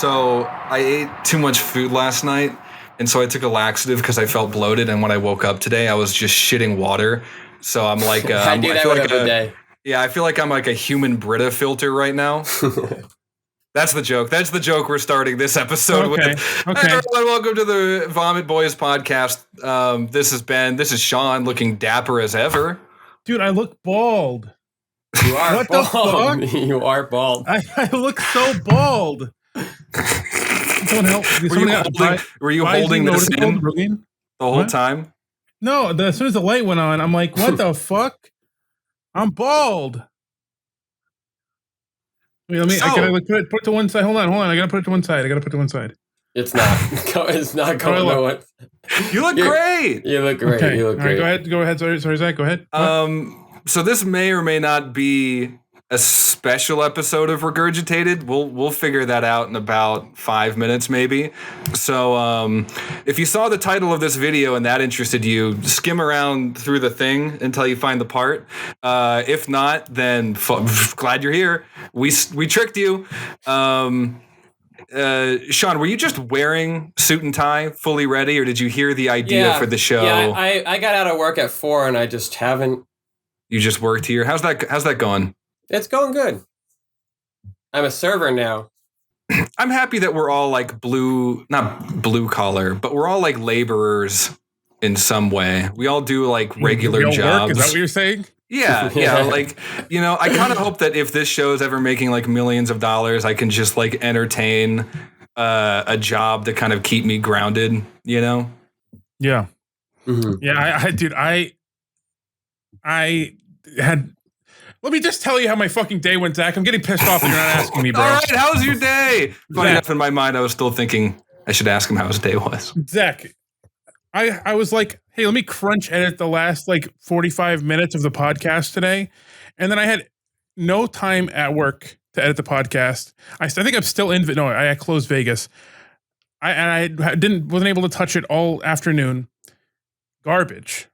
So I ate too much food last night, and so I took a laxative because I felt bloated. And when I woke up today, I was just shitting water. So I'm like, I do that every day. Yeah, I feel like I'm like a human Brita filter right now. That's the joke. That's the joke we're starting this episode with. Okay. Hey, everyone, welcome to the Vomit Boys podcast. This is Sean looking dapper as ever. Dude, I look bald. You are What bald. the fuck? You are bald. I look so bald. Someone help. Were you holding this in the whole What? time? No, as soon as the light went on, I'm like, what the fuck? I'm bald. Wait, I gotta put it to one side. Hold on. I gotta put it to one side. It's not. It's not going nowhere. You look great. You look great. Okay. You look great. All right, go ahead. Sorry, Zach. Go ahead. So this may or may not be a special episode of Regurgitated. We'll figure that out in about 5 minutes, maybe. So if you saw the title of this video and that interested you, skim around through the thing until you find the part. If not, then glad you're here. We tricked you. Sean, were you just wearing suit and tie, fully ready, or did you hear the idea for the show? Yeah, I got out of work at 4 and I just haven't. You just worked here. How's that going? It's going good. I'm a server now. I'm happy that we're all like not blue collar, but we're all like laborers in some way. We all do like regular jobs. Work? Is that what you're saying? Yeah. Like, I kind of hope that if this show is ever making like millions of dollars, I can just like entertain a job to kind of keep me grounded, Yeah. Mm-hmm. Yeah, I had. Let me just tell you how my fucking day went, Zach. I'm getting pissed off that you're not asking me, bro. All right, how's your day? Funny enough, in my mind, I was still thinking I should ask him how his day was. Zach, I was like, hey, let me crunch edit the last like 45 minutes of the podcast today. And then I had no time at work to edit the podcast. I think I'm still in. No, I closed Vegas. I wasn't able to touch it all afternoon. Garbage.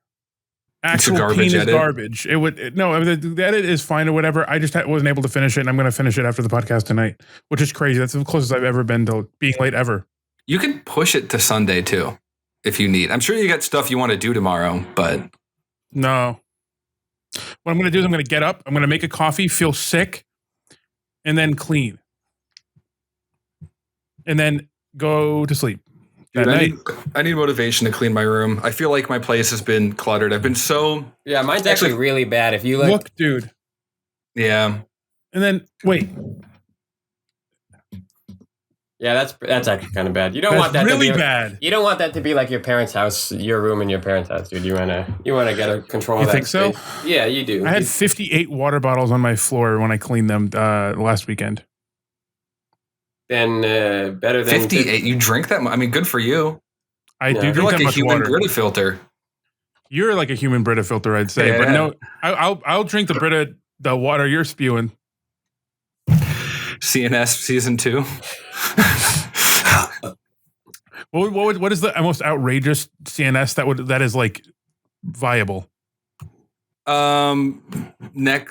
Actual garbage penis edit? Garbage. The edit is fine or whatever. I just wasn't able to finish it, and I'm going to finish it after the podcast tonight, which is crazy. That's the closest I've ever been to being late ever. You can push it to Sunday too, if you need. I'm sure you got stuff you want to do tomorrow, but no. What I'm going to do is I'm going to get up. I'm going to make a coffee, feel sick, and then clean, and then go to sleep. Dude, I need motivation to clean my room. I feel like my place has been cluttered. I've been so... Yeah, mine's actually really bad. If you look, dude. Yeah. And then, wait. Yeah, that's actually kind of bad. You don't want that really to be bad. You don't want that to be like your parents' house, your room in your parents' house, dude. You wanna get a control of that. You think so? Space. Yeah, you do. I had 58 water bottles on my floor when I cleaned them last weekend. Then better than 58. You drink that much? I mean, good for you. I do drink You're like that a much human water. Brita filter. You're like a human Brita filter, I'd say. Yeah. But no, I'll drink the water you're spewing. CNS season 2. What is the most outrageous CNS that is like viable?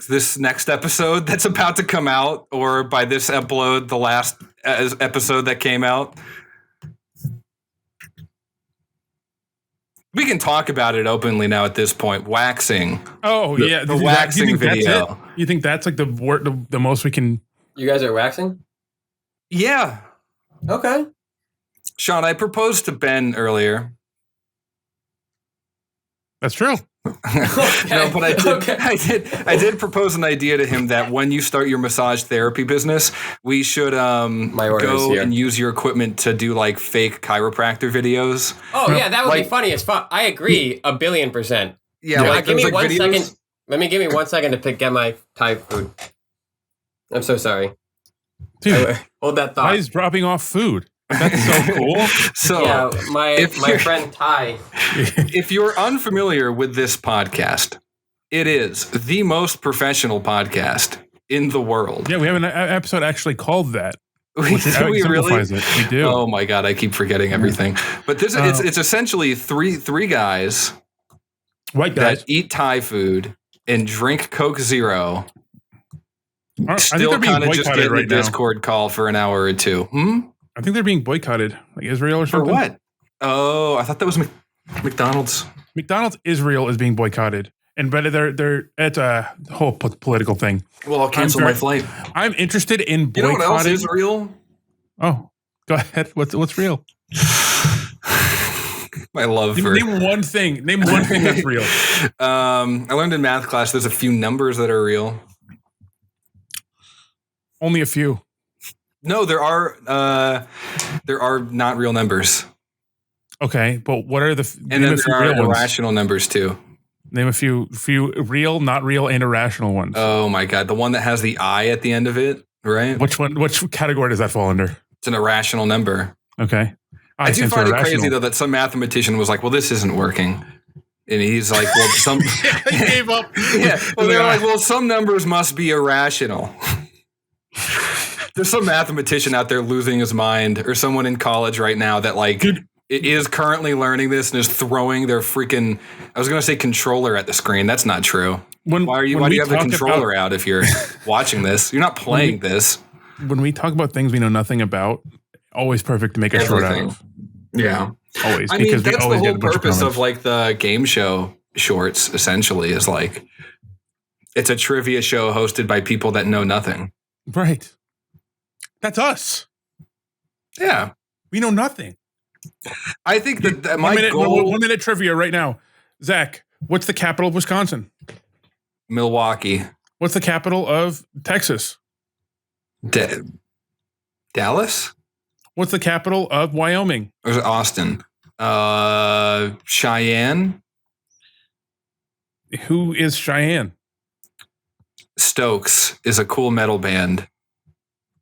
This next episode that's about to come out, or by this upload, the last episode that came out. We can talk about it openly now at this point. Waxing. Oh, yeah. The waxing video. You think that's like the most we can... You guys are waxing? Yeah. Okay. Sean, I proposed to Ben earlier. That's true. No, but I did propose an idea to him that when you start your massage therapy business, we should go and use your equipment to do like fake chiropractor videos. Oh yeah, that would be funny as fuck. I agree 1,000,000,000%. Yeah, like give me like 1 videos. second. Let me give me 1 second to get my Thai food. I'm so sorry. Dude, hold that thought. Why is dropping off food? That's so cool. So yeah, my friend Ty. If you're unfamiliar with this podcast, it is the most professional podcast in the world. Yeah, we have an episode actually called that. We really? It. We do. Oh my god, I keep forgetting everything. But this it's essentially three guys, white guys, that eat Thai food and drink Coke Zero. I Still kind of just getting right a Discord call for an hour or two. I think they're being boycotted, like Israel or For something. what? Oh, I thought that was McDonald's. McDonald's Israel is being boycotted, but they're it's a whole political thing. Well, I'll cancel my flight. I'm interested in boycotting. You know what else is real? Oh, go ahead. What's real? My love for name one thing. Name one thing that's real. I learned in math class there's a few numbers that are real. Only a few. No, there are not real numbers. Okay, but what are the and then there are irrational numbers too. Name a few real, not real, and irrational ones. Oh my god, the one that has the I at the end of it, right? Which one? Which category does that fall under? It's an irrational number. Okay. I do find it crazy though that some mathematician was like, "Well, this isn't working," and he's like, "Well, some." He gave up. Yeah. Well, they're like, "Well, some numbers must be irrational." There's some mathematician out there losing his mind, or someone in college right now that like is currently learning this and is throwing their freaking, I was going to say controller at the screen. That's not true. Why do you have the controller out if you're watching this? You're not playing this. When we talk about things we know nothing about, always perfect to make a short out of. Yeah. Always. I mean, that's the whole purpose of like the game show shorts, essentially, is like, it's a trivia show hosted by people that know nothing. Right. That's us. Yeah. We know nothing. I think that my goal... 1 minute trivia right now. Zach, what's the capital of Wisconsin? Milwaukee. What's the capital of Texas? Dallas? What's the capital of Wyoming? Or is it Austin? Cheyenne? Who is Cheyenne? Stokes is a cool metal band.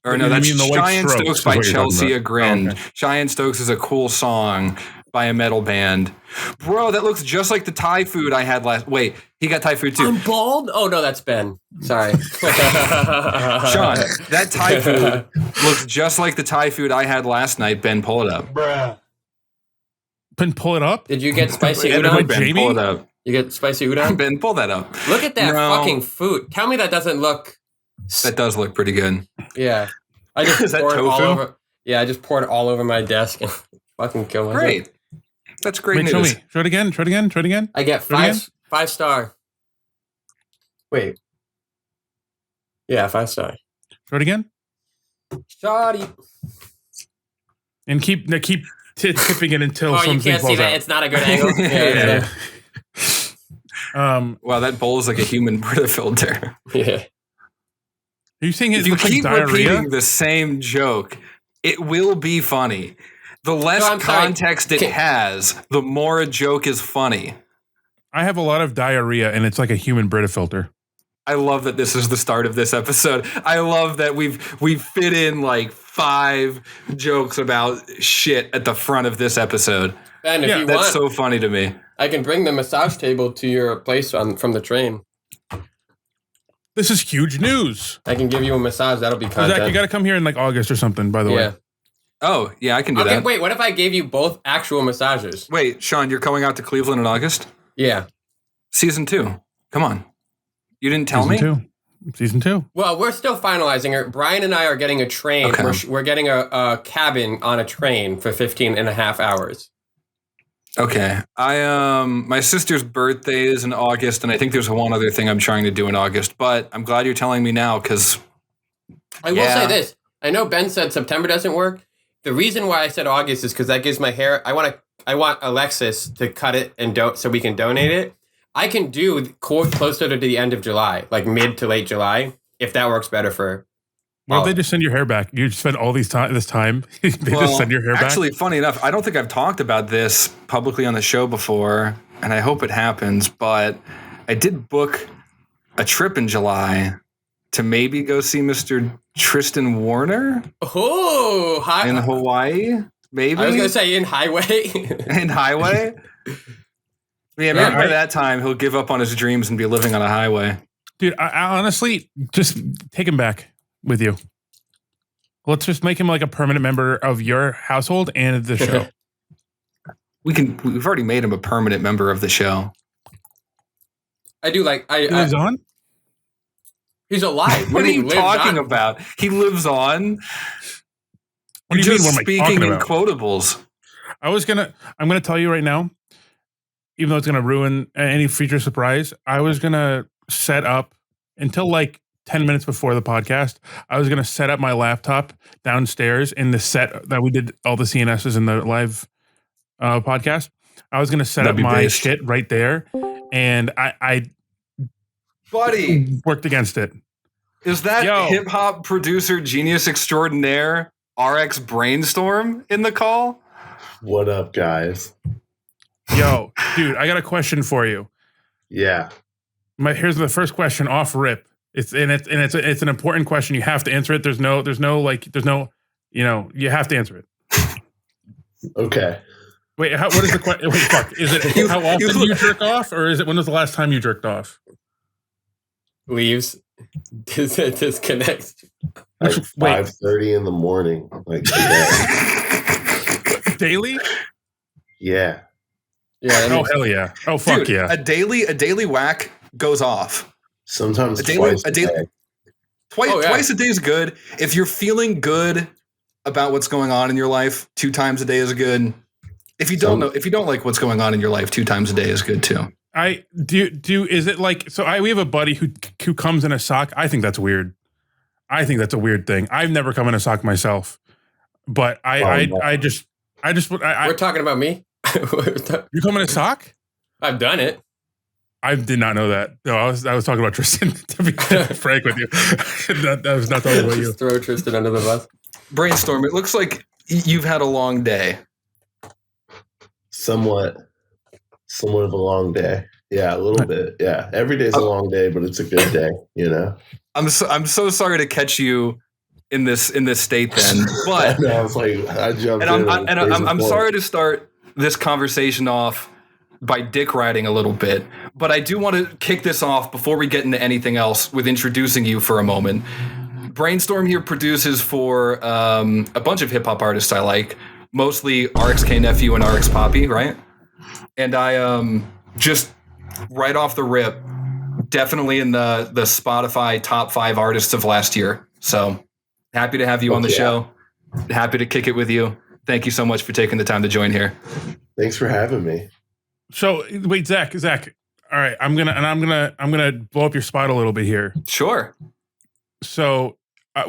Or no, that's Cheyenne Stokes by Chelsea Agrin. Okay. Cheyenne Stokes is a cool song by a metal band. Bro, that looks just like the Thai food I had last. Wait, he got Thai food too. I'm bald? Oh, no, that's Ben. Sorry. Sean, that Thai food looks just like the Thai food I had last night. Ben, pull it up. Bruh. Ben, pull it up? Did you get spicy udon? Ben, pull it up. You get spicy udon? Ben, pull that up. Look at that fucking food. Tell me that doesn't look... That does look pretty good. Yeah. I just poured it all over. Yeah, I just poured it all over my desk and fucking killed myself. Great. That's great news. Show me. Show it again. Show it again. Show it again. I get five star. Wait. Yeah, 5 star. Show it again. Shoddy. And keep tipping it until something falls out. You can't see that. It's not a good angle. Yeah. Wow, that bowl is like a human Brita filter. Yeah. Are you saying if you keep repeating the same joke, it will be funny. The less context it has, the more a joke is funny. I have a lot of diarrhea, and it's like a human Brita filter. I love that this is the start of this episode. I love that we've fit in like 5 jokes about shit at the front of this episode. Ben, if you that's want, so funny to me. I can bring the massage table to your place from the train. This is huge news. I can give you a massage. That'll be content. Zach, you got to come here in like August or something, by the way. Oh, yeah, I can do that. Wait, what if I gave you both actual massages? Wait, Sean, you're coming out to Cleveland in August? Yeah. Season 2. Come on. You didn't tell me? Season 2. Well, we're still finalizing it. Brian and I are getting a train. Okay. We're getting a cabin on a train for 15 and a half hours. Okay. My sister's birthday is in August, and I think there's one other thing I'm trying to do in August, but I'm glad you're telling me now because I will say this. I know Ben said September doesn't work. The reason why I said August is because that gives my hair. I want Alexis to cut it and so we can donate it. I can do closer to the end of July, like mid to late July, if that works better for. Why don't they just send your hair back? You spend all this time. Just send your hair back. Actually, funny enough, I don't think I've talked about this publicly on the show before, and I hope it happens, but I did book a trip in July to maybe go see Mr. Tristan Warner. Oh, hi. In Hawaii, maybe? I was going to say in Highway. In Highway? Yeah, maybe by that time he'll give up on his dreams and be living on a highway. Dude, I honestly, just take him back with you. Let's just make him like a permanent member of your household and the show. We've already made him a permanent member of the show. I do like. He's on? He's alive. What are you talking about? He lives on. What do you mean? What am I speaking talking in about? quotables. I'm gonna tell you right now, even though it's gonna ruin any future surprise, I was gonna set up until like 10 minutes before the podcast. I was gonna set up my laptop downstairs in the set that we did all the CNSs in the live podcast. I was gonna set up my shit right there, and I buddy worked against it. Is that hip hop producer genius extraordinaire RX Brainstorm in the call? What up, guys? Yo, dude, I got a question for you. Yeah. Here's the first question off rip. It's an important question. You have to answer it. There's no, you have to answer it. Okay. Wait, what is the question? Wait, fuck. Is it how often you jerk off, or is it when was the last time you jerked off? Leaves. Disconnects. Like 5:30 in the morning, like today. Daily? Yeah. Yeah. Oh hell yeah. Oh fuck. Dude, yeah. A daily whack goes off. Sometimes twice a day. Twice a day is good. If you're feeling good about what's going on in your life, 2 times a day is good. If you don't like what's going on in your life, 2 times a day is good too. Is it like, we have a buddy who comes in a sock. I think that's weird. I think that's a weird thing. I've never come in a sock myself, but we're talking about me. You come in a sock? I've done it. I did not know that. No, I was talking about Tristan, to be frank with you. that was not talking about you. Just throw Tristan under the bus. Brainstorm, it looks like you've had a long day. Somewhat of a long day. Yeah, a little bit. Yeah, every day's a long day, but it's a good day. You know. I'm so sorry to catch you in this state then, but I was like, I jumped and in. I'm sorry to start this conversation off by dick riding a little bit, but I do want to kick this off before we get into anything else with introducing you for a moment. Brainstorm here produces for a bunch of hip hop artists I like, mostly RXKNephew and RX Papi, right? And I just right off the rip, definitely in the Spotify top 5 artists of last year. So happy to have you on the show. Happy to kick it with you. Thank you so much for taking the time to join here. Thanks for having me. So wait, Zach. All right, I'm gonna blow up your spot a little bit here. Sure. So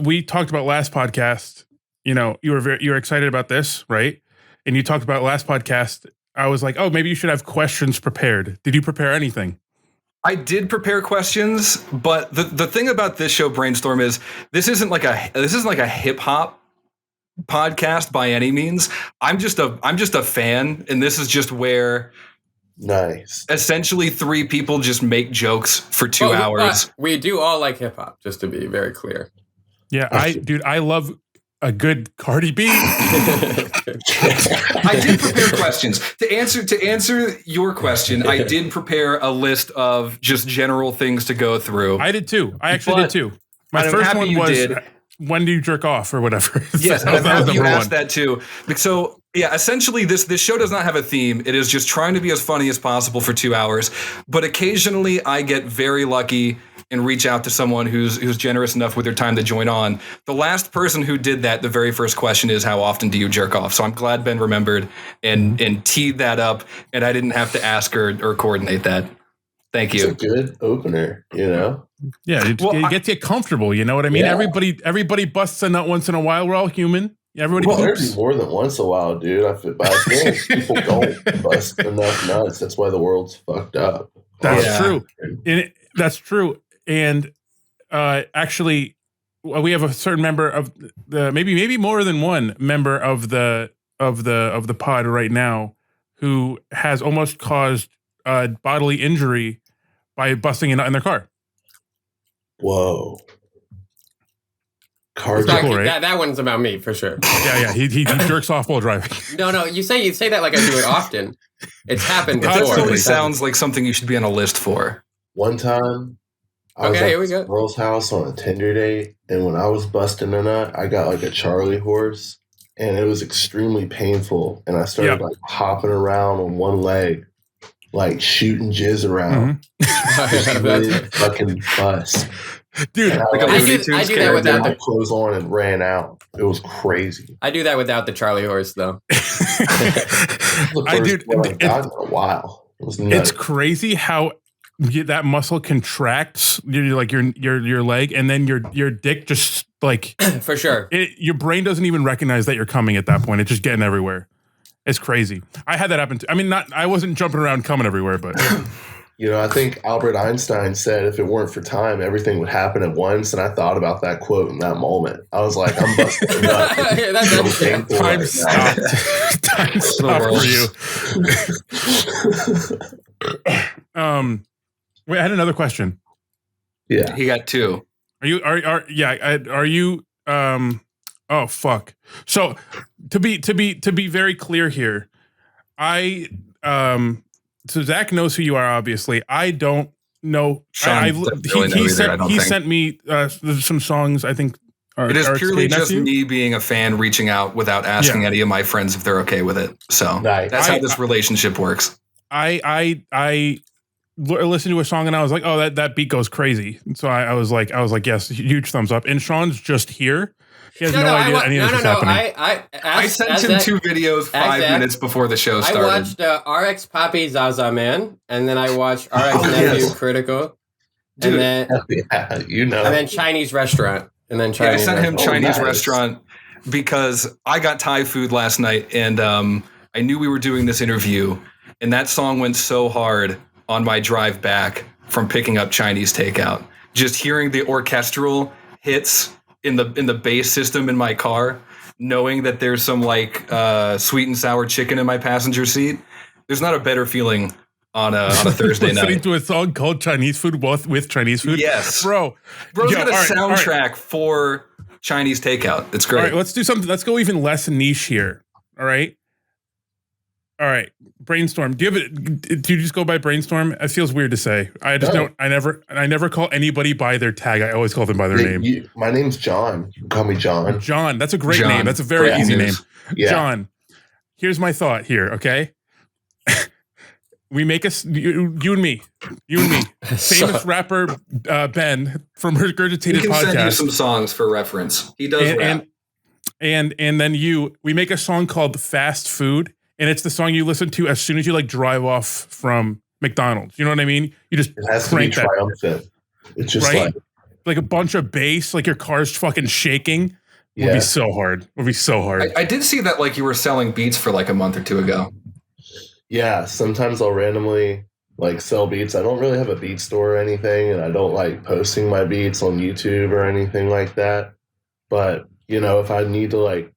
we talked about last podcast. You know, you were excited about this, right? And you talked about last podcast. I was like, oh, maybe you should have questions prepared. Did you prepare anything? I did prepare questions, but the thing about this show, Brainstorm, is this isn't like a hip hop podcast by any means. I'm just a fan, and this is just where essentially 3 people just make jokes for 2 hours. We do all like hip hop, just to be very clear. Yeah, I love a good Cardi B. I did prepare questions to answer your question. I did prepare a list of just general things to go through. I did too. I actually did too. My first one was, when do you jerk off or whatever? Yes, and I'm happy you asked that too. So yeah, essentially this show does not have a theme. It is just trying to be as funny as possible for 2 hours. But occasionally I get very lucky and reach out to someone who's generous enough with their time to join on. The last person who did that, the very first question is, how often do you jerk off? So I'm glad Ben remembered and teed that up, and I didn't have to ask or coordinate that. Thank you. It's a good opener, you know? Yeah, it gets you comfortable, you know what I mean? Yeah. Everybody busts a nut once in a while. We're all human. Everybody there's more than once a while, dude. I feel like people don't bust enough nuts. That's why the world's fucked up. That's true. That's true. And actually, we have a certain member of the maybe more than one member of the pod right now who has almost caused bodily injury by busting a nut in their car. Whoa. Cool, right? That one's about me for sure. Yeah. He jerks off while driving. No. You say that like I do it often. It's happened before. That totally sounds like something you should be on a list for. One time, I was at this girl's house on a Tinder date, and when I was busting a nut, I got like a Charlie horse, and it was extremely painful. And I started like hopping around on one leg, like shooting jizz around. Really fucking bust. Dude, I do that without the clothes on and ran out. It was crazy. I do that without the Charlie horse though. I do. I've gotten in a while. It's crazy how that muscle contracts your leg, and then your dick just like for sure. Your brain doesn't even recognize that you're coming at that point. It's just getting everywhere. It's crazy. I had that happen. I mean, I wasn't jumping around coming everywhere, but you know, I think Albert Einstein said if it weren't for time, everything would happen at once. And I thought about that quote in that moment. I was like, I'm busting a nut. Time stopped. Time stopped for you. Wait, I had another question. Yeah, he got two. Are you? Oh fuck. So to be very clear here, so Zach knows who you are. Obviously, I don't know. He sent me some songs. I think it is purely just me being a fan reaching out without asking any of my friends if they're okay with it. So that's how this relationship works. I listened to a song and I was like, oh, that beat goes crazy. So I was like, yes, huge thumbs up. And Sean's just here. He has no idea any of this is happening. I sent him 2 videos 5 minutes before the show started. I watched RX Papi Zaza Man, and then I watched RXKNephew Critical, and then and then Chinese Restaurant, and then Chinese. I sent him Chinese Restaurant because I got Thai food last night, and I knew we were doing this interview, and that song went so hard on my drive back from picking up Chinese takeout. Just hearing the orchestral hits in the bass system in my car, knowing that there's some like sweet and sour chicken in my passenger seat. There's not a better feeling on a Thursday night. Listening to a song called Chinese Food with Chinese food? Yes. Bro's got a soundtrack for Chinese takeout. It's great. All right, let's do something. Let's go even less niche here. All right. Brainstorm. Do you just go by Brainstorm? It feels weird to say. I just don't. I never call anybody by their tag. I always call them by their name. My name's John. You can call me John. John. That's a great name. That's a very easy name. Yeah. John. Here's my thought here. Okay. We make you and me. Famous rapper Ben from Regurgitated he can podcast. Send you some songs for reference. He does rap. And then we make a song called Fast Food. And it's the song you listen to as soon as you like drive off from McDonald's. You know what I mean? You just it has to be triumphant. It's just like a bunch of bass, like your car's fucking shaking. Yeah. Would be so hard. Would be so hard. I did see that like you were selling beats for like a month or 2 ago. Yeah, sometimes I'll randomly like sell beats. I don't really have a beat store or anything, and I don't like posting my beats on YouTube or anything like that. But you know, if I need to like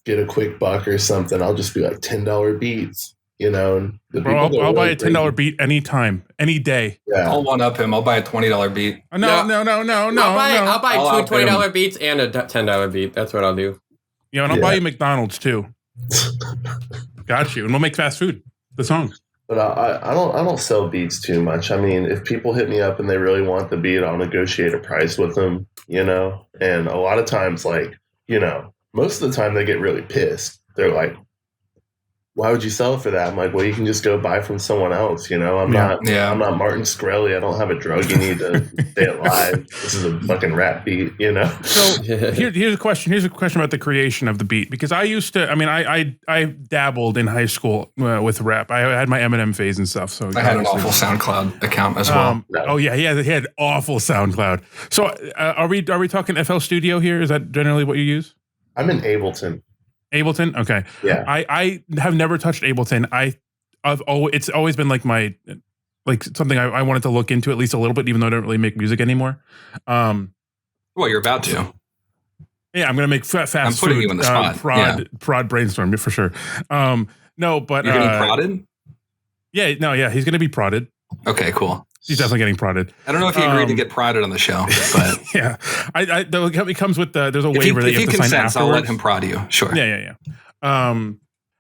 get a quick buck or something, I'll just be like $10 beats, you know. And I'll buy a $10 beat anytime, any day. Yeah. I'll one up him. I'll buy a $20 beat. No. I'll buy two $20 beats and a $10 beat. That's what I'll do. Yeah, and I'll buy you McDonald's too. Got you, and we'll make fast food. The song. But I don't sell beats too much. I mean, if people hit me up and they really want the beat, I'll negotiate a price with them, you know. And a lot of times, like, you know, most of the time they get really pissed. They're like, why would you sell it for that? I'm like, well, you can just go buy from someone else, you know? I'm not Martin Shkreli. I don't have a drug you need to stay alive. This is a fucking rap beat, you know? So here's a question. Here's a question about the creation of the beat. Because I used to, I mean, I dabbled in high school with rap. I had my Eminem phase and stuff. So I had an awful SoundCloud account as well. Oh yeah, he had awful SoundCloud. So are we talking FL Studio here? Is that generally what you use? I'm in Ableton. Ableton? Okay. Yeah. I have never touched Ableton. It's always been like my something I wanted to look into at least a little bit, even though I don't really make music anymore. Well, you're about to. Yeah, I'm gonna make fast I'm putting food, you in the spot. Prod brainstorm for sure. No, but you're getting prodded? Yeah, he's gonna be prodded. Okay, cool. He's definitely getting prodded. I don't know if he agreed to get prodded on the show, but yeah, it comes with there's a waiver that you have to sign afterwards. I'll let him prod you. Sure. Yeah. How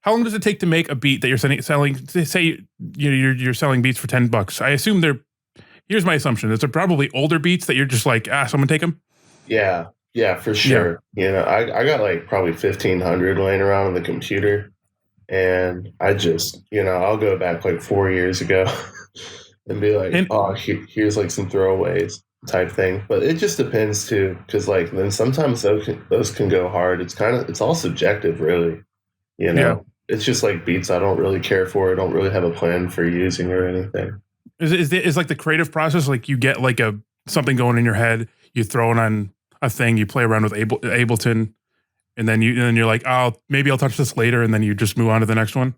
long does it take to make a beat that you're selling? Say you're selling beats for $10. I assume here's my assumption. They're probably older beats that you're just like, someone take them. Yeah, for sure. Yeah. You know, I got like probably 1,500 laying around on the computer. And I just, I'll go back like 4 years ago and be like, And oh, here's like some throwaways type thing. But it just depends too, because like then sometimes those can go hard. It's all subjective, really. yeah, It's just like beats I don't really care for. I don't really have a plan for using or anything. is like the creative process, like you get like something going in your head, you throw it on a thing, you play around with Ableton, and then you're like, oh, maybe I'll touch this later, and then you just move on to the next one.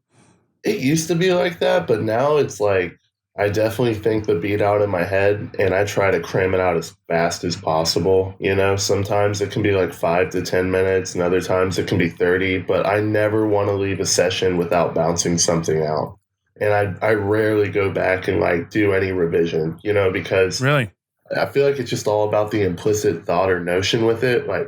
It used to be like that, but now it's like I definitely think the beat out in my head and I try to cram it out as fast as possible. Sometimes it can be like 5 to 10 minutes and other times it can be 30, but I never want to leave a session without bouncing something out. And I rarely go back and like do any revision, because Really? I feel like it's just all about the implicit thought or notion with it. Like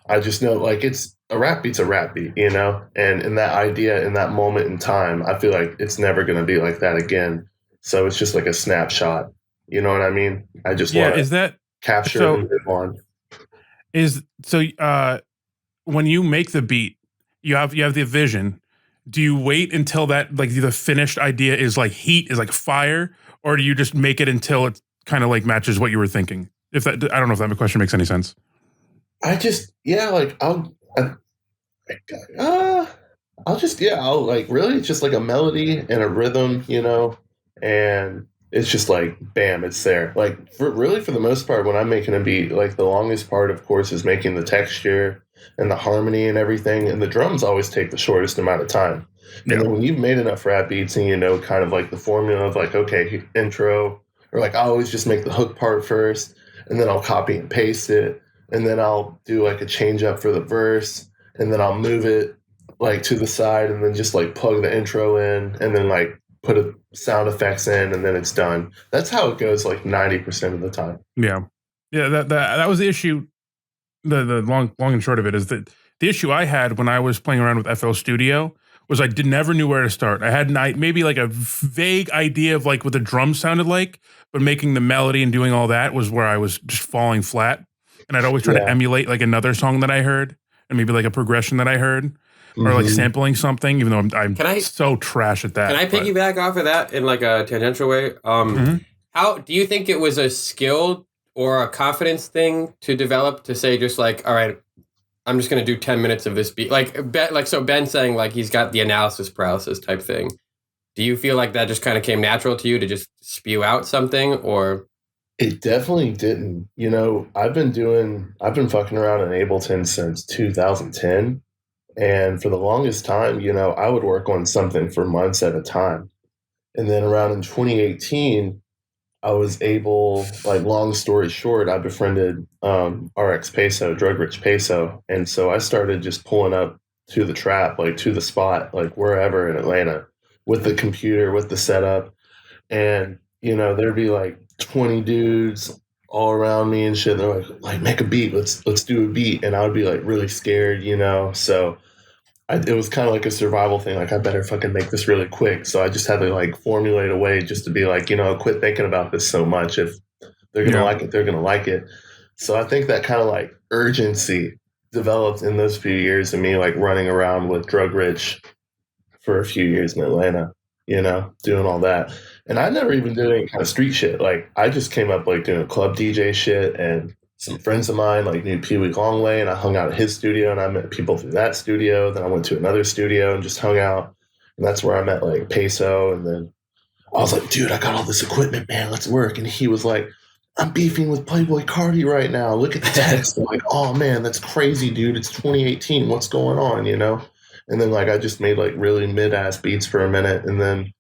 I just know like a rap beat's a rap beat, and in that idea, in that moment in time, I feel like it's never going to be like that again. So it's just like a snapshot. You know what I mean? I just want Is to that capture so? it and move on. When you make the beat, you have the vision. Do you wait until that like the finished idea is like heat, is like fire, or do you just make it until it kind of like matches what you were thinking? I don't know if that question makes any sense. I just like I'll like really it's just like a melody and a rhythm, and it's just like bam, it's there. Like for the most part, when I'm making a beat, like the longest part, of course, is making the texture and the harmony and everything, and the drums always take the shortest amount of time. Yeah. And then when you've made enough rap beats and kind of like the formula of like, okay, intro, or like I always just make the hook part first, and then I'll copy and paste it, and then I'll do like a change up for the verse, and then I'll move it like to the side, and then just like plug the intro in, and then like put a sound effects in, and then it's done. That's how it goes like 90% of the time. Yeah. That was the issue. The long and short of it is that the issue I had when I was playing around with FL Studio was I never knew where to start. I had maybe like a vague idea of like what the drums sounded like, but making the melody and doing all that was where I was just falling flat. And I'd always try to emulate like another song that I heard, and maybe like a progression that I heard, or like sampling something, even though I'm so trash at that. Can I piggyback off of that in like a tangential way? How do you think it was a skill or a confidence thing to develop to say just like, all right, I'm just going to do 10 minutes of this beat? So Ben saying like he's got the analysis paralysis type thing. Do you feel like that just kind of came natural to you to just spew out something, or? It definitely didn't. I've been fucking around in Ableton since 2010. And for the longest time, I would work on something for months at a time. And then around in 2018, I was able, like, long story short, I befriended RX Peso, Drug Rich Peso. And so I started just pulling up to the trap, like to the spot, like wherever in Atlanta, with the computer, with the setup. And, there'd be like 20 dudes all around me and shit. They're like make a beat. Let's do a beat. And I would be like really scared, So it was kind of like a survival thing. Like I better fucking make this really quick. So I just had to like formulate a way just to be like, quit thinking about this so much. If they're going to like it, they're going to like it. So I think that kind of like urgency developed in those few years of me like running around with Drug Rich for a few years in Atlanta, doing all that. And I never even did any kind of street shit. Like I just came up like doing club DJ shit, and some friends of mine like knew Peewee Longway, and I hung out at his studio, and I met people through that studio. Then I went to another studio and just hung out. And that's where I met like Peso. And then I was like, dude, I got all this equipment, man, let's work. And he was like, I'm beefing with Playboy Cardi right now. Look at the text. I'm like, oh man, that's crazy, dude. It's 2018. What's going on, And then like I just made like really mid-ass beats for a minute, and then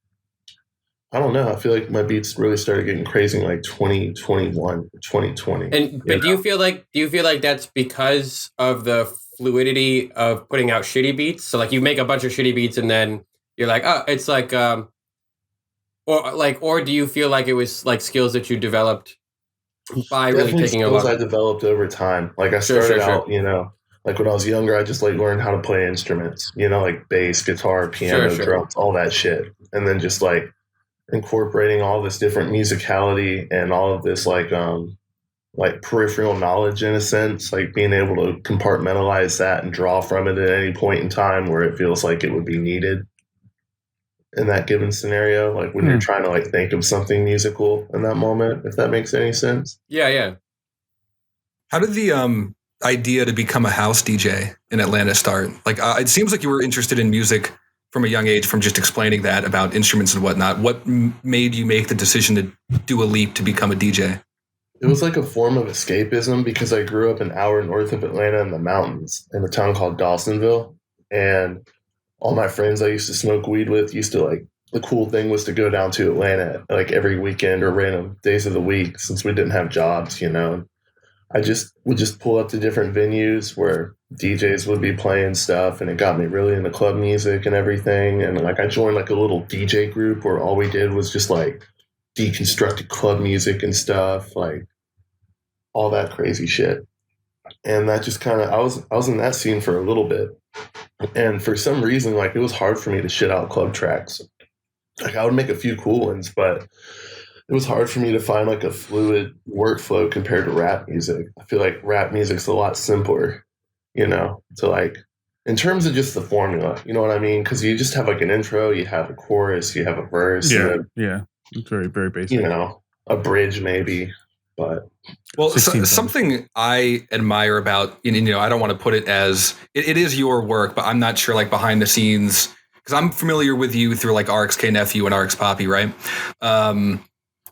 I don't know. I feel like my beats really started getting crazy in like 2021, 2020. But do you feel like that's because of the fluidity of putting out shitty beats? So like you make a bunch of shitty beats and then you're like, oh, it's like, or do you feel like it was like skills that you developed by Definitely really taking a skills lot? I developed over time. Like I started out, like when I was younger, I just like learned how to play instruments, like bass, guitar, piano, drums, all that shit. And then just like incorporating all this different musicality and all of this like peripheral knowledge in a sense, like being able to compartmentalize that and draw from it at any point in time where it feels like it would be needed. in that given scenario, like when you're trying to like think of something musical in that moment, if that makes any sense. Yeah. How did the idea to become a house DJ in Atlanta start? Like, it seems like you were interested in music from a young age, from just explaining that about instruments and whatnot. What made you make the decision to do a leap to become a DJ? It was like a form of escapism because I grew up an hour north of Atlanta in the mountains in a town called Dawsonville. And all my friends I used to smoke weed with used to like, the cool thing was to go down to Atlanta like every weekend or random days of the week since we didn't have jobs, you know. I would just pull up to different venues where DJs would be playing stuff, and it got me really into club music and everything. And like I joined like a little DJ group where all we did was just like deconstructed club music and stuff, like all that crazy shit. And that just kind of I was in that scene for a little bit, and for some reason like it was hard for me to shit out club tracks. Like I would make a few cool ones, but it was hard for me to find like a fluid workflow compared to rap music. I feel like rap music's a lot simpler, you know, to like, in terms of just the formula, you know what I mean? Because you just have like an intro, you have a chorus, you have a verse. Yeah. It's very, very basic. You know, a bridge maybe, but. Well, something I admire about, you know, I don't want to put it as, it is your work, but I'm not sure like behind the scenes, because I'm familiar with you through like RXKNephew and RXPapi, right?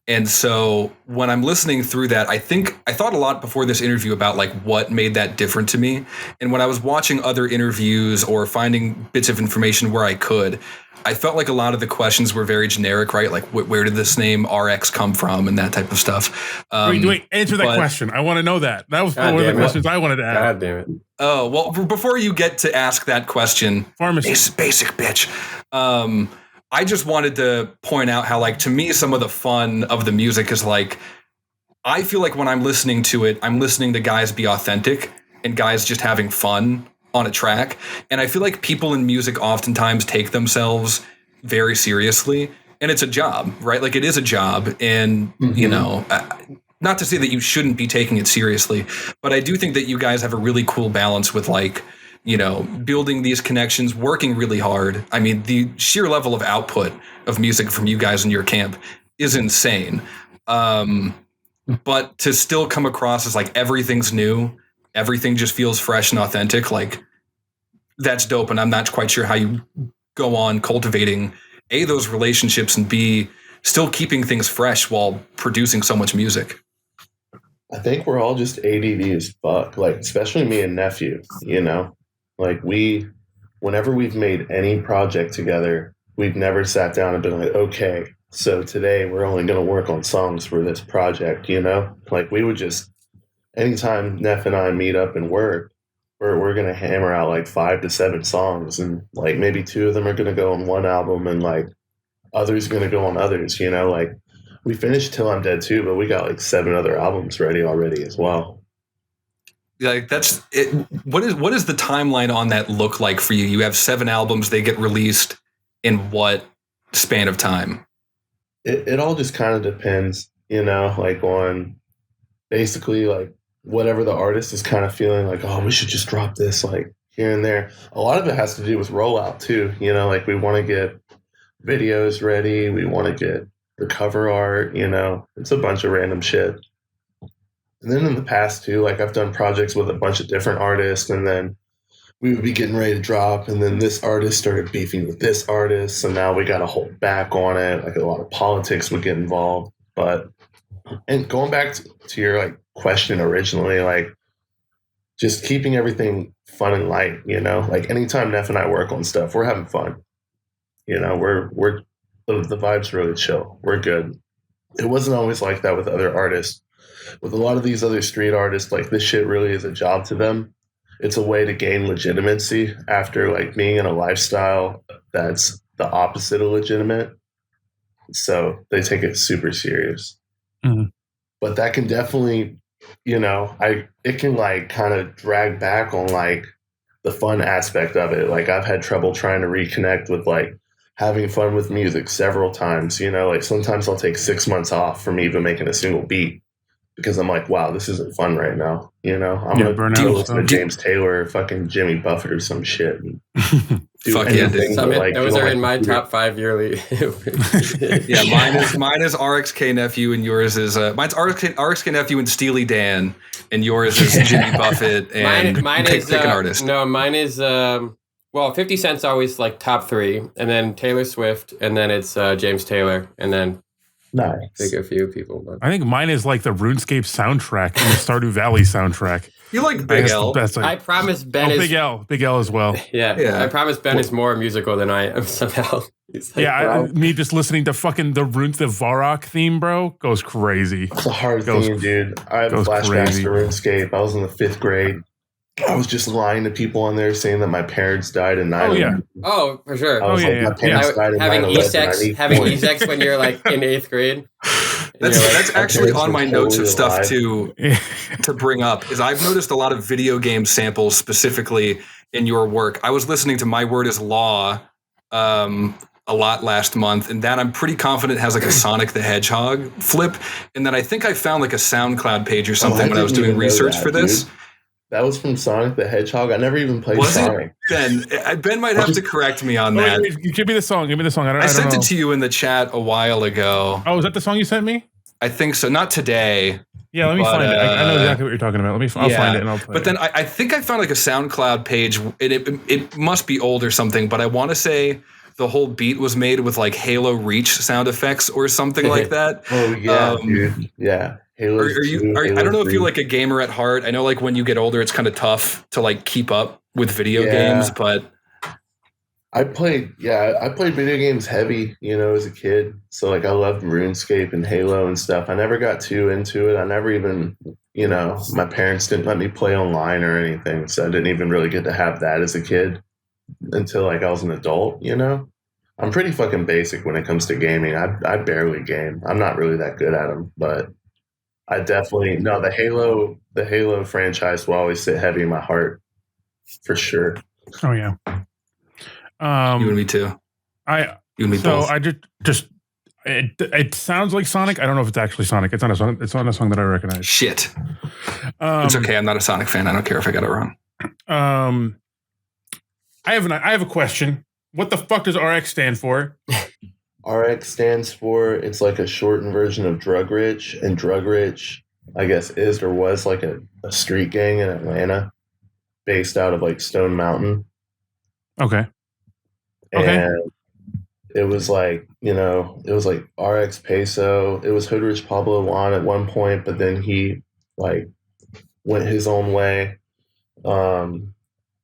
And so when I'm listening through that, I thought a lot before this interview about like what made that different to me. And when I was watching other interviews or finding bits of information where I could, I felt like a lot of the questions were very generic, right? Like where did this name RX come from and that type of stuff. Wait, answer that question. I want to know that. That was one of the questions I wanted to ask. God damn it. Oh, well, before you get to ask that question, pharmacy, basic bitch. I just wanted to point out how, like, to me, some of the fun of the music is like, I feel like when I'm listening to it, I'm listening to guys be authentic and guys just having fun on a track. And I feel like people in music oftentimes take themselves very seriously, and it's a job, right? Like it is a job. And, you know, not to say that you shouldn't be taking it seriously, but I do think that you guys have a really cool balance with like, you know, building these connections, working really hard. I mean, the sheer level of output of music from you guys in your camp is insane. But to still come across as like everything's new, everything just feels fresh and authentic, like that's dope. And I'm not quite sure how you go on cultivating A, those relationships, and B, still keeping things fresh while producing so much music. I think we're all just ADD as fuck, like especially me and Nephew, you know? Like whenever we've made any project together, we've never sat down and been like, okay, so today we're only going to work on songs for this project, you know? Like we would just, anytime Neff and I meet up and work, we're going to hammer out like 5 to 7 songs, and like maybe 2 of them are going to go on one album and like others are going to go on others, you know? Like we finished Till I'm Dead Too, but we got like 7 other albums ready already as well. Like that's it. What is the timeline on that look like for you? You have 7 albums, they get released in what span of time? It all just kind of depends, you know, like on basically like whatever the artist is kind of feeling like, oh, we should just drop this like here and there. A lot of it has to do with rollout too, you know, like we want to get videos ready, we want to get the cover art, you know, it's a bunch of random shit. And then in the past too, like I've done projects with a bunch of different artists, and then we would be getting ready to drop, and then this artist started beefing with this artist, so now we got to hold back on it. Like a lot of politics would get involved. But, and going back to your like question originally, like just keeping everything fun and light, you know, like anytime Neff and I work on stuff, we're having fun. You know, the vibe's really chill. We're good. It wasn't always like that with other artists. With a lot of these other street artists, like this shit really is a job to them. It's a way to gain legitimacy after like being in a lifestyle that's the opposite of legitimate. So they take it super serious. Mm-hmm. But that can definitely, you know, it can like kind of drag back on like the fun aspect of it. Like I've had trouble trying to reconnect with like having fun with music several times, you know, like sometimes I'll take 6 months off from even making a single beat. because I'm like, wow, this isn't fun right now. You know, I'm Yeah, gonna burnout go and listen to stuff. James Taylor, or fucking Jimmy Buffett, or some shit. And do Fuck yeah, anything dude. but, like, Those get on are in my computer. top 5 yearly. Yeah, mine is RXKNephew, and yours is mine's RXKNephew and Steely Dan, and yours is Jimmy Buffett and mine pick, is pick an artist. No, mine is well, 50 Cent's always like top 3, and then Taylor Swift, and then it's James Taylor, and then Nice. pick a few people. But I think mine is like the RuneScape soundtrack and the Stardew Valley soundtrack. You like I Big guess L? That's like, I promise Ben is Big L as well. yeah. I promise Ben is more musical than I am somehow. He's like, Me just listening to fucking the Varrock theme, bro, goes crazy. It's a hard theme, dude. I have flashbacks to RuneScape. I was in the 5th grade. I was just lying to people on there saying that my parents died in 9/11. Oh, yeah. Oh, for sure. I was like, my parents died in 9/11. Having E-sex when you're like in 8th grade. That's actually on my notes of stuff totally to bring up. Is I've noticed a lot of video game samples specifically in your work. I was listening to My Word Is Law a lot last month, and that I'm pretty confident has like a Sonic the Hedgehog flip. And then I think I found like a SoundCloud page or something when I was doing research for this. Dude. That was from Sonic the Hedgehog. I never even played Sonic. Ben might have to correct me on that. Give me the song. Give me the song. I sent don't know. it to you in the chat a while ago. Oh, is that the song you sent me? I think so. Not today. Yeah, let me find it. I know exactly what you're talking about. I'll find it and I'll play But then I think I found like a SoundCloud page. It must be old or something, but I want to say the whole beat was made with like Halo Reach sound effects or something like that. Oh, yeah, dude. Yeah. I don't know if you're like a gamer at heart. I know like when you get older, it's kind of tough to like keep up with video games, but I played video games heavy, you know, as a kid. So like I loved RuneScape and Halo and stuff. I never got too into it. I never even, you know, my parents didn't let me play online or anything. So I didn't even really get to have that as a kid until like I was an adult, you know. I'm pretty fucking basic when it comes to gaming. I barely game. I'm not really that good at them, but I definitely the Halo franchise will always sit heavy in my heart for sure. Oh yeah. You and me too. You and me both. I just it sounds like Sonic. I don't know if it's actually Sonic. It's not a song. It's not a song that I recognize. Shit. It's okay. I'm not a Sonic fan. I don't care if I got it wrong. I have a question. What the fuck does RX stand for? RX stands for, it's like a shortened version of Drug Rich, and Drug Rich, I guess, is or was like a street gang in Atlanta based out of like Stone Mountain. Okay. And it was like, you know, it was like RX Peso. It was Hood Rich Pablo Juan at one point, but then he like went his own way.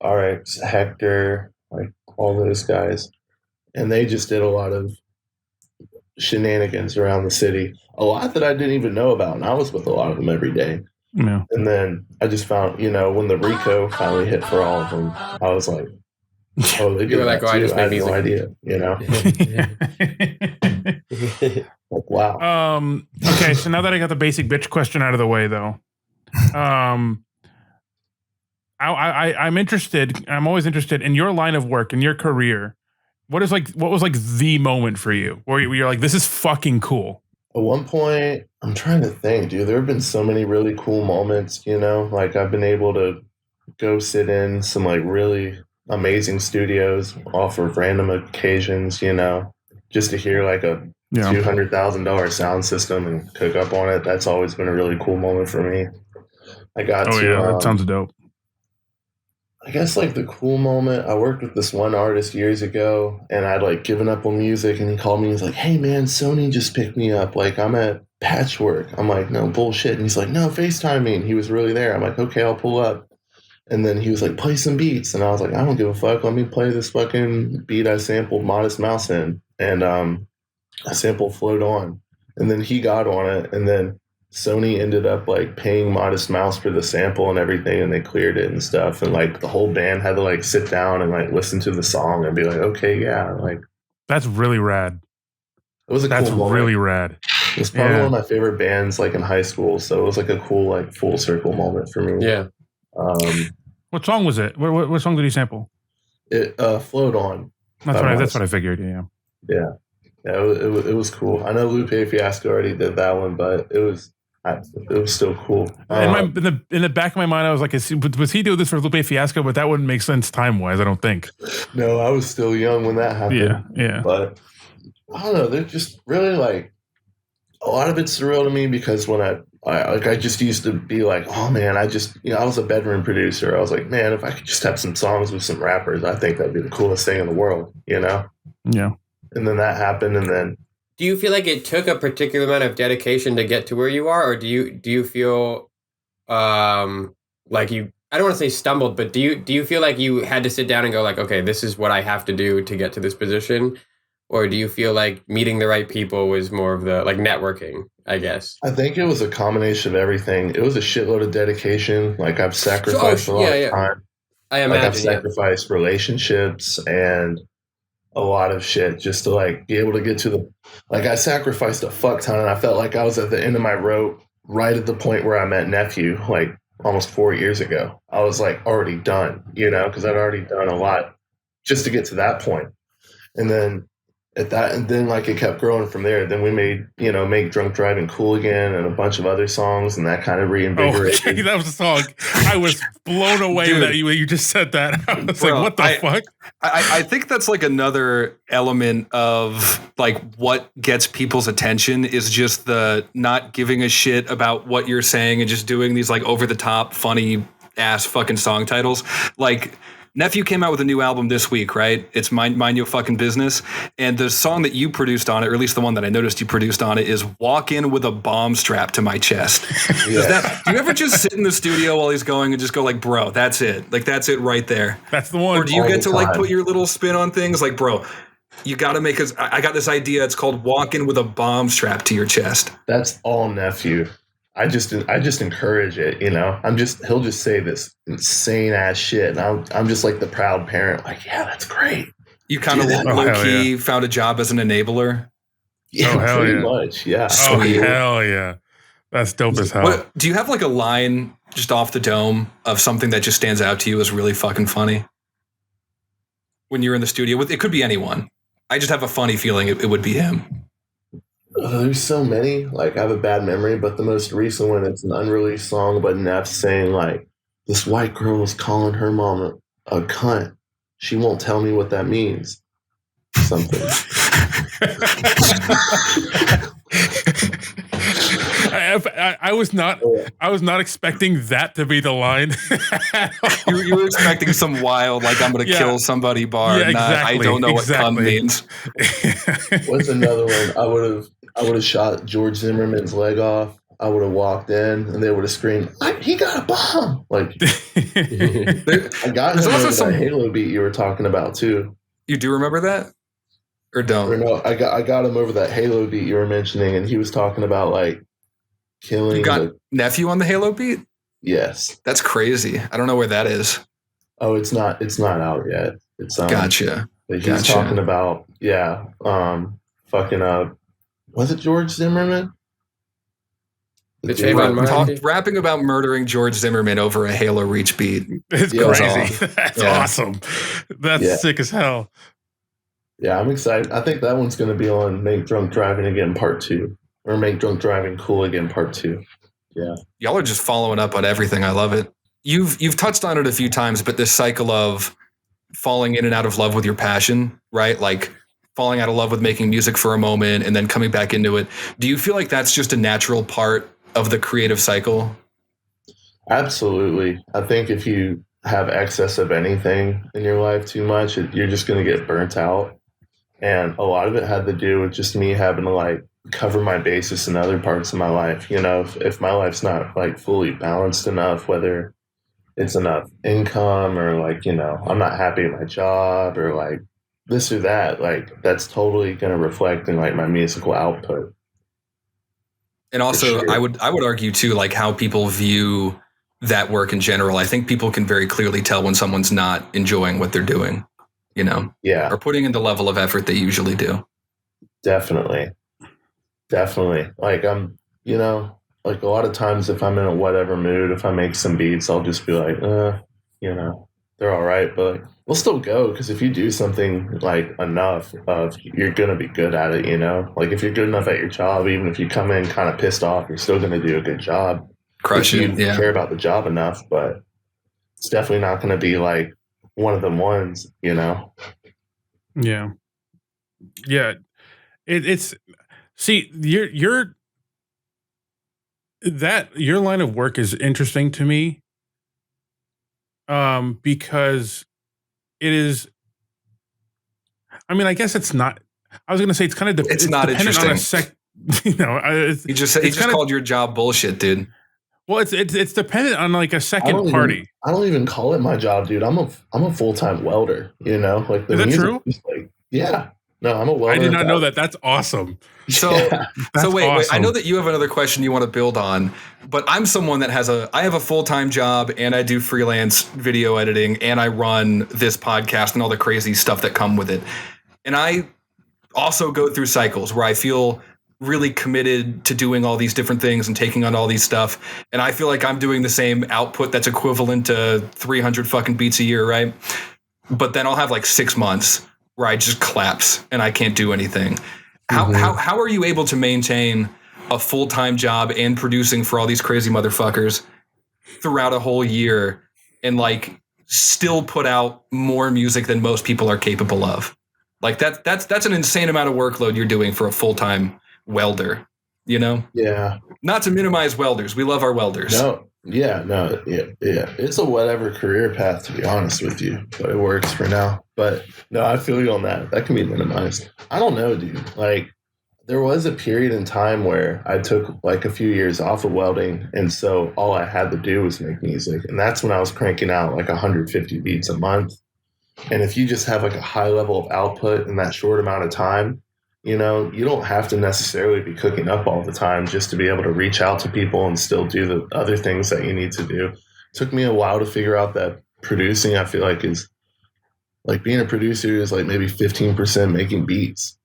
RX Hector, like all those guys. And they just did a lot of shenanigans around the city, a lot that I didn't even know about, and I was with a lot of them every day. Yeah. And then I just found, you know, when the Rico finally hit for all of them, I was like, oh, they did that too. I just had no idea, you know. Like, wow. Okay, so now that I got the basic bitch question out of the way, though, I'm interested. I'm always interested in your line of work, in your career. What was like the moment for you where you're like, this is fucking cool? At one point, I'm trying to think, dude, there have been so many really cool moments, you know, like I've been able to go sit in some like really amazing studios off of random occasions, you know, just to hear like a $200,000 sound system and cook up on it. That's always been a really cool moment for me. That sounds dope. I guess like the cool moment, I worked with this one artist years ago and I'd like given up on music, and he called me and he's like, hey man, Sony just picked me up. Like I'm at Patchwork. I'm like, no bullshit. And he's like, no, FaceTime me. And he was really there. I'm like, okay, I'll pull up. And then he was like, play some beats. And I was like, I don't give a fuck. Let me play this fucking beat I sampled Modest Mouse in. And I sampled Float On. And then he got on it. And then Sony ended up like paying Modest Mouse for the sample and everything, and they cleared it and stuff. And like the whole band had to like sit down and like listen to the song and be like, okay, yeah, like that's really rad. It was That's cool really rad. It was probably one of my favorite bands like in high school, so it was like a cool like full circle moment for me. Yeah. What song was it? What song did he sample? It Float On. That's what I figured. Yeah. It was cool. I know Lupe Fiasco already did that one, but it was It was still cool. In the back of my mind, I was like, was he doing this for Lupe Fiasco? But that wouldn't make sense time wise. I don't think. No, I was still young when that happened. Yeah. But I don't know. They're just really like a lot of it's surreal to me because when I just used to be like, oh man, I was a bedroom producer. I was like, man, if I could just have some songs with some rappers, I think that'd be the coolest thing in the world, Yeah. And then that happened, and then. Do you feel like it took a particular amount of dedication to get to where you are, or do you feel like you? I don't want to say stumbled, but do you feel like you had to sit down and go like, okay, this is what I have to do to get to this position, or do you feel like meeting the right people was more of the like networking? I guess. I think it was a combination of everything. It was a shitload of dedication. Like I've sacrificed a lot of time. I imagine. Like I've sacrificed relationships and a lot of shit just to like be able to get to I sacrificed a fuck ton, and I felt like I was at the end of my rope right at the point where I met Nephew like almost 4 years ago. I was like already done, because I'd already done a lot just to get to that point. And then like it kept growing from there. Then we made, Make Drunk Driving Cool Again and a bunch of other songs, and that kind of reinvigorated. Okay, that was a song. I was blown away Dude, that you just said that. I was like, what the fuck? I think that's like another element of like what gets people's attention is just the not giving a shit about what you're saying and just doing these like over the top funny ass fucking song titles. Like Nephew came out with a new album this week, right? It's Mind Your Fucking Business. And the song that you produced on it, or at least the one that I noticed you produced on it, is Walk In With a Bomb Strapped to My Chest. Yeah. Do you ever just sit in the studio while he's going and just go like, bro, that's it. Like, that's it right there. That's the one. Or do you get to like put your little spin on things? Like, bro, you got to make us, I got this idea. It's called Walk In With a Bomb Strapped to Your Chest. That's all Nephew. I just encourage it, he'll just say this insane ass shit, and I'm just like the proud parent, like, yeah, that's great. You kind of low key found a job as an enabler. Yeah, pretty much. Yeah. Oh hell yeah, that's dope as hell. Do you have like a line just off the dome of something that just stands out to you as really fucking funny when you're in the studio with? It could be anyone. I just have a funny feeling it would be him. There's so many. Like, I have a bad memory, but the most recent one, it's an unreleased song, but Neff saying, like, this white girl is calling her mom a cunt. She won't tell me what that means. Something. I was not expecting that to be the line. you were expecting some wild, like, I'm going to kill somebody bar. Yeah, exactly, I don't know what cunt means. What's another one? I would have shot George Zimmerman's leg off. I would have walked in and they would have screamed, he got a bomb. Like, I got him over that Halo beat you were talking about too. You do remember that? Or don't? Or no, I got him over that Halo beat you were mentioning, and he was talking about like killing. You got Nephew on the Halo beat? Yes. That's crazy. I don't know where that is. Oh, it's not out yet. It's gotcha. But he's talking about fucking up. Was it George Zimmerman? Rapping about murdering George Zimmerman over a Halo Reach beat. It's crazy. That's awesome. That's sick as hell. Yeah, I'm excited. I think that one's going to be on Make Drunk Driving Again Part 2. Or Make Drunk Driving Cool Again Part 2. Yeah. Y'all are just following up on everything. I love it. You've touched on it a few times, but this cycle of falling in and out of love with your passion, right? Like falling out of love with making music for a moment and then coming back into it. Do you feel like that's just a natural part of the creative cycle? Absolutely. I think if you have excess of anything in your life too much, you're just going to get burnt out. And a lot of it had to do with just me having to like cover my bases in other parts of my life. If my life's not like fully balanced enough, whether it's enough income or like, I'm not happy at my job or like this or that, like that's totally going to reflect in like my musical output. And also I would argue too, like how people view that work in general. I think people can very clearly tell when someone's not enjoying what they're doing, or putting in the level of effort they usually do. Definitely. Like I'm, like a lot of times if I'm in a whatever mood, if I make some beats, I'll just be like, they're all right, but like, we'll still go because if you do something like enough, you're gonna be good at it. You know, like if you're good enough at your job, even if you come in kind of pissed off, you're still gonna do a good job. Crush if it. you Yeah. care about the job enough, but it's definitely not gonna be like one of them ones. You know. Yeah. Yeah. It's see your line of work is interesting to me. Because it is. I mean, I guess it's not. I was going to say it's kind of It's not dependent on a interesting. You know, He just called your job bullshit, dude. Well, it's dependent on like a second party. I don't even call it my job, dude. I'm a full-time welder. You know, like the Is that music true? is like, yeah. No, I'm a welder. I did not know that. That's awesome. So, That's so wait. I awesome. know that you have another question you want to build on, but I'm someone that I have a full-time job and I do freelance video editing and I run this podcast and all the crazy stuff that come with it. And I also go through cycles where I feel really committed to doing all these different things and taking on all these stuff. And I feel like I'm doing the same output that's equivalent to 300 fucking beats a year, right? But then I'll have like 6 months where I just collapse and I can't do anything. How are you able to maintain a full-time job and producing for all these crazy motherfuckers throughout a whole year and like still put out more music than most people are capable of? Like that's an insane amount of workload you're doing for a full-time welder, you know? Yeah. Not to minimize welders. We love our welders. No. Yeah. It's a whatever career path, to be honest with you, but it works for now. But no, I feel you on that. That can be minimized. I don't know, dude. Like, there was a period in time where I took like a few years off of welding, and so all I had to do was make music, and that's when I was cranking out like 150 beats a month. And if you just have like a high level of output in that short amount of time, you know, you don't have to necessarily be cooking up all the time just to be able to reach out to people and still do the other things that you need to do. It took me a while to figure out that producing, I feel like, is like being a producer is like maybe 15% making beats.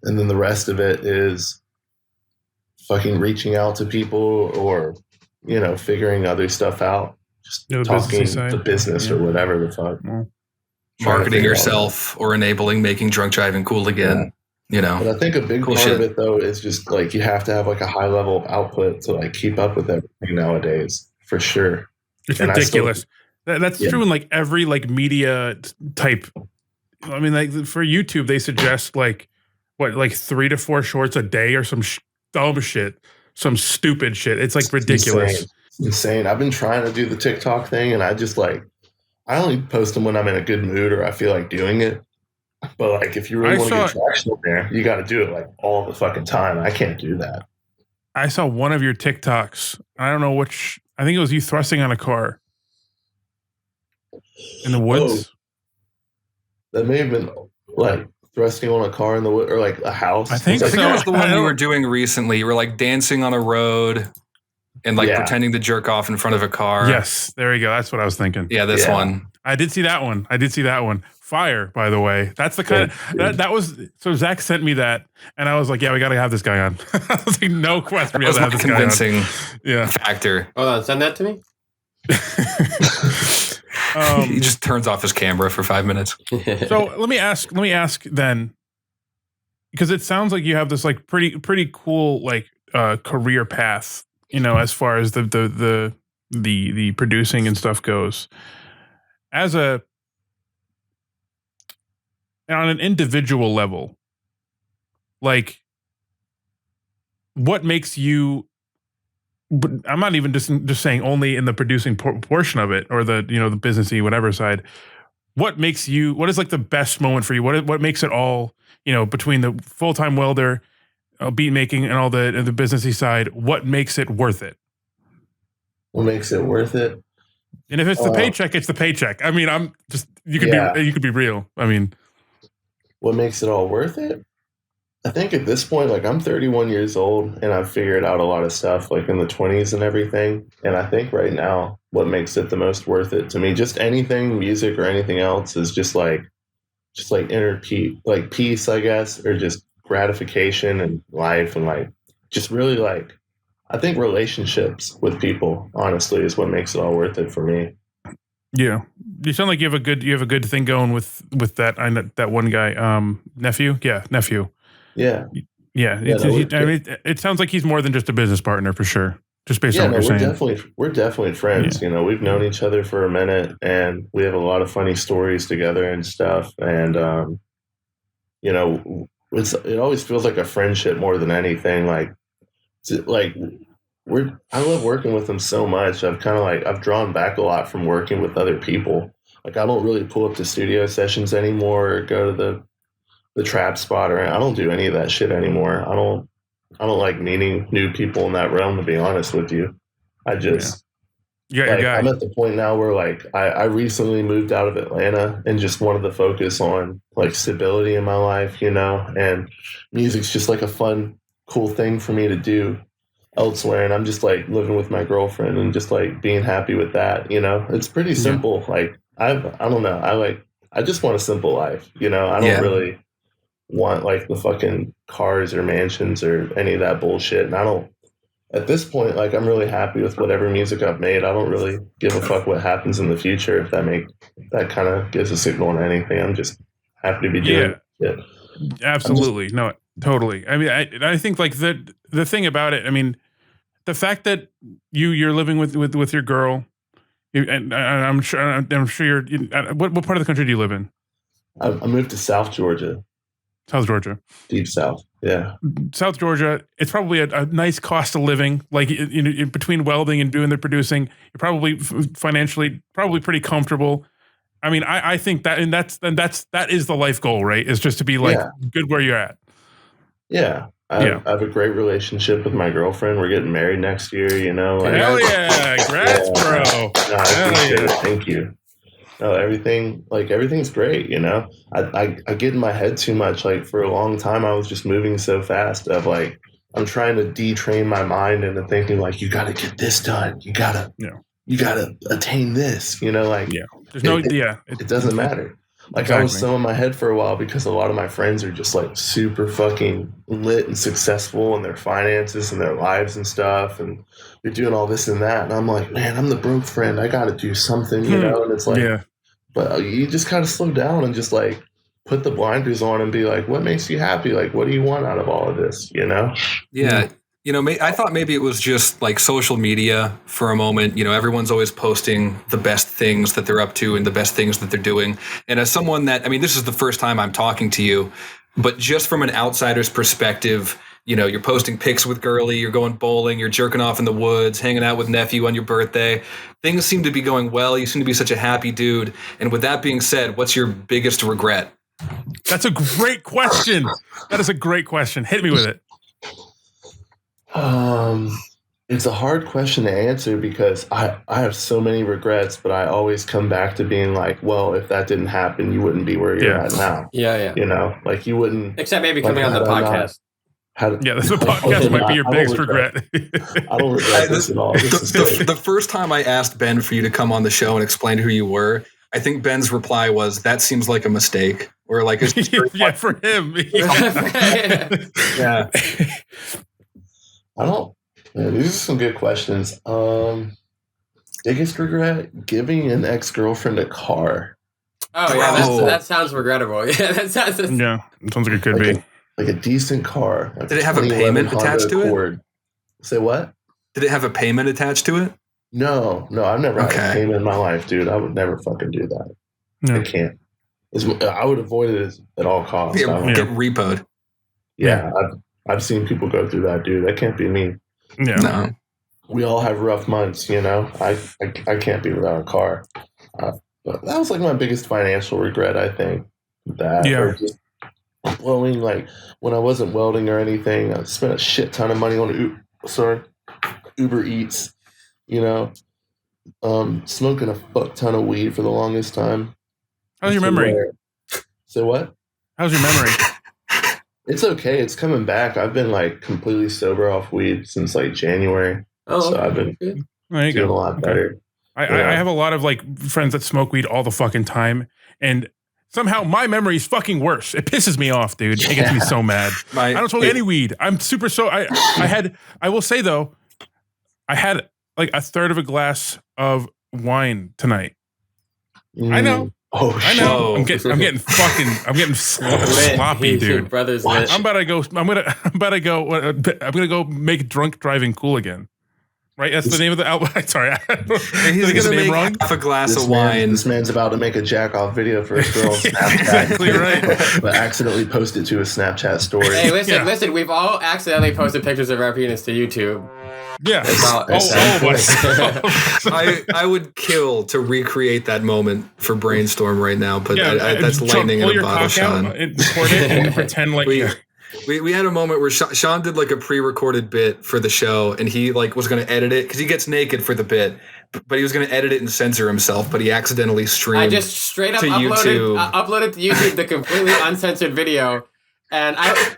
And then the rest of it is fucking reaching out to people or, you know, figuring other stuff out. Just talking the business or whatever the fuck. Yeah. Marketing yourself or enabling making drunk driving cool again. Yeah. You know. But I think a big part of it though is just like you have to have like a high level of output to like keep up with everything nowadays, for sure. It's ridiculous. That's true in like every like media type. I mean, like for YouTube, they suggest like 3 to 4 shorts a day or some dumb shit, some stupid shit. It's like ridiculous. It's insane. I've been trying to do the TikTok thing, and I just like I only post them when I'm in a good mood or I feel like doing it. But like, if you really want to get traction there, you got to do it like all the fucking time. I can't do that. I saw one of your TikToks. I don't know which. I think it was you thrusting on a car in the woods. Oh, that may have been like thrusting on a car in the wood or like a house. I think it was the one you were doing recently. You were like dancing on a road and like pretending to jerk off in front of a car. Yes, there you go. That's what I was thinking. Yeah, this one. I did see that one. Fire, by the way. That's the kind of that was. So Zach sent me that, and I was like, "Yeah, we got to have this guy on." I was like, "No question, we got to have this convincing guy on." factor. Hold on, send that to me. He just turns off his camera for 5 minutes. So let me ask then, because it sounds like you have this like pretty cool like career path, you know, as far as the producing and stuff goes. As on an individual level, like what makes you, but I'm not even just saying only in the producing portion of it or the, you know, the businessy, whatever side, what is like the best moment for you? What makes it all, you know, between the full-time welder, beat making and all the businessy side, what makes it worth it? What makes it worth it? And if it's the paycheck, it's the paycheck. I mean, I'm just, you could be real. I mean, what makes it all worth it? I think at this point, like I'm 31 years old and I've figured out a lot of stuff like in the 20s and everything. And I think right now, what makes it the most worth it to me, just anything, music or anything else, is just like inner peace, I guess, or just gratification and life and like just really like, I think relationships with people, honestly, is what makes it all worth it for me. Yeah. You sound like you have a good thing going with that. I know that one guy, nephew. Yeah, nephew. Yeah. Yeah. It sounds like he's more than just a business partner for sure. Just based on what you're saying. We're definitely friends. Yeah. We've known each other for a minute, and we have a lot of funny stories together and stuff. And it always feels like a friendship more than anything. Like I love working with him so much. I've drawn back a lot from working with other people. Like I don't really pull up to studio sessions anymore or go to the trap spot, or I don't do any of that shit anymore. I don't like meeting new people in that realm, to be honest with you. I just your guy. I'm at the point now where like I recently moved out of Atlanta and just wanted to focus on like stability in my life, and music's just like a fun, cool thing for me to do elsewhere. And I'm just like living with my girlfriend and just like being happy with that. It's pretty simple. Like I don't know. I just want a simple life. I don't really want like the fucking cars or mansions or any of that bullshit. And at this point, like I'm really happy with whatever music I've made. I don't really give a fuck what happens in the future. If that kind of gives a signal on anything, I'm just happy to be doing it. Absolutely. No, totally. I mean, I think like the thing about it, I mean, the fact that you're living with your girl, and I'm sure you're, what part of the country do you live in? I moved to South Georgia. South Georgia. Deep South. Yeah. South Georgia, it's probably a nice cost of living. Like in between welding and doing the producing, you're probably financially pretty comfortable. I mean, I think that, and that is the life goal, right? Is just to be like good where you're at. Yeah. I have a great relationship with my girlfriend. We're getting married next year, Hell yeah. Congrats, bro. No, I appreciate it. Thank you. No, everything's great, I get in my head too much. Like for a long time, I was just moving so fast of like, I'm trying to detrain my mind into thinking like, you got to get this done. You got to attain this, it doesn't matter. Like exactly. I was so in my head for a while because a lot of my friends are just like super fucking lit and successful in their finances and their lives and stuff. And they're doing all this and that. And I'm like, man, I'm the broke friend. I got to do something, and it's like, but you just kind of slow down and just like put the blinders on and be like, what makes you happy? Like, what do you want out of all of this? Yeah. I thought maybe it was just like social media for a moment. Everyone's always posting the best things that they're up to and the best things that they're doing. And as someone this is the first time I'm talking to you, but just from an outsider's perspective, you're posting pics with girly, you're going bowling, you're jerking off in the woods, hanging out with nephew on your birthday. Things seem to be going well. You seem to be such a happy dude. And with that being said, what's your biggest regret? That's a great question. That is a great question. Hit me with it. It's a hard question to answer because I have so many regrets, but I always come back to being like, well, if that didn't happen, you wouldn't be where you're at now. Yeah. Like you wouldn't. Except maybe coming on the podcast. The podcast might be your biggest regret. I don't regret this at all. The first time I asked Ben for you to come on the show and explain who you were, I think Ben's reply was, that seems like a mistake. Or like, for him. Yeah. These are some good questions. Biggest regret? Giving an ex-girlfriend a car. Oh, yeah, that sounds regrettable. Yeah, that sounds like it could be. Like a decent car. Like Did it have a payment attached to it? Say what? Did it have a payment attached to it? No, I've never had a payment in my life, dude. I would never fucking do that. No. I can't. I would avoid it at all costs. Get repoed. Yeah, I've seen people go through that, dude. That can't be me. Yeah. No. We all have rough months, I can't be without a car. But that was like my biggest financial regret, I think. Or just blowing, like when I wasn't welding or anything, I spent a shit ton of money on Uber Eats, smoking a fuck ton of weed for the longest time. How's your memory? Say what? How's your memory? It's okay. It's coming back. I've been like completely sober off weed since like January. So I've been doing a lot better. I have a lot of like friends that smoke weed all the fucking time, and somehow my memory is fucking worse. It pisses me off, dude. It gets me so mad. I don't smoke any weed. I'm super I will say though, I had like a third of a glass of wine tonight. I know. Oh, I know. I'm getting sloppy, dude. Brother's lit. I'm gonna go make drunk driving cool again. Right? That's the name of the album. Sorry. He's going to make half a glass of wine. This man's about to make a jack-off video for his girl Snapchat. Exactly right. But accidentally post it to a Snapchat story. Hey, listen. We've all accidentally posted pictures of our penis to YouTube. Yeah. I would kill to recreate that moment for Brainstorm right now, but that's lightning in a bottle, Sean. Record it and pretend like... We had a moment where Sean did like a pre-recorded bit for the show, and he like was going to edit it because he gets naked for the bit, but he was going to edit it and censor himself, but he accidentally streamed. I just straight up uploaded to YouTube the completely uncensored video, and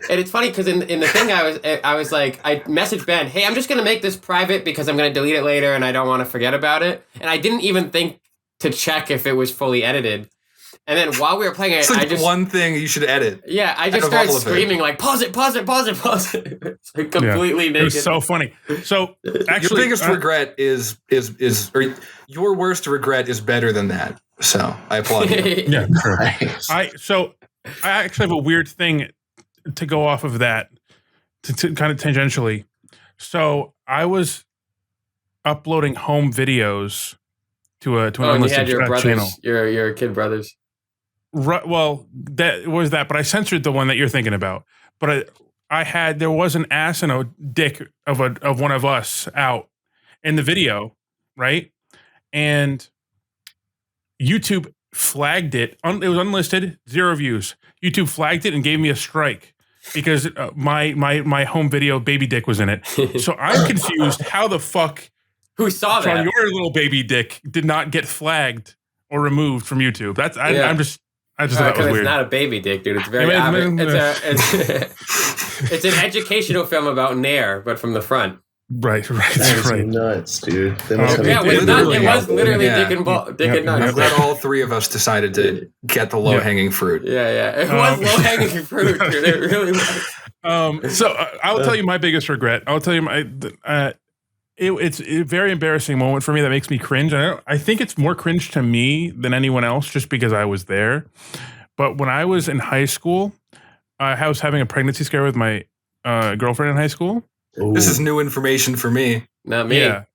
it's funny because in the thing I was like, I messaged Ben, hey, I'm just going to make this private because I'm going to delete it later and I don't want to forget about it, and I didn't even think to check if it was fully edited. And then while we were playing it, I just one thing you should edit. Yeah, I just started screaming like, pause it. It's like completely naked. It was so funny. So actually, your biggest regret is or your worst regret is better than that. So I applaud you. Yeah, true. I actually have a weird thing to go off of that to kind of tangentially. So I was uploading home videos to an unlisted channel. Your kid brothers. Right, well, that was that, but I censored the one that you're thinking about. But there was an ass and a dick of one of us out in the video, right? And YouTube flagged it. It was unlisted, 0 views. YouTube flagged it and gave me a strike because my home video baby dick was in it. So I'm confused. How the fuck? Who saw that? Your little baby dick did not get flagged or removed from YouTube. I just thought that was weird. It's not a baby dick, dude. It's very it's an educational film about Nair, but from the front. Right. That's right. Nuts, dude. It was literally dick and nuts. Glad all three of us decided to get the low hanging fruit. Yeah. It was low hanging fruit, dude. It really was. So I will tell you my biggest regret. I'll tell you it's a very embarrassing moment for me that makes me cringe. I think it's more cringe to me than anyone else just because I was there. But when I was in high school, I was having a pregnancy scare with my girlfriend in high school. Ooh. This is new information for me. Not me. Yeah.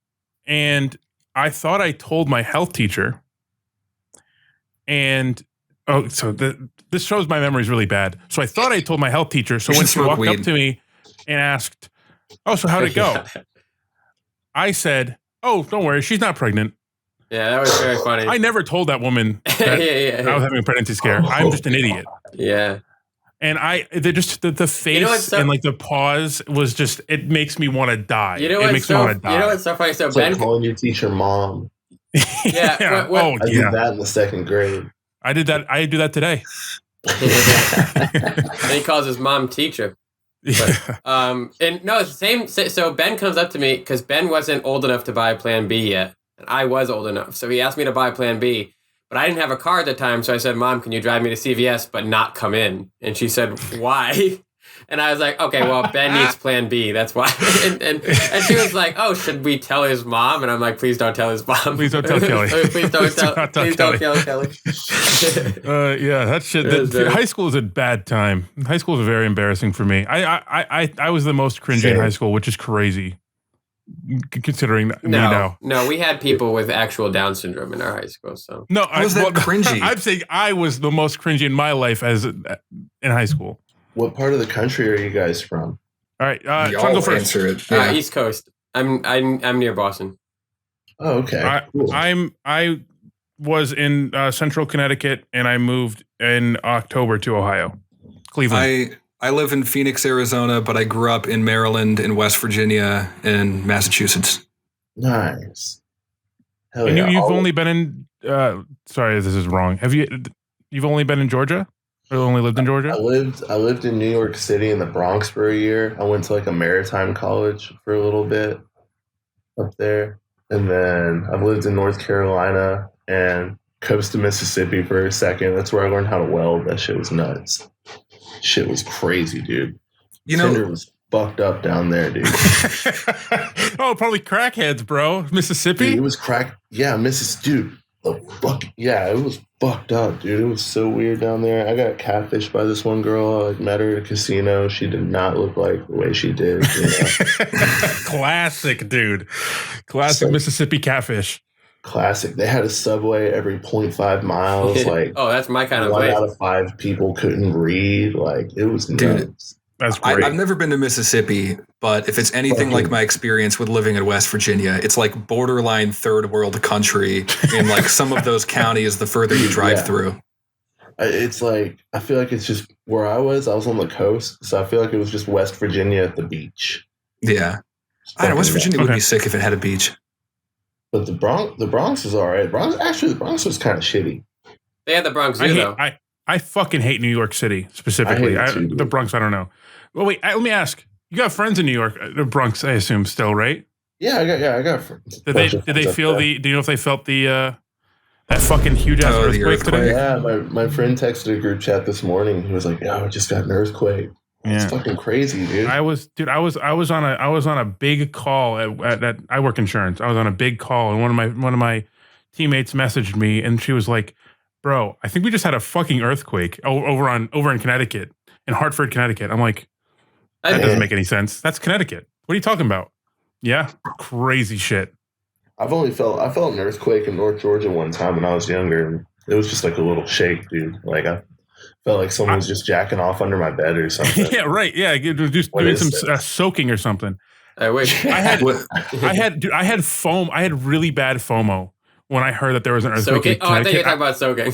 And I thought I told my health teacher. And this shows my memory is really bad. So I thought I told my health teacher. So when she walked up to me and asked, "Oh, so how'd it go?" I said, "Oh, don't worry, she's not pregnant." Yeah, that was very funny. I never told that woman that I was having a pregnancy scare. I'm just an idiot. Yeah. And the face and like the pause was just, it makes me want to die. You know what's so funny? So it's like calling your teacher mom. Yeah. I did that in the 2nd grade. I did that. I do that today. And he calls his mom teacher. But, and no, it's the same. So Ben comes up to me because Ben wasn't old enough to buy Plan B yet. And I was old enough. So he asked me to buy Plan B. But I didn't have a car at the time. So I said, "Mom, can you drive me to CVS but not come in?" And she said, "Why?" And I was like, "Okay, well, Ben needs Plan B. That's why." And she was like, "Oh, should we tell his mom?" And I'm like, "Please don't tell his mom. Please don't tell Kelly. Please don't tell Kelly." Yeah, that shit. High school is a bad time. High school is very embarrassing for me. I was the most cringy in high school, which is crazy, considering me now. No, we had people with actual Down syndrome in our high school. So that cringy? I'd say I was the most cringy in my life in high school. What part of the country are you guys from? All right, Sean, go first. Answer it. Yeah. East Coast. I'm near Boston. Oh, okay. Cool. I was in Central Connecticut, and I moved in October to Ohio, Cleveland. I live in Phoenix, Arizona, but I grew up in Maryland, in West Virginia, and Massachusetts. Nice. Hell and yeah. you've only been in. Sorry, this is wrong. You've only been in Georgia? Or only lived in Georgia? I lived in New York City in the Bronx for a year. I went to like a maritime college for a little bit up there. And then I've lived in North Carolina and coast of Mississippi for a second. That's where I learned how to weld. That shit was nuts. Shit was crazy, dude. Tinder was fucked up down there, dude. Oh, probably crackheads, bro. Mississippi? Dude, it was crack. Yeah, dude. It was fucked up, dude. It was so weird down there. I got catfished by this one girl. I met her at a casino. She did not look like the way she did. Classic, dude. Classic Mississippi catfish. Classic. They had a subway every 0.5 miles. Like, oh, that's my kind of one place. out of 5 people couldn't read. Like, it was nuts. That's great. I've never been to Mississippi, but if it's anything like my experience with living in West Virginia, it's like borderline third world country in like some of those counties the further you drive through. It's like, I feel like it's just where I was on the coast, so I feel like it was just West Virginia at the beach. Yeah. I don't know, West Virginia would be sick if it had a beach. But the Bronx is all right. The Bronx was kind of shitty. They had the Bronx Zoo, though. I fucking hate New York City specifically. The Bronx, I don't know. Well, wait. Let me ask. You got friends in New York, the Bronx, I assume, still, right? Yeah, I got friends. Did they feel the? Do you know if they felt the that fucking huge ass earthquake today? Yeah, my friend texted a group chat this morning. He was like, "Yeah, I just got an earthquake." Yeah. It's fucking crazy, dude. I was on a big call at I work insurance. I was on a big call, and one of my teammates messaged me, and she was like, "Bro, I think we just had a fucking earthquake over in Connecticut, in Hartford, Connecticut." I'm like, that doesn't make any sense. That's Connecticut. What are you talking about? Yeah, crazy shit. I felt an earthquake in North Georgia one time when I was younger, and it was just like a little shake, dude. Like I felt like someone was just jacking off under my bed or something. Yeah, right. Yeah, just doing some soaking or something. I wish I had foam. I had really bad FOMO when I heard that there was an earthquake. Soaking? Oh, I thought you were talking about soaking.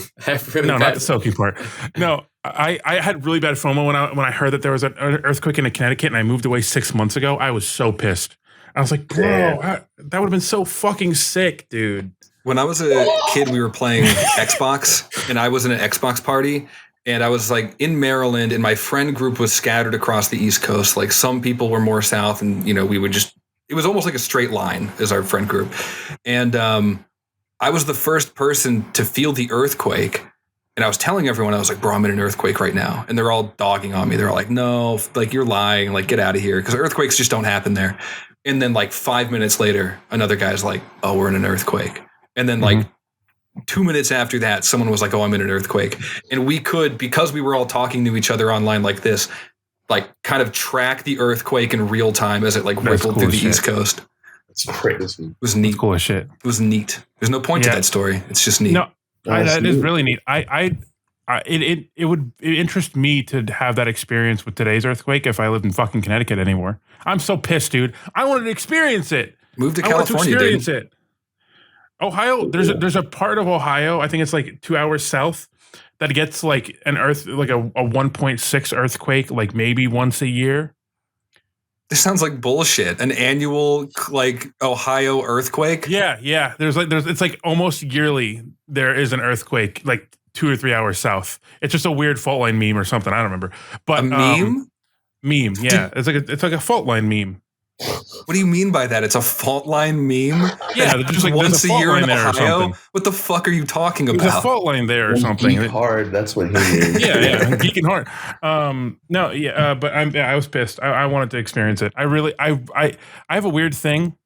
Not the soaking part. No, I had really bad FOMO when I heard that there was an earthquake in Connecticut, and I moved away 6 months ago. I was so pissed. I was like, bro, that would have been so fucking sick, dude. When I was a kid, we were playing Xbox, and I was in an Xbox party, and I was like in Maryland, and my friend group was scattered across the East Coast. Like some people were more south, and we would it was almost like a straight line as our friend group. And I was the first person to feel the earthquake. And I was telling everyone, I was like, bro, I'm in an earthquake right now. And they're all dogging on me. They're all like, no, like you're lying, like get out of here. Because earthquakes just don't happen there. And then like 5 minutes later, another guy's like, oh, we're in an earthquake. And then like 2 minutes after that, someone was like, oh, I'm in an earthquake. And we could, because we were all talking to each other online like this, like kind of track the earthquake in real time as it like rippled through the East Coast. It's crazy. It was neat. Cool as shit. It was neat. There's no point to that story. It's just neat. No, that is really neat. It would interest me to have that experience with today's earthquake if I lived in fucking Connecticut anymore. I'm so pissed, dude. I wanted to experience it. Move to California, dude. Ohio, there's a part of Ohio, I think it's like 2 hours south, that gets like a 1.6 earthquake like maybe once a year. This sounds like bullshit. An annual like Ohio earthquake? Yeah. It's like almost yearly there is an earthquake like 2 or 3 hours south. It's just a weird fault line meme or something. I don't remember. But a meme? Meme, yeah. It's like a fault line meme. What do you mean by that? It's a fault line meme? Yeah, just like once a year in Ohio? What the fuck are you talking about? There's a fault line there or something. Geek hard, that's what he means. yeah, geeking hard. But I was pissed. I wanted to experience it. I have a weird thing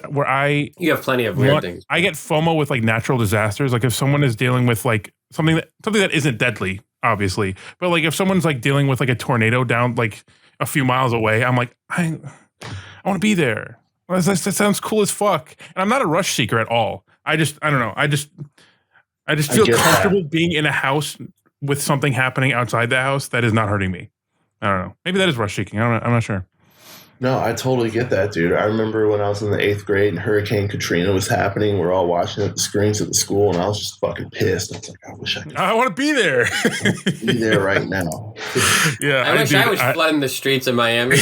where you have plenty of weird things. I get FOMO with like natural disasters. Like if someone is dealing with like something that isn't deadly, obviously, but like if someone's like dealing with like a tornado down like a few miles away, I'm like, I want to be there. That sounds cool as fuck. And I'm not a rush seeker at all. I don't know. I just feel comfortable being in a house with something happening outside the house that is not hurting me. I don't know. Maybe that is rush seeking. I'm not sure. No, I totally get that, dude. I remember when I was in the 8th grade and Hurricane Katrina was happening. We're all watching at the screens at the school, and I was just fucking pissed. I was like, I wish I could. I want to be there. Be there right now. Yeah, I wish I was flooding the streets of Miami.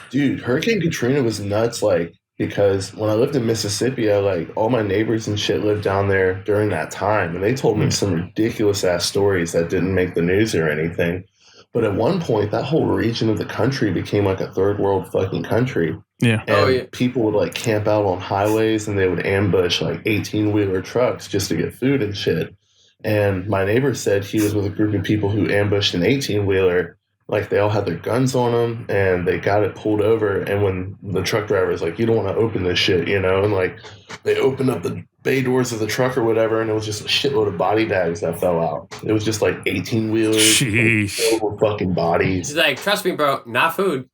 Dude, Hurricane Katrina was nuts. Like, because when I lived in Mississippi, all my neighbors and shit lived down there during that time, and they told me some ridiculous ass stories that didn't make the news or anything. But at one point, that whole region of the country became like a third world fucking country. Yeah. And people would like camp out on highways and they would ambush like 18-wheeler trucks just to get food and shit. And my neighbor said he was with a group of people who ambushed an 18-wheeler. Like they all had their guns on them and they got it pulled over. And when the truck driver was like, you don't want to open this shit, and like they opened up the bay doors of the truck or whatever, and it was just a shitload of body bags that fell out. It was just like 18-wheelers, Sheesh. fucking bodies. He's like, trust me, bro, not food.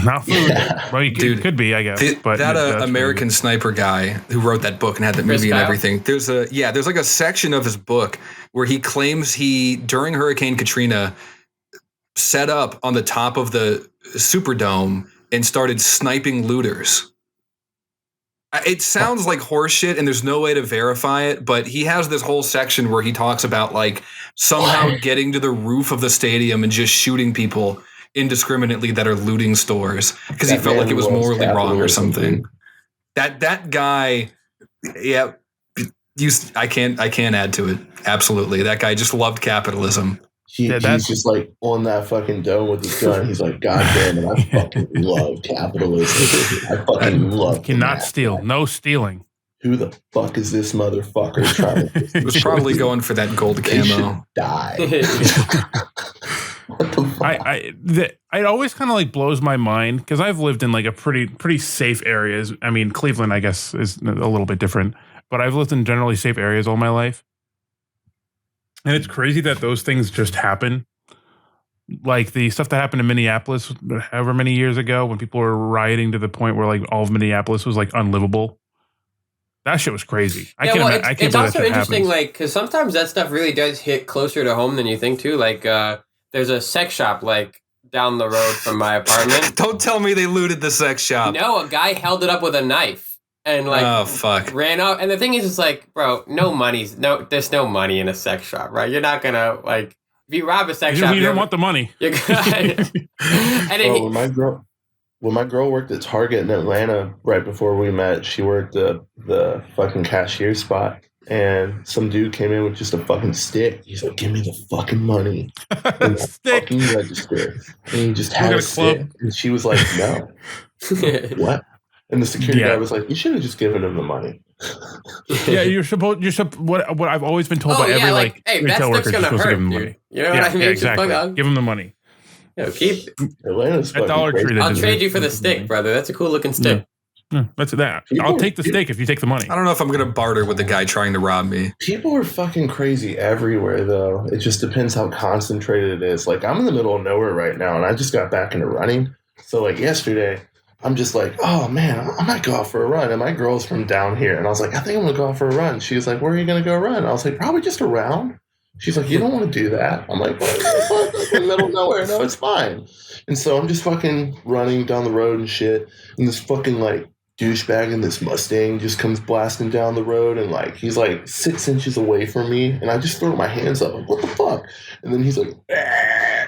Not food. Yeah. Well, Dude, it could be, I guess. But that that's American Sniper guy who wrote that book and had that movie and everything. There's like a section of his book where he claims he, during Hurricane Katrina, set up on the top of the Superdome and started sniping looters. It sounds like horseshit, and there's no way to verify it, but he has this whole section where he talks about like somehow getting to the roof of the stadium and just shooting people indiscriminately that are looting stores because he felt like it was morally wrong or something. That guy, yeah, I can't add to it. Absolutely, that guy just loved capitalism. He's just like on that fucking dome with his gun. He's like, God damn it, I fucking love capitalism. I fucking love. Cannot steal. No stealing. Who the fuck is this motherfucker trying to? He was probably going for that gold camo. Die. What the fuck? It always kind of like blows my mind because I've lived in like a pretty safe areas. I mean, Cleveland, I guess, is a little bit different, but I've lived in generally safe areas all my life. And it's crazy that those things just happen. Like the stuff that happened in Minneapolis, however many years ago, when people were rioting to the point where like all of Minneapolis was like unlivable. That shit was crazy. I can't believe it's also that interesting, happens. like, because sometimes that stuff really does hit closer to home than you think too. Like, there's a sex shop like down the road from my apartment. Don't tell me they looted the sex shop. No, a guy held it up with a knife and like ran out. And the thing is, it's like, bro, there's no money in a sex shop, right? You're not gonna like if you rob a sex shop. You don't want the money. You're gonna, when my girl worked at Target in Atlanta right before we met, she worked the fucking cashier spot, and some dude came in with just a fucking stick. He's like, "Give me the fucking money." And Stick. fucking register. And he just had a stick. And she was like, "No." What? And the security guy was like, "You should have just given him the money." Yeah, what I've always been told by every like hey, retail worker, you're supposed to give them the money. You know what I mean? Yeah, exactly. Give them the money. Keep Atlanta's at Dollar Tree. I'll trade you for the stick, brother. That's a cool looking stick. Yeah, that's that. I'll take the steak if you take the money. I don't know if I'm going to barter with the guy trying to rob me. People are fucking crazy everywhere, though. It just depends how concentrated it is. Like, I'm in the middle of nowhere right now, and I just got back into running. So, like, yesterday, I'm just like, oh, man, I might go out for a run. And my girl's from down here. And I was like, I think I'm going to go out for a run. She's like, where are you going to go run? I was like, probably just around. She's like, you don't want to do that. I'm like, what the fuck? Like, in the middle of nowhere. No, it's fine. And so I'm just fucking running down the road and shit. And this fucking, like, douchebag in this Mustang just comes blasting down the road, and like he's like 6 inches away from me, and I just throw my hands up like, what the fuck? And then he's like, ah!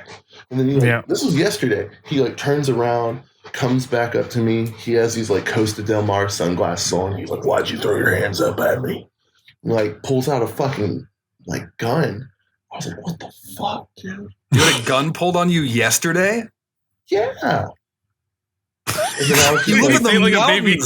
And then he like, this was yesterday. He like turns around, comes back up to me. He has these like Costa Del Mar sunglasses on. He's like, why'd you throw your hands up at me? And, like pulls out a fucking like gun. I was like, what the fuck, dude? You had a gun pulled on you yesterday? Yeah. And then I was You live in the like a baby.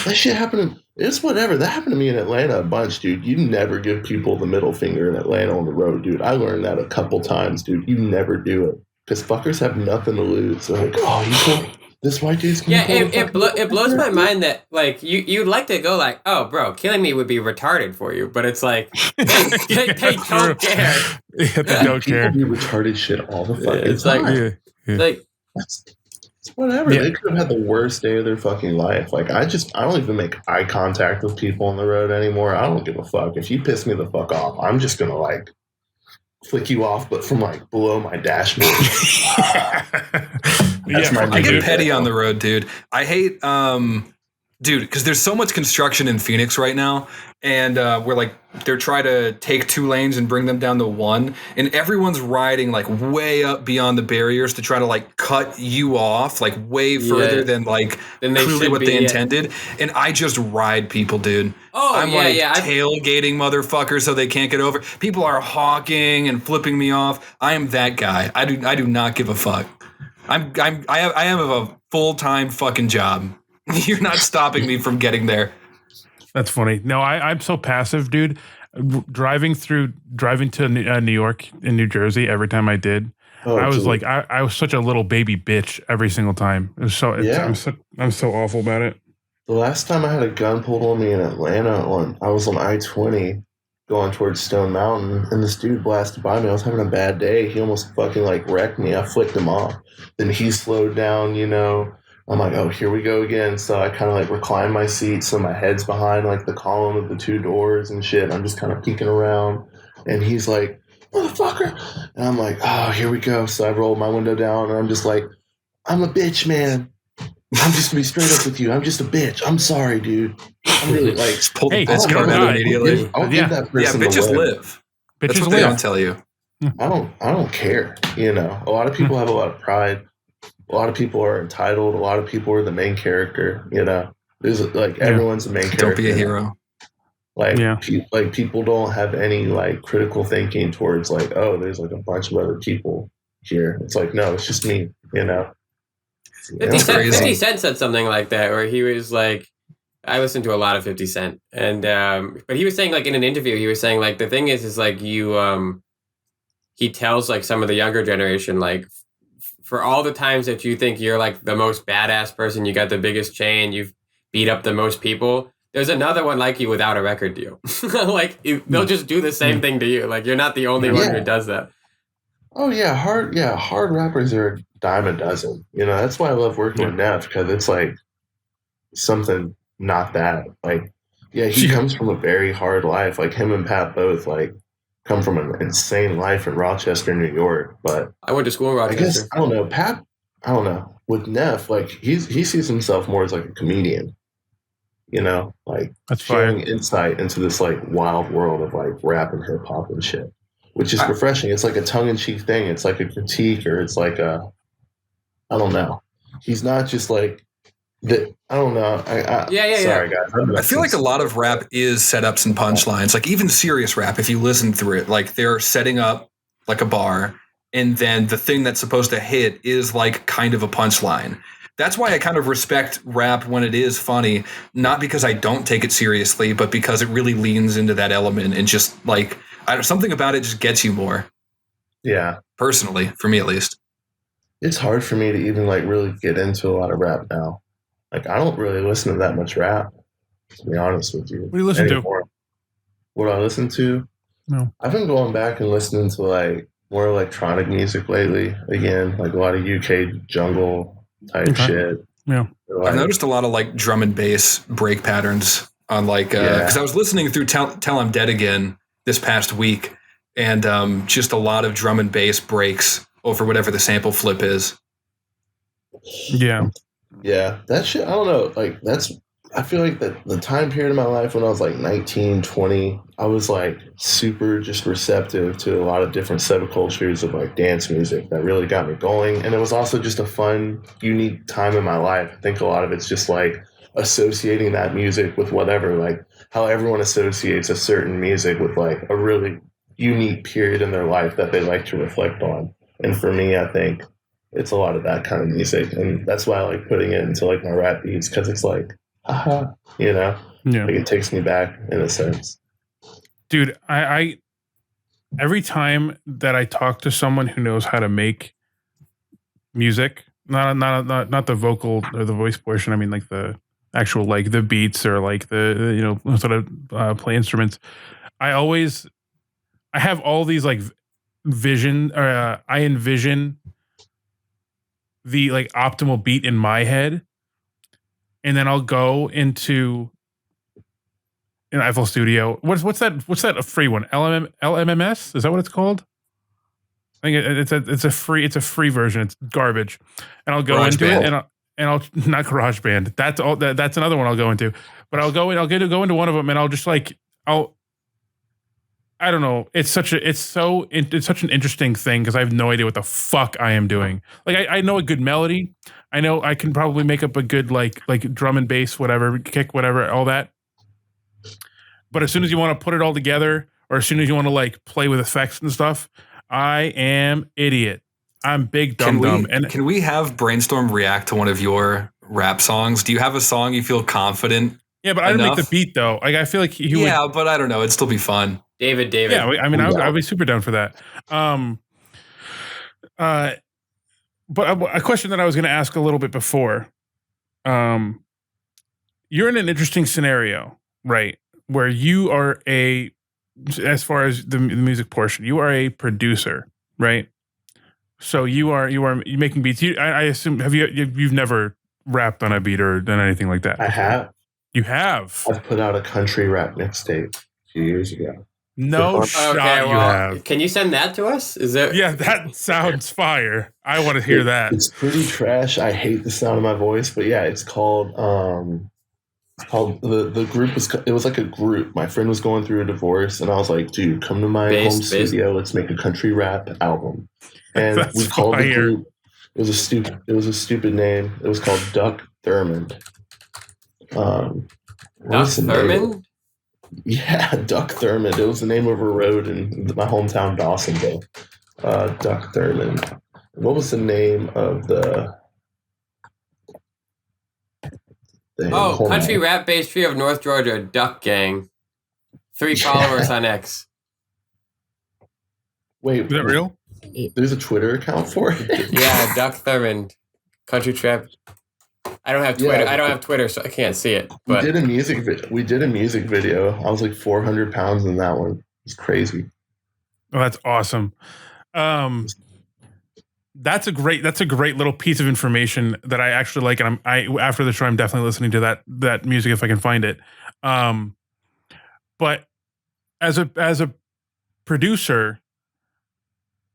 That shit happened. It's whatever. That happened to me in Atlanta a bunch, dude. You never give people the middle finger in Atlanta on the road, dude. I learned that a couple times, dude. You never do it because fuckers have nothing to lose. They're like, oh, you can't. This white dude's gonna it blows my mind that like you'd like to go like, oh, bro, killing me would be retarded for you, but it's like they don't care. Yeah, they don't care. People do retarded shit all the fucking It's time. like It's whatever. They could have had the worst day of their fucking life. Like I don't even make eye contact with people on the road anymore. I don't give a fuck. If you piss me the fuck off, I'm just gonna like flick you off, but from like below my dashboard. I get petty on the road, dude. I hate, dude, because there's so much construction in Phoenix right now, and we're like, they're trying to take 2 lanes and bring them down to 1, and everyone's riding like way up beyond the barriers to try to like cut you off like way further than like clearly what they intended. And I just ride people, dude. I'm tailgating motherfuckers so they can't get over. People are hawking and flipping me off. I am that guy. I do not give a fuck. I have a full-time fucking job. You're not stopping me from getting there. That's funny. No, I'm so passive, dude. Driving to New York and New Jersey every time I did, I was like, I was such a little baby bitch every single time. It was so, I'm so awful about it. The last time I had a gun pulled on me in Atlanta, I was on I-20 going towards Stone Mountain, and this dude blasted by me. I was having a bad day. He almost fucking like wrecked me. I flicked him off. Then he slowed down, you know. I'm like, oh, here we go again. So I kind of like recline my seat, so my head's behind like the column of the two doors and shit. I'm just kind of peeking around, and he's like, motherfucker. And I'm like, oh, here we go. So I rolled my window down, and I'm just like, I'm a bitch, man. I'm just gonna be straight up with you. I'm just a bitch. I'm sorry, dude. I'm really like, Just pull the Hey, bitch oh, card no, out no, immediately. I'll Yeah. give that Yeah, person bitches the win. live. That's Bitches what they live. don't tell you. I don't care. You know, a lot of people have a lot of pride. A lot of people are entitled. A lot of people are the main character. You know, there's like everyone's the main character. Don't be a hero. Like, Yeah. like people don't have any like critical thinking towards like, oh, there's like a bunch of other people here. It's like, no, it's just me. You know. 50 Cent, crazy. 50 Cent said something like that, where he was like, I listened to a lot of 50 Cent, and but he was saying like in an interview, he was saying like the thing is like he tells like some of the younger generation like for all the times that you think you're like the most badass person, you got the biggest chain, you've beat up the most people. There's another one like you without a record deal. Like they'll just do the same thing to you. Like you're not the only one who does that. Oh yeah, hard rappers are a dime a dozen. You know, that's why I love working with Neff, because it's like something not that. Like, yeah, he comes from a very hard life. Like him and Pat both like come from an insane life in Rochester, New York. But I went to school in Rochester. I guess I don't know. Pat, I don't know. With Neff, like he sees himself more as like a comedian. You know, like That's sharing fire. insight into this like wild world of like rap and hip hop and shit, which is refreshing. It's like a tongue in cheek thing. It's like a critique, or it's like a, I don't know. He's not just like the, I don't know. Sorry guys. I feel like a lot of rap is setups and punchlines. Like even serious rap, if you listen through it, like they're setting up like a bar, and then the thing that's supposed to hit is like kind of a punchline. That's why I kind of respect rap when it is funny, not because I don't take it seriously, but because it really leans into that element and just like something about it just gets you more. Yeah. Personally, for me at least. It's hard for me to even like really get into a lot of rap now. Like I don't really listen to that much rap, to be honest with you. What do you listen to? What I listen to? No. I've been going back and listening to like more electronic music lately. Again, like a lot of UK jungle type shit. Yeah. Like, I've noticed a lot of like drum and bass break patterns on like, because I was listening through Tell I'm Dead Again this past week, and just a lot of drum and bass breaks over whatever the sample flip is. Yeah. Yeah, that shit, I don't know. Like, I feel like that the time period of my life when I was like 19, 20, I was like super just receptive to a lot of different subcultures of like dance music that really got me going. And it was also just a fun, unique time in my life. I think a lot of it's just like associating that music with whatever, like how everyone associates a certain music with like a really unique period in their life that they like to reflect on. And for me, I think it's a lot of that kind of music. And that's why I like putting it into like my rap beats, because it's like, you know, like it takes me back in a sense. Dude, I every time that I talk to someone who knows how to make music, not the vocal or the voice portion, I mean like the actual like the beats or like the, you know, sort of play instruments, I have all these like vision, or I envision the like optimal beat in my head, and then I'll go into an FL Studio. What's that a free one? LMMS? Is that what it's called? I think it's a free version. It's garbage. And I'll go into it, and I'll not GarageBand. That's all. That's another one I'll go into. But I'll go into one of them, and I'll just like I don't know. It's such an interesting thing because I have no idea what the fuck I am doing. Like I know a good melody. I know I can probably make up a good like drum and bass, whatever, kick, whatever, all that. But as soon as you want to put it all together, or as soon as you want to like play with effects and stuff, I am idiot. I'm big dumb. And can we have Brainstorm react to one of your rap songs? Do you have a song you feel confident? Yeah, but I didn't make the beat though. Like I feel like he would. Yeah, but I don't know. It'd still be fun. David. Yeah, I mean, I'd be super down for that. But a question that I was going to ask a little bit before, you're in an interesting scenario, right? Where you are as far as the music portion, you are a producer, right? So you making beats. I assume you've never rapped on a beat or done anything like that I before? have. You have. I've put out a country rap mixtape a few years ago. No Okay, shot Okay, you have. can you send that to us? Is there? Yeah, that sounds fire. I want to hear that. It's pretty trash. I hate the sound of my voice, but yeah, it's called the group it was like a group. My friend was going through a divorce, and I was like, dude, come to my home studio. Let's make a country rap album. And That's we called the fire. group. It was a stupid name. It was called Duck Thurmond. Duck Thurmond? Yeah, Duck Thurmond. It was the name of a road in my hometown, Dawsonville. Duck Thurmond. What was the name of the thing? Country rap based trio of North Georgia, Duck Gang. 3 followers on X. Wait, Is that real? There's a Twitter account for it? Yeah, Duck Thurmond. Country trap. I don't have Twitter. Yeah. I don't have Twitter, so I can't see it. We But did a music video. I was like 400 pounds in that one. It's crazy. Oh, that's awesome. That's a great little piece of information that I actually like, and after the show I'm definitely listening to that music if I can find it. But as a producer,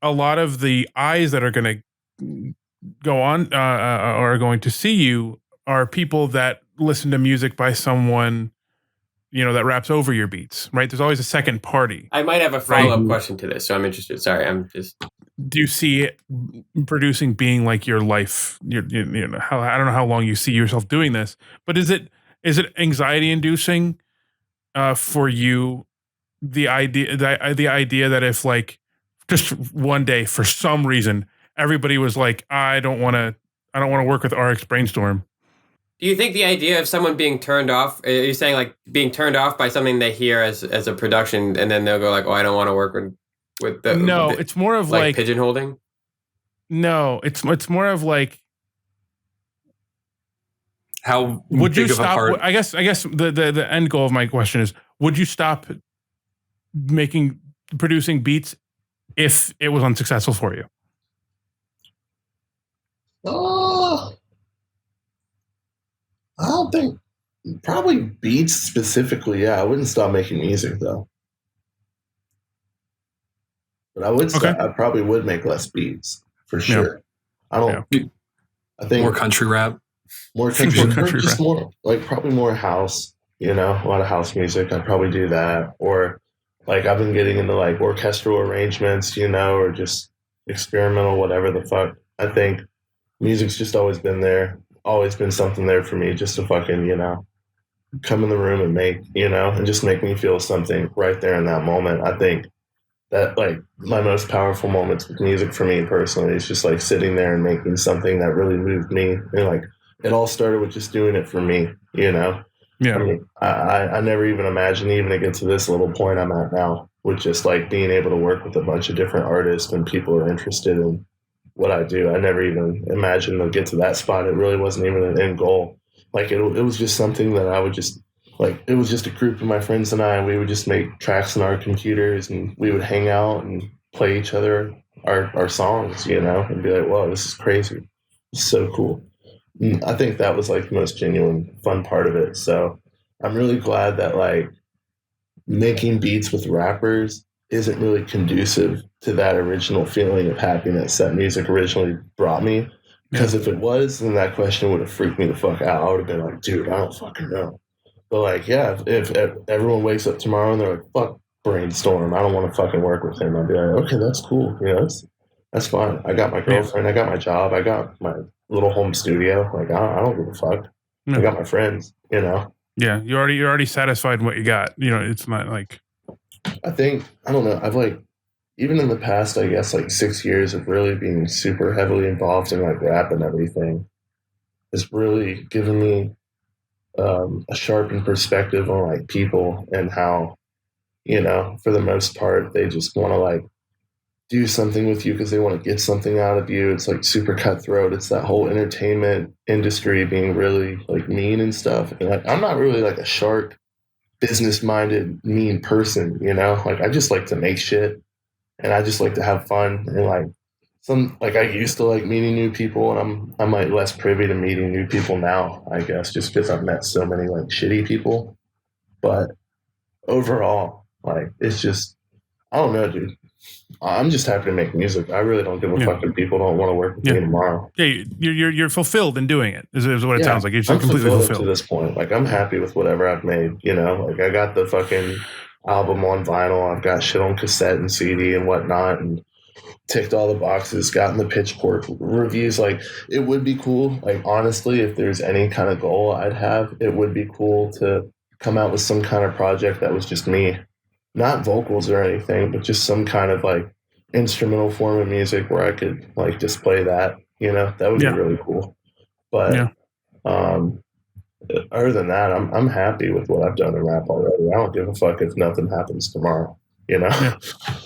a lot of the eyes that are going to go on are going to see you are people that listen to music by someone, that raps over your beats, right? There's always a second party. I might have a follow-up question to this, so I'm interested. Sorry, Do you see it producing being like your life? I don't know how long you see yourself doing this, but is it anxiety inducing for you? The idea that if like just one day for some reason everybody was like, I don't want to work with RX Brainstorm. Do you think the idea of someone being turned off? Are you saying like being turned off by something they hear as a production, and then they'll go like, oh, I don't want to work with the no, it's more of like pigeonholing. No, it's more of like, how would you big of a stop? part- I guess the end goal of my question is: would you stop producing beats if it was unsuccessful for you? I don't think probably beats specifically. Yeah, I wouldn't stop making music though. But I would. I probably would make less beats for sure. Yeah. I don't. Yeah. I think more country rap. More country rap. More like probably more house. A lot of house music. I'd probably do that, or like I've been getting into like orchestral arrangements, or just experimental, whatever the fuck. I think music's just always been there, always been something there for me, just to fucking come in the room and make and just make me feel something right there in that moment. I think that like my most powerful moments with music for me personally is just like sitting there and making something that really moved me, and like it all started with just doing it for me. Yeah. I mean, I never even imagined even to get to this little point I'm at now with just like being able to work with a bunch of different artists and people are interested in what I do. I never even imagined to get to that spot. It really wasn't even an end goal. Like it was just something that I would just like, it was just a group of my friends and we would just make tracks on our computers and we would hang out and play each other our songs, and be like, whoa, this is crazy. It's so cool. I think that was like the most genuine fun part of it. So I'm really glad that like making beats with rappers isn't really conducive to that original feeling of happiness that music originally brought me. Because if it was, then that question would have freaked me the fuck out. I would have been like, dude, I don't fucking know. But like, yeah, if everyone wakes up tomorrow and they're like, fuck Brainstorm, I don't want to fucking work with him, I'd be like, okay, that's cool. That's fine. I got my girlfriend, I got my job, I got my little home studio. Like I don't give a fuck. I got my friends, Yeah, you're already satisfied in what you got. It's not like I don't know. I've like even in the past, I guess like 6 years of really being super heavily involved in like rap and everything has really given me a sharpened perspective on like people and how, for the most part, they just want to like do something with you because they want to get something out of you. It's like super cutthroat. It's that whole entertainment industry being really like mean and stuff. And like, I'm not really like a shark, business minded, mean person, you know? Like I just like to make shit and I just like to have fun and like I used to like meeting new people, and I'm like less privy to meeting new people now, I guess, just because I've met so many like shitty people. But overall, like it's just I don't know, dude. I'm just happy to make music. I really don't give a fuck if people don't want to work with me tomorrow. Yeah, you're fulfilled in doing it. Is what it sounds like. You're I'm completely fulfilled to this point. Like I'm happy with whatever I've made. You know, like I got the fucking album on vinyl. I've got shit on cassette and CD and whatnot, and ticked all the boxes. Gotten the Pitchfork reviews. Like it would be cool. Like honestly, if there's any kind of goal I'd have, it would be cool to come out with some kind of project that was just me. Not vocals or anything, but just some kind of like instrumental form of music where I could like display that, you know, that would be really cool. But other than that, I'm happy with what I've done in rap already. I don't give a fuck if nothing happens tomorrow, you know?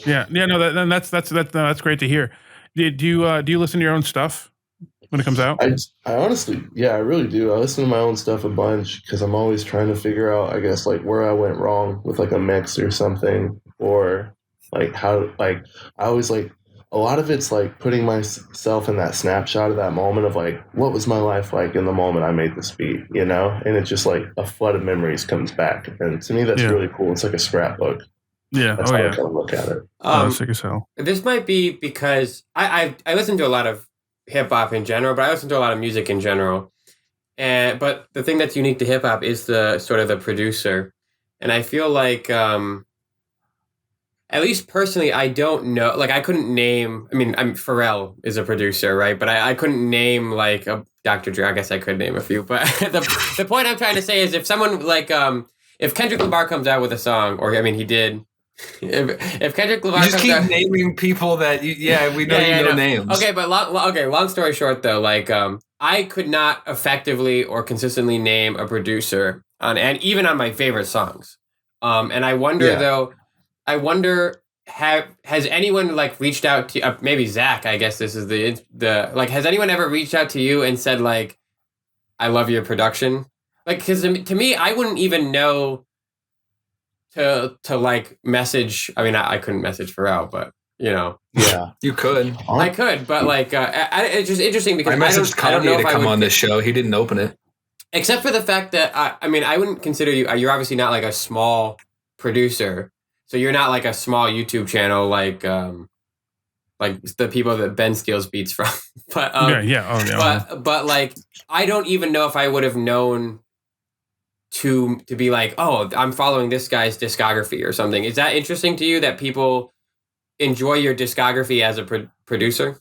No, that's great to hear. Do you listen to your own stuff when it comes out? I honestly, I really do. I listen to my own stuff a bunch because I'm always trying to figure out, I guess, like where I went wrong with like a mix or something, or like how, like I always like a lot of it's like putting myself in that snapshot of that moment of like what was my life like in the moment I made this beat, you know, and it's just like a flood of memories comes back, and to me that's really cool. It's like a scrapbook. Yeah, that's how I kind of look at it. Sick as hell. This might be because I listen to a lot of hip hop in general, but I listen to a lot of music in general. But the thing that's unique to hip hop is the sort of the producer. And I feel like, at least personally, I don't know, like I couldn't name, Pharrell is a producer, right? But I couldn't name like a Dr. Dre. I guess I could name a few, but the point I'm trying to say is if someone like, if Kendrick Lamar comes out with a song, or he did, if Kendrick Lamar you just keep naming people that we know names. Okay, but long story short though, like I could not effectively or consistently name a producer and even on my favorite songs. And I wonder has anyone like reached out to maybe Zach? I guess this is the like has anyone ever reached out to you and said like, I love your production? Like, because to me, I wouldn't even know to like message. I couldn't message Pharrell, but you know, you could. I could, but like, it's just interesting because I messaged Kanye to come on this show. He didn't open it, except for the fact that I wouldn't consider you. You're obviously not like a small producer, so you're not like a small YouTube channel like the people that Ben steals beats from. But but like, I don't even know if I would have known to be like, oh, I'm following this guy's discography or something. Is that interesting to you that people enjoy your discography as a producer?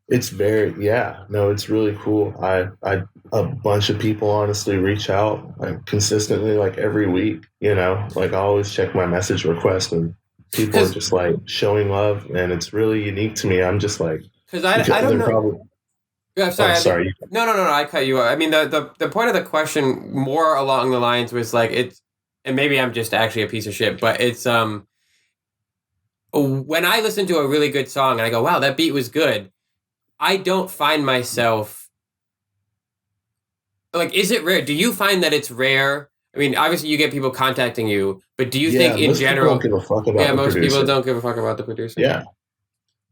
It's it's really cool. A bunch of people honestly reach out like consistently, like every week, you know, like I always check my message request and people are just like showing love, and it's really unique to me. I'm just like, because I don't know. Yeah, sorry. No. I cut you off. The point of the question more along the lines was like and maybe I'm just actually a piece of shit, but it's when I listen to a really good song and I go, wow, that beat was good. I don't find myself like, is it rare? Do you find that it's rare? Obviously you get people contacting you, but do you think in general, most people don't give a fuck about the producer. People don't give a fuck about the producer.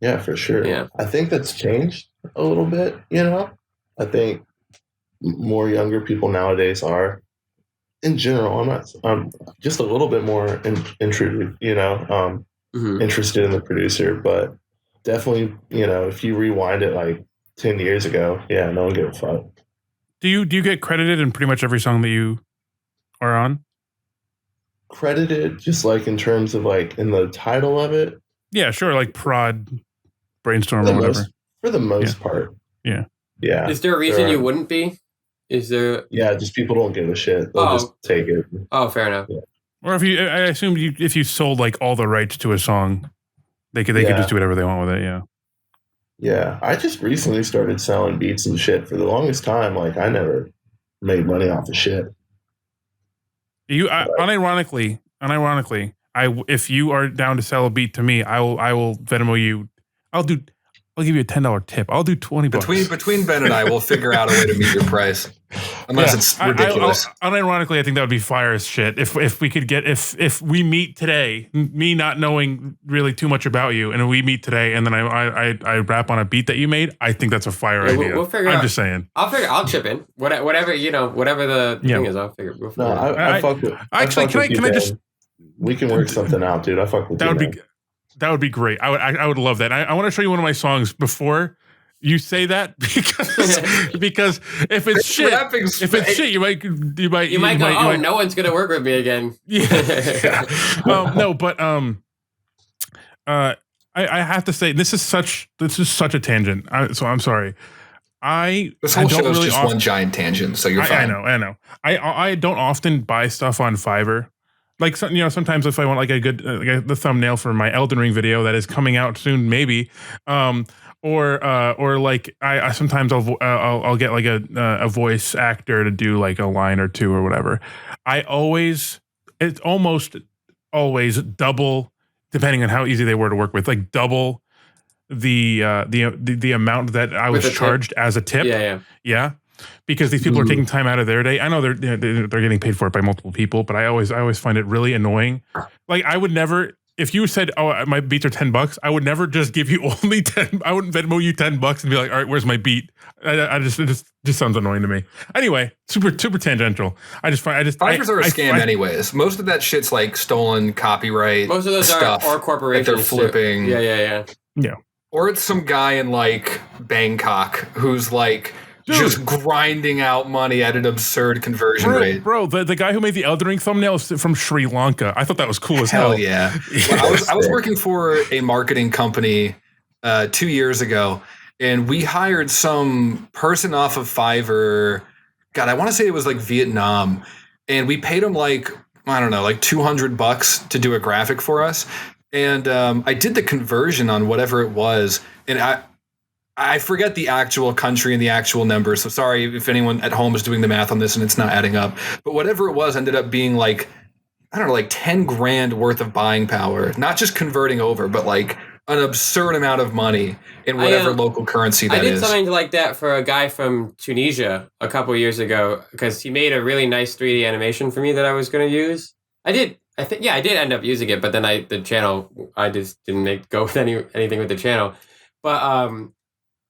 Yeah, for sure. Yeah. I think that's changed a little bit, you know? I think more younger people nowadays are, in general, I'm just a little bit more interested in the producer, but definitely, you know, if you rewind it like 10 years ago, no one gave a fuck. Do you get credited in pretty much every song that you are on? Credited, just like in terms of like in the title of it? Yeah, sure, like prod, Brainstorm or whatever. For the most part. Yeah. Yeah. Is there a reason you wouldn't be? Is there? Yeah, just people don't give a shit. They'll just take it. Oh, fair enough. Yeah. Or I assume if you sold like all the rights to a song, they could just do whatever they want with it. Yeah. Yeah, I just recently started selling beats and shit. For the longest time, like I never made money off of shit. Unironically, if you are down to sell a beat to me, I will Venmo you. I'll give you a $10 tip. I'll do $20. Between Ben and I, we'll figure out a way to meet your price. Unless it's ridiculous. Unironically, I think that would be fire as shit. If we could get if we meet today, me not knowing really too much about you, and we meet today, and then I rap on a beat that you made, I think that's a fire idea. We'll figure it out. I'm just saying. I'll chip in. Whatever the thing is, I'll figure. We'll figure it out. I fuck with. Actually, can I just? We can work something out, dude. I fuck with you. That would be great. I would love that. I want to show you one of my songs before you say that because if it's shit, you might go. No one's gonna work with me again. Yeah. No, but I have to say this is such a tangent. So I'm sorry. This whole show is just one giant tangent. So you're fine. I know. I don't often buy stuff on Fiverr. Like, sometimes if I want like a good the thumbnail for my Elden Ring video that is coming out soon, maybe, or like I sometimes I'll get like a voice actor to do like a line or two or whatever. It's almost always double, depending on how easy they were to work with, like double the amount that I was charged as a tip. Yeah. Because these people are taking time out of their day. I know they're getting paid for it by multiple people, but I always find it really annoying. Like, I would never, if you said, "Oh, my beats are $10," I would never just give you only 10. I wouldn't Venmo you $10 and be like, "All right, where's my beat?" It just sounds annoying to me. Anyway, super tangential. Fiverrs are a scam anyways. Most of that shit's like stolen copyright. Most of those stuff are corporations. That they're flipping. Yeah. Or it's some guy in like Bangkok who's like. Dude. Just grinding out money at an absurd conversion rate. Bro, the guy who made the Elden Ring thumbnail is from Sri Lanka. I thought that was cool as hell. Hell yeah. Well, I was working for a marketing company 2 years ago, and we hired some person off of Fiverr. God, I want to say it was like Vietnam. And we paid him like, I don't know, like $200 to do a graphic for us. And I did the conversion on whatever it was. And I forget the actual country and the actual numbers. So sorry if anyone at home is doing the math on this and it's not adding up. But whatever it was ended up being like, I don't know, like 10 grand worth of buying power. Not just converting over, but like an absurd amount of money in whatever local currency that is. I did something like that for a guy from Tunisia a couple of years ago because he made a really nice 3D animation for me that I was going to use. I did end up using it, but then I just didn't go with anything with the channel. But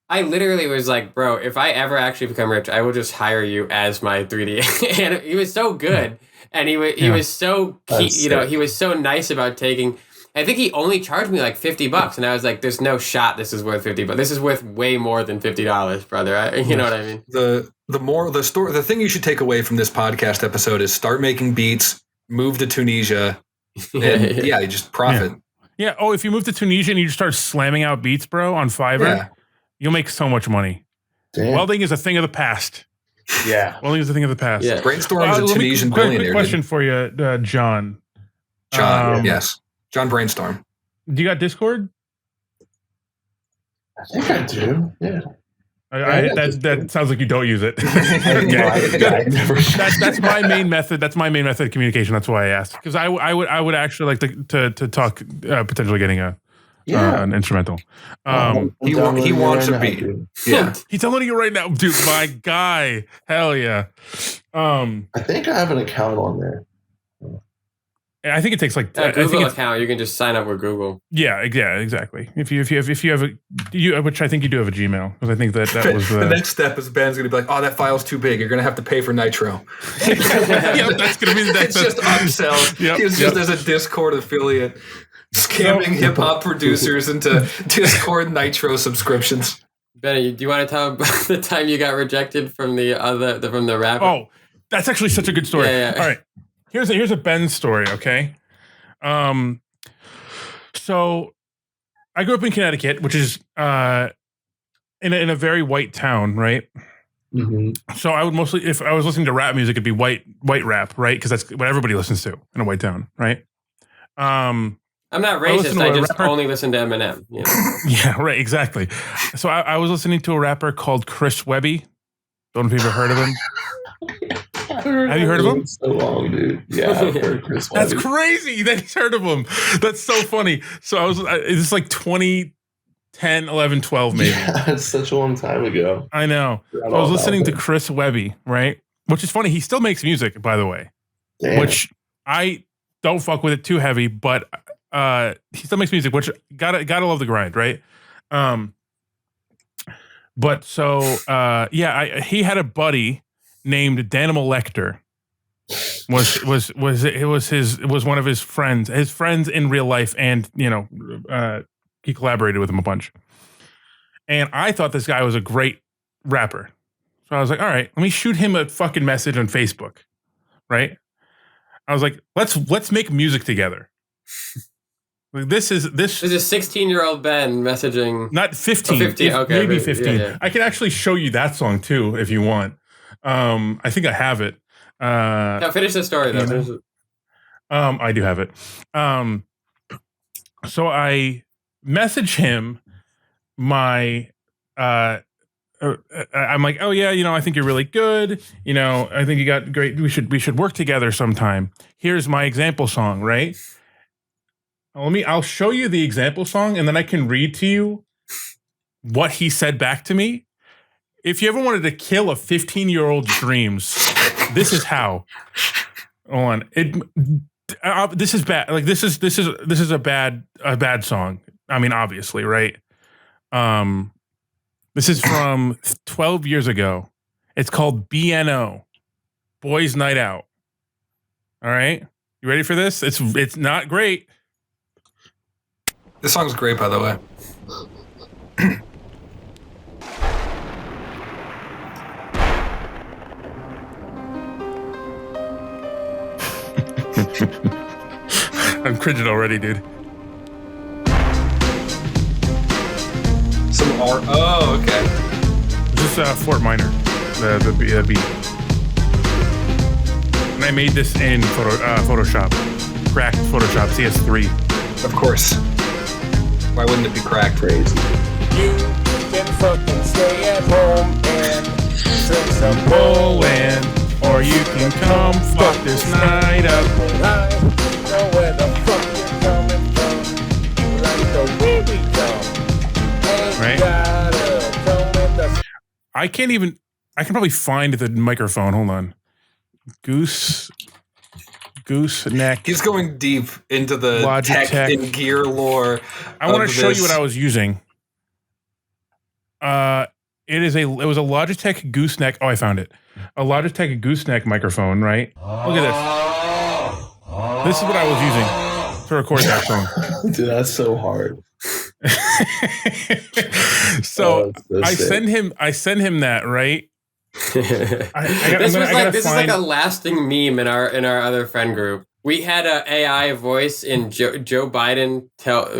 I literally was like, bro, if I ever actually become rich, I will just hire you as my 3D. And he was so good. And he was so, he was so nice about taking, I think he only charged me like $50. And I was like, there's no shot this is worth $50, but this is worth way more than $50, brother. You know what I mean? The thing you should take away from this podcast episode is start making beats, move to Tunisia, and you just profit. Yeah. Oh, if you move to Tunisia and you just start slamming out beats, bro, on Fiverr, you'll make so much money. Damn. Welding is a thing of the past. Yeah. Welding is a thing of the past. Yeah. Brainstorm is a Tunisian billionaire. Quick question for you, John. Yes. John Brainstorm. Do you got Discord? I think I do. Yeah. That sounds like you don't use it. That's my main method. That's my main method of communication. That's why I asked. Because I would actually like to talk potentially getting an instrumental. He wants a beat. Yeah. He's downloading it right now. Dude, my guy. Hell yeah. I think I have an account on there. I think it takes like a Google account. You can just sign up with Google. Yeah, exactly. If you have which I think you do have a Gmail, because I think that was the next step is Ben's gonna be like, oh, that file's too big. You're gonna have to pay for Nitro. That's gonna be the next. It's just upsell. It's just as a Discord affiliate, scamming hip hop producers into Discord Nitro subscriptions. Benny, do you want to tell about the time you got rejected from the rapper? Oh, that's actually such a good story. Yeah. All right. Here's a Ben story, okay? So I grew up in Connecticut, which is in a very white town, right? Mm-hmm. So I would mostly, if I was listening to rap music, it'd be white rap, right? Because that's what everybody listens to in a white town, right? I'm not racist. I just only listen to Eminem. You know? Yeah, right, exactly. So I was listening to a rapper called Chris Webby. Don't know if you've ever heard of him. Have you heard of him? So long, dude. Yeah, I've heard Chris That's Webby. crazy that he's heard of him. That's so funny. So it's like 2010, 11, 12 maybe. Yeah, it's such a long time ago. I know. So I was listening to Chris Webby, right? Which is funny. He still makes music, by the way. Damn. Which I don't fuck with it too heavy, but he still makes music, which gotta love the grind, right? But so he had a buddy named Danimal Lecter. Was one of his friends in real life, and he collaborated with him a bunch. And I thought this guy was a great rapper. So I was like, all right, let me shoot him a fucking message on Facebook. Right? I was like, let's make music together. Like this is 16-year-old Ben messaging. Not 15. 15. Okay, maybe 15. Yeah. I can actually show you that song too if you want. I think I have it. Now finish the story though. I do have it. So I message him my I'm like, oh yeah, I think you're really good. I think you got great. We should work together sometime. Here's my example song, right? I'll show you the example song, and then I can read to you what he said back to me. If you ever wanted to kill a 15-year-old's dreams, this is how. Hold on. This is bad. Like this is a bad song. I mean, obviously, right? This is from 12 years ago. It's called BNO, Boys Night Out. All right, you ready for this? It's not great. This song's great, by the way. I'm cringing already, dude. Some art. Oh, okay. This is Fort Minor, the beat. And I made this in Photoshop. Cracked Photoshop CS3. Of course. Why wouldn't it be cracked? Crazy. You can fucking stay at home and drink some Poland, or you can come fuck this night up. I know where the fuck you're coming from. You like the way we come. Ain't Right. gotta come with the I can probably find the microphone. Hold on. Gooseneck. He's going deep into the Logitech. tech and gear lore. I want to of show this. you what I was using. It was a Logitech Gooseneck. Oh, I found it. A Logitech Gooseneck microphone, right? Look at this. This is what I was using to record that song. Dude, that's so hard. So Oh, I sick. send him that, right? This is like a lasting meme in our other friend group. We had a AI voice in Joe Biden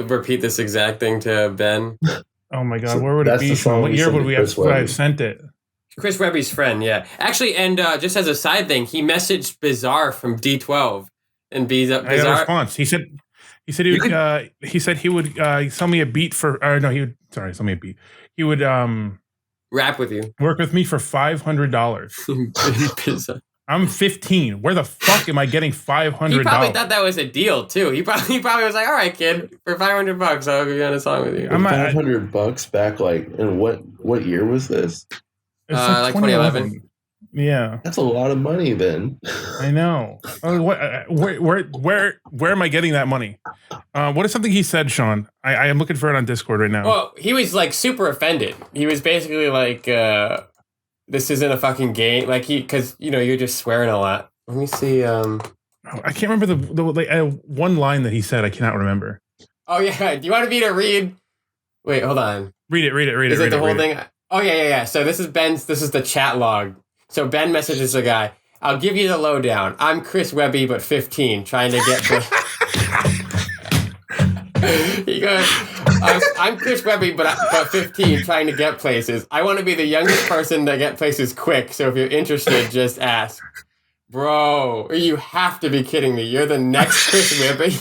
repeat this exact thing to Ben. Oh my god, So where would it that's be the from? song What you year sent would to we Chris have? Would I have Webby. sent it? Chris Webby's friend, yeah. Actually, and just as a side thing, he messaged Bizarre from D12, and I got a Bizarre. response. He said he would sell me a beat for. Sell me a beat. He would Rap with you. work with me for $500. Bizarre. I'm 15. Where the fuck am I getting $500? He probably thought that was a deal too. He probably was like, "All right, kid, for $500, I'll be on a song with you." I'm not- $500 back, like, in what year was this? It's like 2011. Yeah, That's a lot of money then. I know. Oh, where am I getting that money? What is something he said, Sean? I am looking for it on Discord right now. Well, he was like super offended. He was basically like, "This isn't a fucking game." Like because you're just swearing a lot. Let me see. I can't remember the one line that he said. I cannot remember. Oh yeah. Do you want me to read? Wait, hold on. Read it. Is it the whole thing? Oh yeah. So this is the chat log. So Ben messages the guy. I'll give you the lowdown. I'm Chris Webby, but 15, trying to get. He goes, I'm Chris Webby, but 15, trying to get places. I want to be the youngest person to get places quick. So if you're interested, just ask. Bro, you have to be kidding me. You're the next Chris Webby.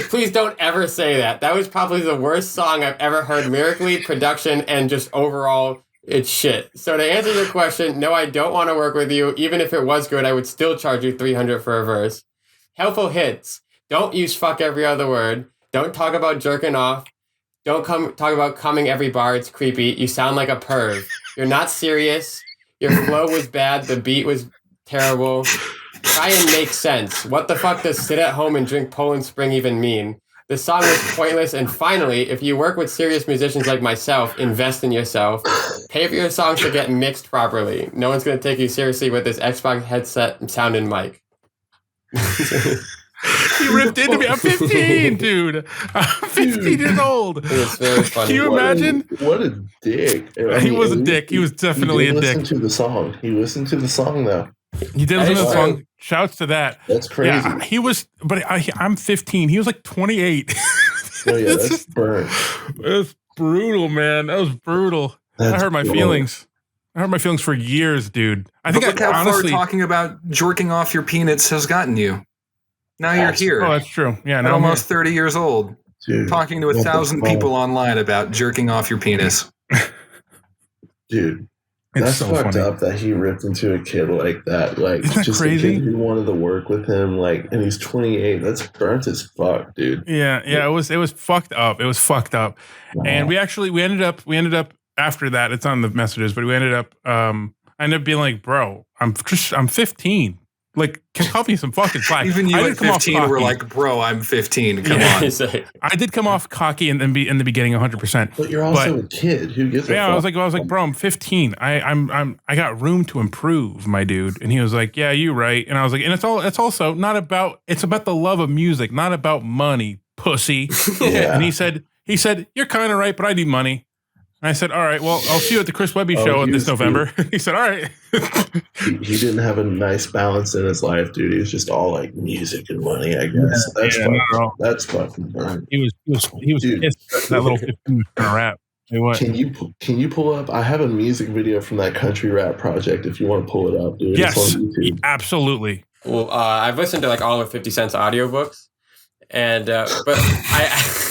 Please don't ever say that. That was probably the worst song I've ever heard lyrically, production, and just overall It's shit. So to answer your question, no, I don't want to work with you. Even if it was good, I would still charge you $300 for a verse. Helpful hints. Don't use fuck every other word. Don't talk about jerking off. Don't talk about coming every bar. It's creepy. You sound like a perv. You're not serious. Your flow was bad. The beat was terrible. Try and make sense. What the fuck does sit at home and drink Poland Spring even mean? The song was pointless. And finally, if you work with serious musicians like myself, invest in yourself. Pay for your songs to get mixed properly. No one's going to take you seriously with this Xbox headset sound and mic. He ripped into me. I'm 15, dude. I'm 15 years old. It's very funny. Can you imagine? What a dick. He was a dick. He was definitely a dick. Listen to the song. He listened to the song, though. He did listen to the song. Shouts to that. That's crazy. Yeah, he was, but I'm 15. He was like 28. Oh, yeah, that's burnt. It was brutal, man. That was brutal. That's I hurt my feelings. I hurt my feelings for years, dude. I think look how honestly far talking about jerking off your peanuts has gotten you. Now you're here. Oh, that's true. Yeah, at no, almost 30 years old. Dude, talking to 1,000 people online about jerking off your penis. Dude, it's that's so fucked funny. up that he ripped into a kid like that. Like, Isn't that just crazy? a kid who wanted to work with him, like, and he's 28. That's burnt as fuck, dude. Yeah, it was fucked up. It was fucked up. Wow. And we ended up after that, it's on the messages, but I ended up being like, bro, I'm 15. Like, call me some fucking slack. Even you I at 15 were like, bro, I'm 15. Come on. I did come off cocky in the beginning 100%. But you're also a kid. Who gives a fuck? I was like, bro, I'm 15. I got room to improve, my dude. And he was like, yeah, you're right. And I was like, and it's also not about, it's about the love of music, not about money, pussy. Yeah. And he said, you're kind of right, but I need money. And I said, all right, well, I'll see you at the Chris Webby show this November. He said, all right. He didn't have a nice balance in his life, dude. He was just all like music and money, I guess. That's fucking burnt. He was Dude. pissed that little 15 rap. Hey, what? Can you pull up? I have a music video from that country rap project. If you want to pull it up, dude. Yes, it's on YouTube. absolutely. Well, I've listened to like all of 50 Cent's audiobooks, and but I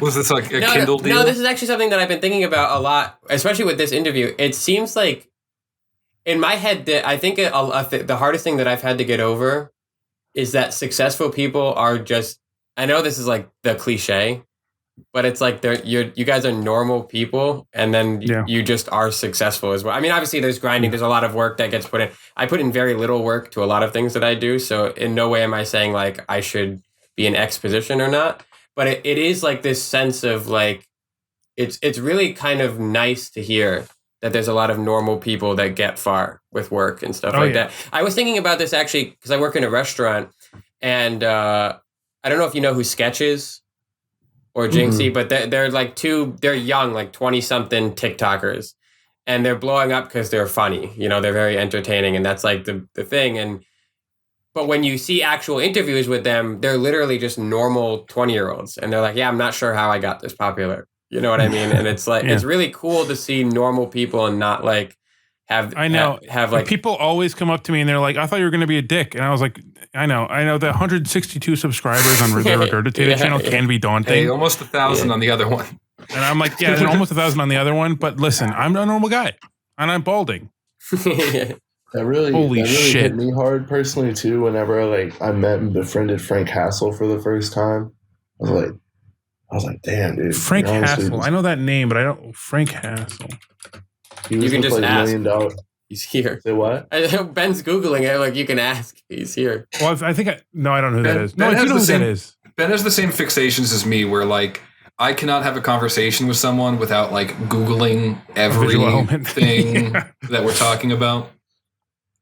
was this like a Kindle deal? No, this is actually something that I've been thinking about a lot, especially with this interview. It seems like in my head that I think the hardest thing that I've had to get over is that successful people are just. I know this is like the cliche, but it's like you guys are normal people, and then you just are successful as well. I mean, obviously there's grinding, there's a lot of work that gets put in. I put in very little work to a lot of things that I do, so in no way am I saying like I should be in X position or not. But it is like this sense of like, it's really kind of nice to hear that there's a lot of normal people that get far with work and stuff that. I was thinking about this actually because I work in a restaurant, and I don't know if you know who Sketch is or Jinxie, but they're like they're young, like 20-something TikTokers, and they're blowing up because they're funny. You know, they're very entertaining, and that's like the thing. But when you see actual interviews with them, they're literally just normal 20-year-olds. And they're like, yeah, I'm not sure how I got this popular. You know what I mean? And it's like, it's really cool to see normal people and not like have like people always come up to me and they're like, I thought you were going to be a dick. And I was like, I know the 162 subscribers on the Regurgitated channel can be daunting. Hey, almost 1,000 on the other one. And I'm like, yeah, and almost 1,000 on the other one. But listen, I'm a normal guy and I'm balding. That really shit. hit me hard personally too. Whenever I met and befriended Frank Hassel for the first time, I was like, damn, dude. Frank Hassel. I know that name, but I don't. Frank Hassel. You can just ask. $1 million. He's here. Say what? Ben's Googling it. Like, you can ask. He's here. Well, I think I don't know who that is. No, I do know who that is. Ben has the same fixations as me, where like I cannot have a conversation with someone without like Googling everything that we're talking about.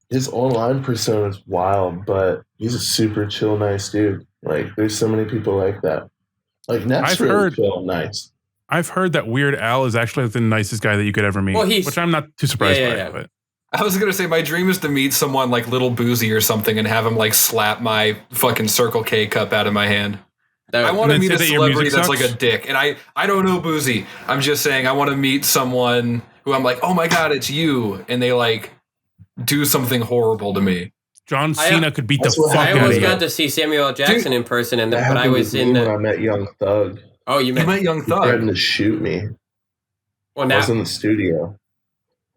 His online persona is wild, but he's a super chill, nice dude. Like, there's so many people like that. Like, Nep's really chill, nice. I've heard that Weird Al is actually the nicest guy that you could ever meet, which I'm not too surprised by. But. I was going to say, my dream is to meet someone like Little Boozy or something and have him like slap my fucking Circle K cup out of my hand. I want to meet a celebrity that's like a dick. And I don't know Boozy. I'm just saying I want to meet someone who I'm like, oh my God, it's you. And they like do something horrible to me. John Cena could beat the fuck out of you. I almost got to see Samuel L. Jackson in person, but I was in when I met Young Thug. Oh, you met Young Thug? He threatened to shoot me. Well, now I was in the studio.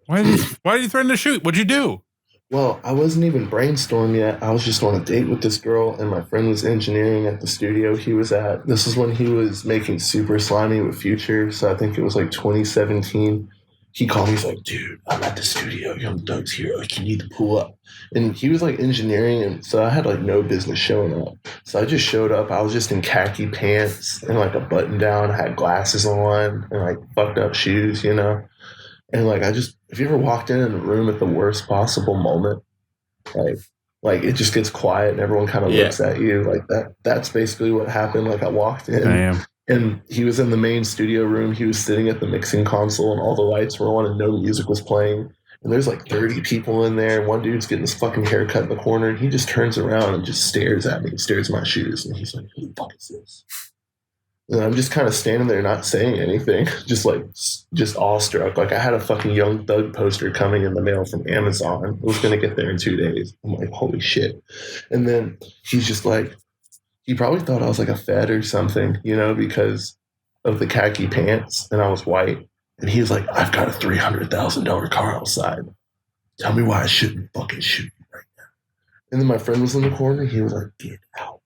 Why did you threaten to shoot? What'd you do? Well, I wasn't even Brainstorm yet. I was just on a date with this girl, and my friend was engineering at the studio he was at. This is when he was making Super Slimy with Future, so I think it was like 2017. He called me, he's like, dude, I'm at the studio. Young Doug's here. Like, you need to pull up. And he was like engineering, and so I had like no business showing up. So I just showed up. I was just in khaki pants and like a button down. I had glasses on and like fucked up shoes, you know? And like, if you ever walked in a room at the worst possible moment, like it just gets quiet and everyone kind of looks at you like that. That's basically what happened. Like I walked in and he was in the main studio room. He was sitting at the mixing console and all the lights were on and no music was playing. And there's like 30 people in there. And one dude's getting his fucking haircut in the corner. And he just turns around and just stares at me, stares at my shoes. And he's like, who the fuck is this? And I'm just kind of standing there not saying anything, just awestruck. Like I had a fucking Young Thug poster coming in the mail from Amazon. It was going to get there in 2 days. I'm like, holy shit. And then he's just like, he probably thought I was like a Fed or something, you know, because of the khaki pants and I was white. And he's like, I've got a $300,000 car outside. Tell me why I shouldn't fucking shoot you right now. And then my friend was in the corner. He was like, get out.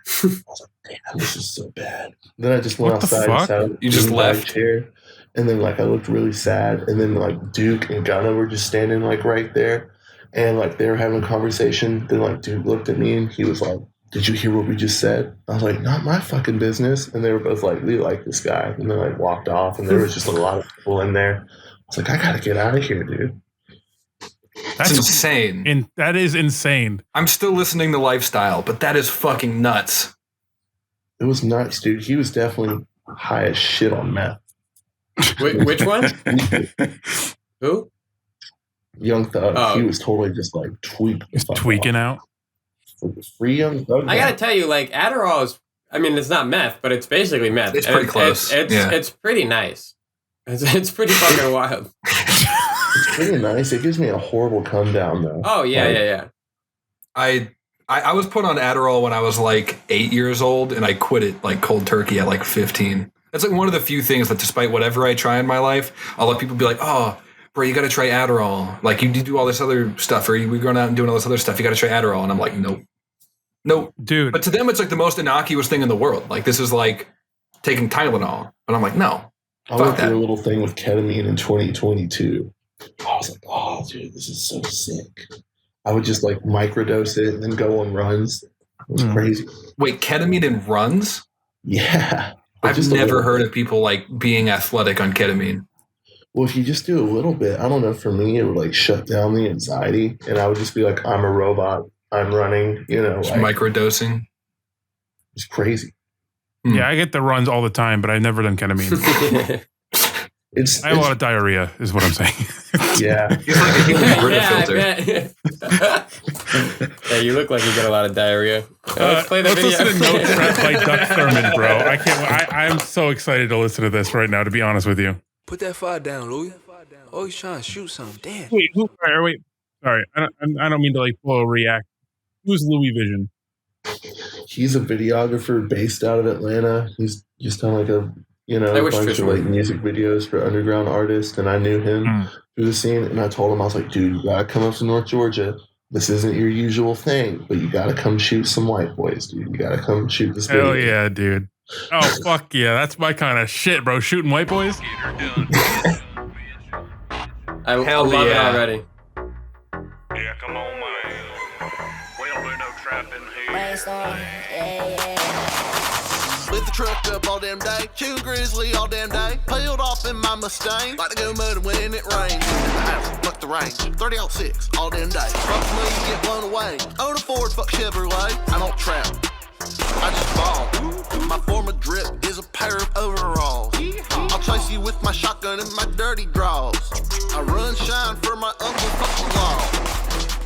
I was like, damn, this is so bad. Then I just went outside and sat on the chair. And then like I looked really sad. And then like Duke and Gunna were just standing like right there. And like they were having a conversation. Then like Duke looked at me and he was like, did you hear what we just said? I was like, not my fucking business. And they were both like, we like this guy. And then like walked off and there was just a lot of people in there. I was like, I gotta get out of here, dude. That's insane. That is insane. I'm still listening to Lifestyle, but that is fucking nuts. It was nuts, dude. He was definitely high as shit on meth. Which one? Who? Young Thug. Oh. He was totally just like tweaking out. Free Young Thug. I gotta tell you, like Adderall is. I mean, it's not meth, but it's basically meth. It's pretty close. It's pretty nice. It's pretty fucking wild. It's pretty nice. It gives me a horrible come down though. Oh yeah, yeah. I was put on Adderall when I was like 8 years old, and I quit it like cold turkey at like 15. That's like one of the few things that, despite whatever I try in my life, I'll let people be like, "Oh, bro, you got to try Adderall. Like you do all this other stuff, or we're going out and doing all this other stuff. You got to try Adderall." And I'm like, nope, dude. But to them, it's like the most innocuous thing in the world. Like this is like taking Tylenol, and I'm like, no. I went through a little thing with ketamine in 2022. I was like, oh, dude, this is so sick. I would just like microdose it and then go on runs. It was crazy. Wait, ketamine in runs? Yeah. I've never heard of people like being athletic on ketamine. Well, if you just do a little bit, I don't know, for me, it would like shut down the anxiety. And I would just be like, I'm a robot. I'm running, you know. Just like, microdosing. It's crazy. Yeah, I get the runs all the time, but I've never done ketamine. I have a lot of diarrhea, is what I'm saying. Yeah. He's like a human filter. Yeah, you look like you get a lot of diarrhea. Let's play the video. Listen to No Trap by Duck Thurman, bro. I'm so excited to listen to this right now, to be honest with you. Put that fire down, Louis. Oh, he's trying to shoot something. Damn. Wait. Sorry. I don't mean to like blow a react. Who's Louis Vision? He's a videographer based out of Atlanta. He's just done like a bunch of like music videos for underground artists, and I knew him through the scene. And I told him, I was like, dude, you gotta come up to North Georgia. This isn't your usual thing, but you gotta come shoot some white boys, dude. You gotta come shoot this video. Hell yeah, dude. Oh fuck yeah, that's my kind of shit, bro. Shooting white boys. I love it already. Yeah, come on, man. We don't do no trapping here. Brainstorm, yeah. Lit the truck up all damn day, chewing grizzly all damn day. Peeled off in my Mustang, like to go mud when it rains. In the house, fuck the range, 30-06 all damn day. Fuck me, get blown away. Own a Ford, fuck Chevrolet. I don't trap, I just ball. My form of drip is a pair of overalls. I'll chase you with my shotgun and my dirty draws. I run shine for my uncle, fuck the law.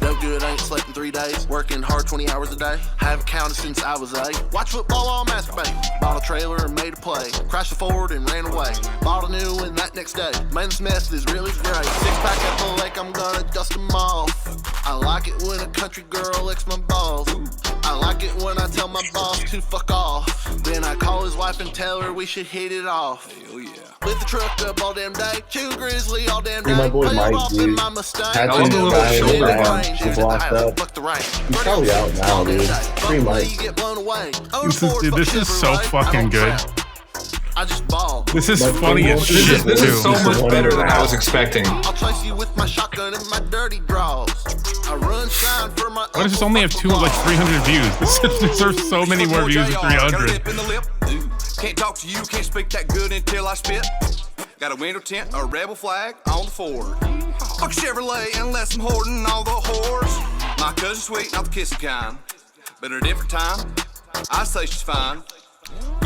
No good, I ain't slept in 3 days. Working hard 20 hours a day. Haven't counted since I was 8. Watch football all masturbate. Bought a trailer and made a play. Crashed a Ford and ran away. Bought a new one that next day. Man, this meth is really great. 6-pack at the lake, I'm gonna dust them off. I like it when a country girl licks my balls. I like it when I tell my boss to fuck off. Then I call his wife and tell her we should hit it off. Hell yeah. Lit the truck up all damn day, chew grizzly all damn day. Hey, my boy Peeled Mike, off in dude. my Mustang. Had to to die in shoulder the down. She's locked up. Fuck the rain. He's probably out now, dude. Free Mike. This is so fucking good. I just ball. This is Like, funny as this shit, This too. is so much better than I was expecting. I'll chase you with my shotgun and my dirty draws. I run shine for my. Why does this only have 300 views? This deserves so many more views than 300. Can't talk to you, can't speak that good until I spit. Got a window tint, a rebel flag on the Ford. Fuck Chevrolet unless I'm hoarding all the whores. My cousin sweet, not the kissing kind. But at a different time, I say she's fine.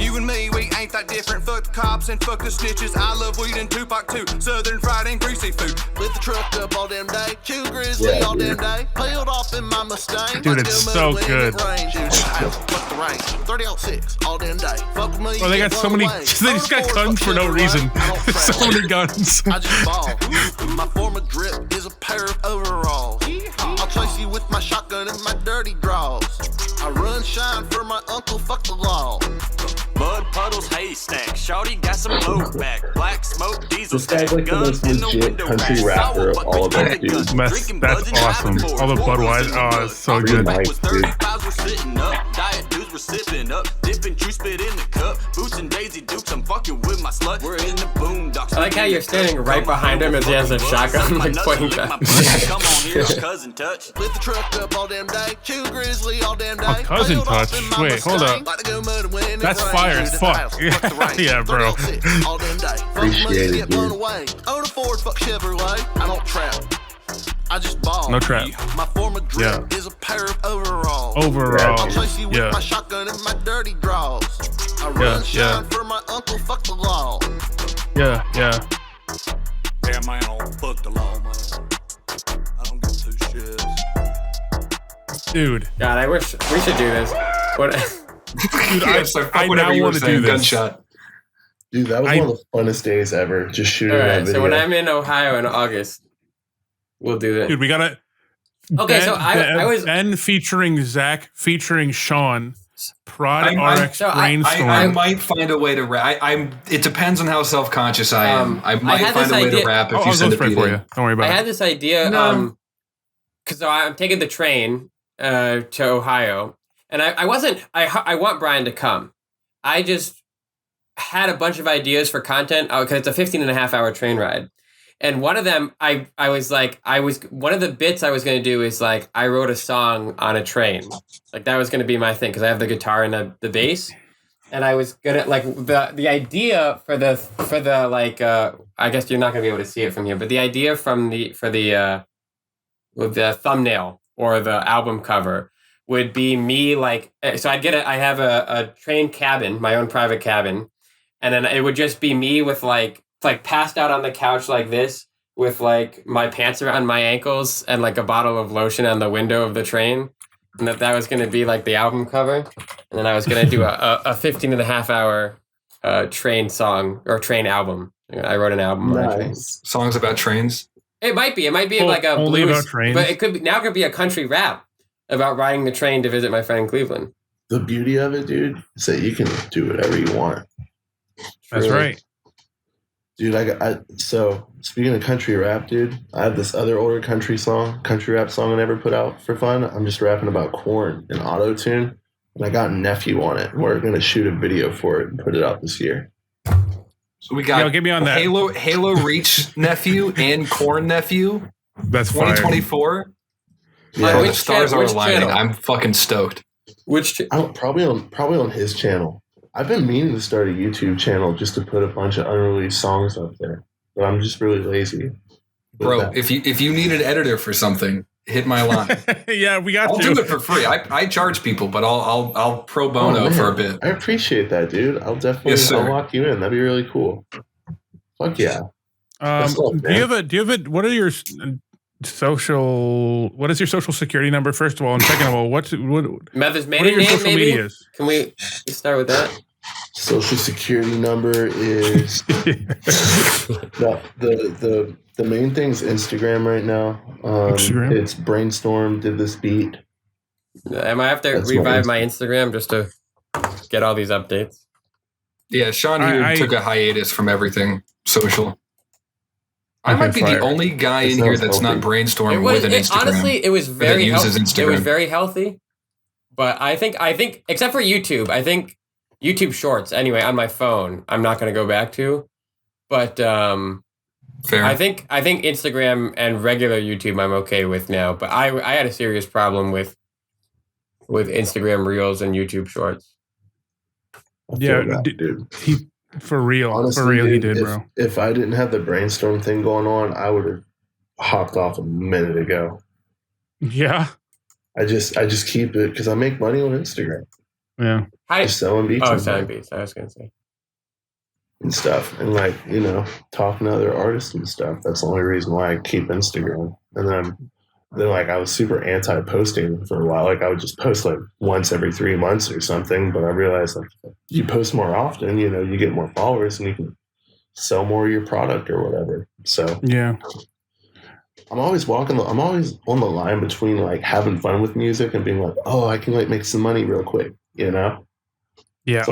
You and me, we ain't that different. Fuck the cops and fuck the snitches. I love weed and Tupac too. Southern fried and greasy food. Lit the truck up all damn day, chew grizzly all damn day. Peeled off in my Mustang. Dude, it's so good. Fuck the rain, 3006 all damn day. Fuck with me. Well, they got so many. They just got guns for no reason. So many guns. I just ball. My former drip is a pair of overalls. I'll chase you with my shotgun and my dirty draws. I run shine for my uncle, fuck the law. Mud puddles, haystack. Shawty got some low back. Black smoke, diesel This guy's stack. like the Guns most in the legit window country rack. rapper of all of us, dude. That's awesome. All the Budweiser. Oh, it's so Free good. Mike, Was dude. 35s were sitting up. Diet dudes were sipping up. Dipping juice spit in the cup. Boots and Daisy Dukes. I'm fucking with my slut. We're in the boondocks. I like how you're standing right behind him as he has a shotgun, like pointing back. Come on here, cousin touch. Lit the truck up all damn day, chew grizzly all damn day. A cousin Peeled off touch? in my Wait, hold Mustang. up. Like to go mud when it That's rains. fire as Shoot fuck. at the house, fuck the rain. Yeah, bro. 3006 all damn day. Fuck money, Appreciate it, get blown dude. away. Own a Ford, fuck Chevrolet. I don't trap. I just ball. No trap. My former drip Yeah. is a pair of overalls. Overall. I'll chase you with Yeah. my shotgun and my dirty draws. I run yeah. shine for my uncle, fuck the law. Yeah, yeah. Yeah, man, I'll fuck the law, man. I don't give two shits. Dude. God, I wish we should do this. What? Dude, Yes, I whatever now you were want to do saying, this. gunshot. Dude, that was one of the funnest days ever. Just shooting that Alright, video. so when I'm in Ohio in August, we'll do that. Dude, we gotta. Okay, so I was Ben featuring Zach featuring Sean. Prod I'm- RX so Brainstorm. I might find a way to rap. It depends on how self-conscious I am. I might had find this a way idea- to rap if I'll you go send a straight beat for in. you. Don't worry about I it. had this idea, No. because I'm taking the train to Ohio, and I wasn't. I want Brian to come. I just had a bunch of ideas for content because it's a 15.5-hour train ride. And one of them, I was one of the bits I was going to do is like, I wrote a song on a train. Like that was going to be my thing because I have the guitar and the bass. And I was going to like the idea for the like, I guess you're not going to be able to see it from here, but the idea for the thumbnail or the album cover would be me like, so I have a train cabin, my own private cabin. And then it would just be me with like passed out on the couch like this with like my pants around my ankles and like a bottle of lotion on the window of the train. And that was going to be like the album cover. And then I was going to do a 15.5-hour train song or train album. I wrote an album on a train. Nice. Songs about trains. It might be like a Only blues, about trains? but it could be a country rap about riding the train to visit my friend in Cleveland. The beauty of it, dude, is that you can do whatever you want. That's Really. right. Dude, so speaking of country rap, dude, I have this other older country rap song I never put out for fun. I'm just rapping about corn and auto-tune, and I got Nephew on it. We're gonna shoot a video for it and put it out this year. So we got Yeah, get me on that. Halo Reach nephew and Corn nephew. That's fire. 2024. Yeah, Bro, which the stars are which aligning. channel? I'm fucking stoked. probably on his channel. I've been meaning to start a YouTube channel just to put a bunch of unreleased songs up there, but I'm just really lazy. Bro, if you need an editor for something, hit my line. Yeah, we got I'll you. do it for free. I charge people, but I'll pro bono man, for a bit. I appreciate that, dude. I'll definitely Yes, sir. I'll lock you in. That'd be really cool. Fuck yeah. Do you have a what are your what is your social security number, first of all, and second of all, what Mother's are maiden your name, social maybe? medias? Can we start with that? Social security number is the The main thing's Instagram right now. Instagram? It's Brainstorm did this beat. I might have to revive my Instagram just to get all these updates. Yeah, Sean here took a hiatus from everything social. I might be the only guy in here that's not Brainstorm with an Instagram. Honestly, it was very uses Instagram. It was very healthy. But I think except for YouTube, I think YouTube Shorts anyway on my phone, I'm not going to go back to. But fair. I think Instagram and regular YouTube I'm okay with now. But I had a serious problem with Instagram Reels and YouTube Shorts. Yeah, dude. He for real, Honestly, he dude, did, bro. If I didn't have the Brainstorm thing going on, I would have hopped off a minute ago. Yeah. I just keep it because I make money on Instagram. Yeah. Just selling beats. Oh, selling beats. I was gonna say. And stuff, and like, you know, talking to other artists and stuff. That's the only reason why I keep Instagram. And then like I was super anti-posting for a while. Like I would just post like once every 3 months or something. But I realized like you post more often, you know, you get more followers and you can sell more of your product or whatever. So yeah, I'm always on the line between like having fun with music and being like, oh, I can like make some money real quick, you know? Yeah.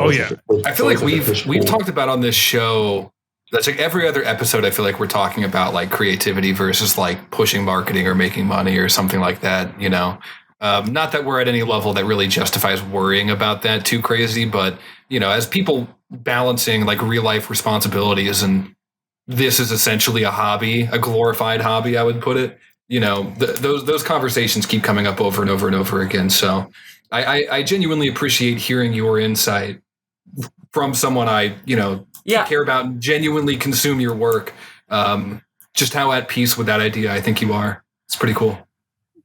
I feel like we've talked about on this show. That's like every other episode. I feel like we're talking about like creativity versus like pushing marketing or making money or something like that. You know, not that we're at any level that really justifies worrying about that too crazy, but you know, as people balancing like real life responsibilities, and this is essentially a hobby, a glorified hobby, I would put it. You know, those conversations keep coming up over and over and over again. So I genuinely appreciate hearing your insight from someone I, you know, care about and genuinely consume your work. Just how at peace with that idea I think you are. It's pretty cool.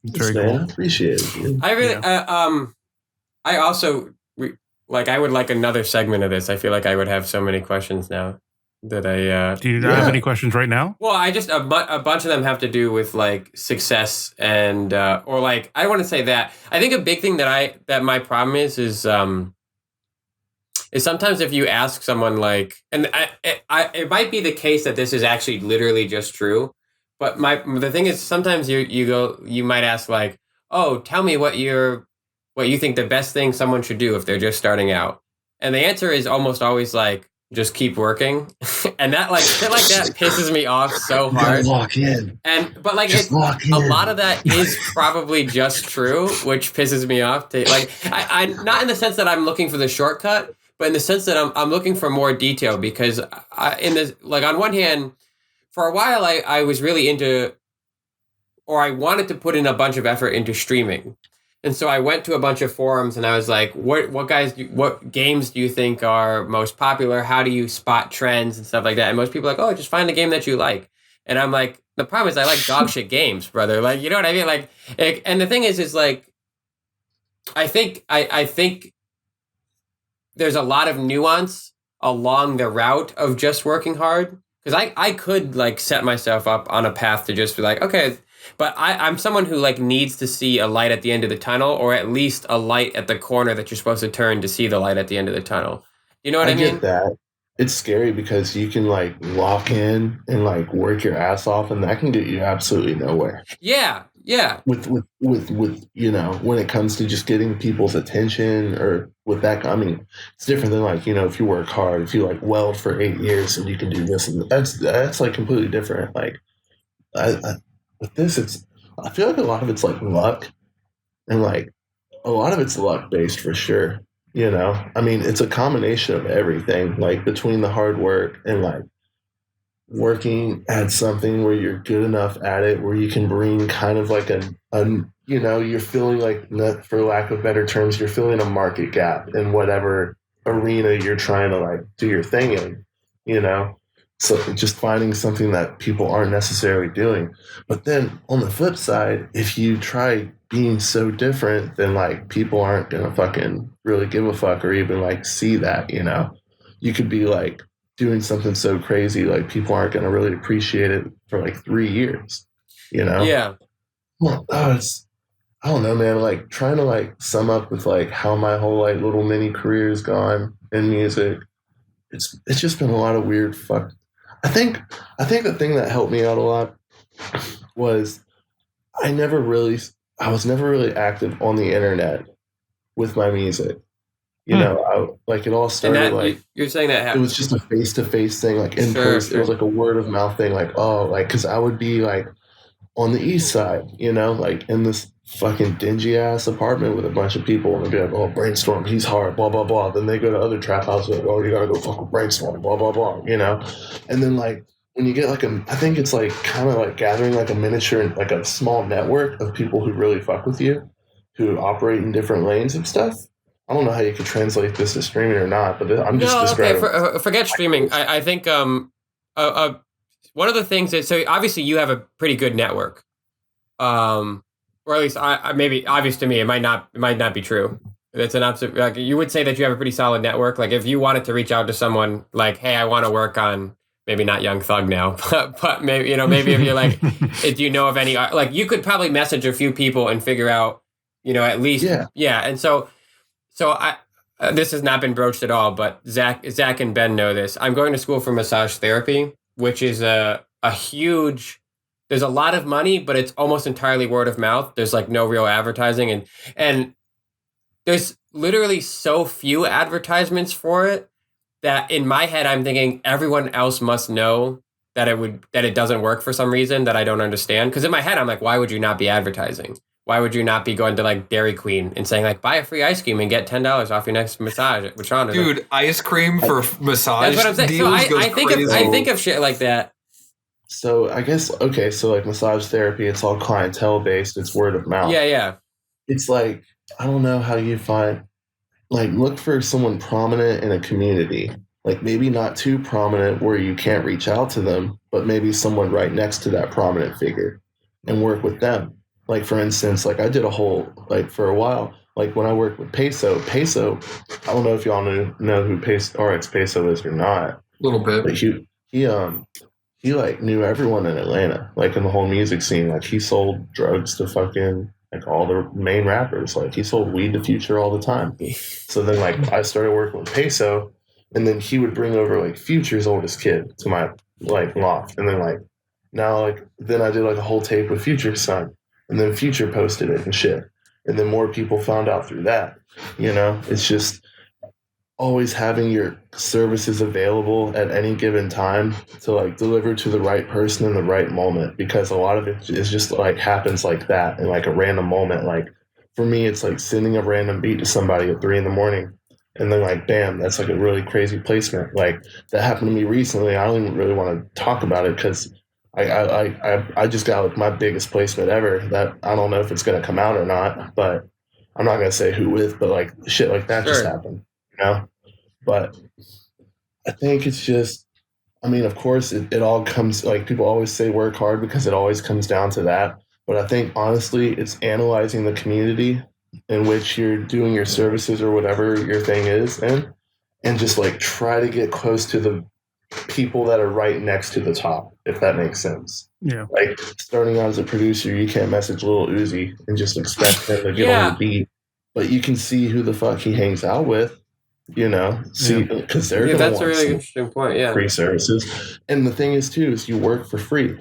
Very cool. Appreciate it. I really, I also like. I would like another segment of this. I feel like I would have so many questions now that I. Do you not have any questions right now? Well, I just a bunch of them have to do with like success and or like I want to say that I think a big thing that my problem is sometimes if you ask someone like, and it might be the case that this is actually literally just true, but the thing is sometimes you might ask like, oh, tell me what you think the best thing someone should do if they're just starting out, and the answer is almost always like, just keep working. And that like shit like that pisses me off so hard. Lock in. But like a lot of that is probably just true, which pisses me off. I not in the sense that I'm looking for the shortcut, but in the sense that I'm looking for more detail, because on one hand, for a while I was really into, or I wanted to put in a bunch of effort into streaming. And so I went to a bunch of forums and I was like, what games do you think are most popular? How do you spot trends and stuff like that? And most people are like, oh, just find a game that you like. And I'm like, the problem is I like dog shit games, brother. Like, you know what I mean? Like, and the thing is like, I think there's a lot of nuance along the route of just working hard. Because I could like set myself up on a path to just be like, okay, but I'm someone who like needs to see a light at the end of the tunnel, or at least a light at the corner that you're supposed to turn to see the light at the end of the tunnel. You know what I mean? I get that. It's scary because you can like lock in and like work your ass off, and that can get you absolutely nowhere. Yeah. With you know, when it comes to just getting people's attention, or with that, I mean, it's different than like, you know, if you work hard, if you like weld for 8 years and you can do this, and that's like completely different. Like, with this, I feel like a lot of it's like luck, and like a lot of it's luck based for sure. You know, I mean, it's a combination of everything, like between the hard work and like working at something where you're good enough at it, where you can bring kind of like you know, you're feeling like, for lack of better terms, you're filling a market gap in whatever arena you're trying to like do your thing in, you know? So just finding something that people aren't necessarily doing. But then on the flip side, if you try being so different, then like people aren't going to fucking really give a fuck or even like see that, you know? You could be like doing something so crazy, like people aren't going to really appreciate it for like 3 years, you know? Yeah. Well, I don't know, man. Like trying to like sum up with like how my whole like little mini career has gone in music. It's just been a lot of weird fuck. I think the thing that helped me out a lot was I was never really active on the internet with my music. You know, it all started you're saying that it was just a face-to-face thing, like in person. It was like a word of mouth thing, because I would be like on the east side, you know, like in this fucking dingy ass apartment with a bunch of people, and they'd be like, oh, Brainstorm, he's hard, blah blah blah. Then they go to other trap houses, like, oh, you gotta go fuck with Brainstorm, blah blah blah, you know. And then like when you get I think it's like kind of like gathering like a miniature, like a small network of people who really fuck with you, who operate in different lanes of stuff. I don't know how you could translate this to streaming or not, but I'm just describing. Okay, forget streaming. I think one of the things is, so obviously you have a pretty good network, or at least I maybe obvious to me. It might not be true. It's an absolute, like, you would say that you have a pretty solid network. Like if you wanted to reach out to someone like, hey, I want to work on, maybe not Young Thug now, but maybe, you know, maybe if you're like, do you know of any, like you could probably message a few people and figure out, you know, at least, yeah. And so I, this has not been broached at all, but Zach and Ben know this. I'm going to school for massage therapy, which is a huge, there's a lot of money, but it's almost entirely word of mouth. There's like no real advertising, and there's literally so few advertisements for it that in my head, I'm thinking everyone else must know that it doesn't work for some reason that I don't understand. Because in my head, I'm like, why would you not be advertising? Why would you not be going to like Dairy Queen and saying like, buy a free ice cream and get $10 off your next massage? Which on dude, like, ice cream for massage. That's what I'm saying. So I think of shit like that. So I guess so like massage therapy, it's all clientele based. It's word of mouth. Yeah. It's like, I don't know how you find, like, look for someone prominent in a community. Like maybe not too prominent where you can't reach out to them, but maybe someone right next to that prominent figure, and work with them. Like, for instance, like I did a whole, like for a while, like when I worked with Peso, I don't know if y'all know who RX Peso is or not. A little bit. But he like knew everyone in Atlanta, like in the whole music scene. Like he sold drugs to fucking like all the main rappers. Like he sold weed to Future all the time. So then like I started working with Peso, and then he would bring over like Future's oldest kid to my like loft. And then like now like then I did like a whole tape with Future's son. And then Future posted it and shit. And then more people found out through that. You know, it's just always having your services available at any given time to like deliver to the right person in the right moment. Because a lot of it is just like happens like that in like a random moment. Like for me, it's like sending a random beat to somebody at 3 a.m. And then like, bam, that's like a really crazy placement. Like that happened to me recently. I don't even really want to talk about it because I just got like my biggest placement ever that I don't know if it's going to come out or not, but I'm not going to say who with, but like shit like that just happened, you know? But I think it's just, I mean, of course it all comes, like people always say work hard because it always comes down to that. But I think honestly, it's analyzing the community in which you're doing your services or whatever your thing is in, and just like try to get close to the people that are right next to the top, if that makes sense. Yeah. Like starting out as a producer, you can't message Lil Uzi and just expect him to get on the beat, but you can see who the fuck he hangs out with, you know, see, because they're gonna that's want a really interesting point. Yeah, free services. And the thing is too, is you work for free.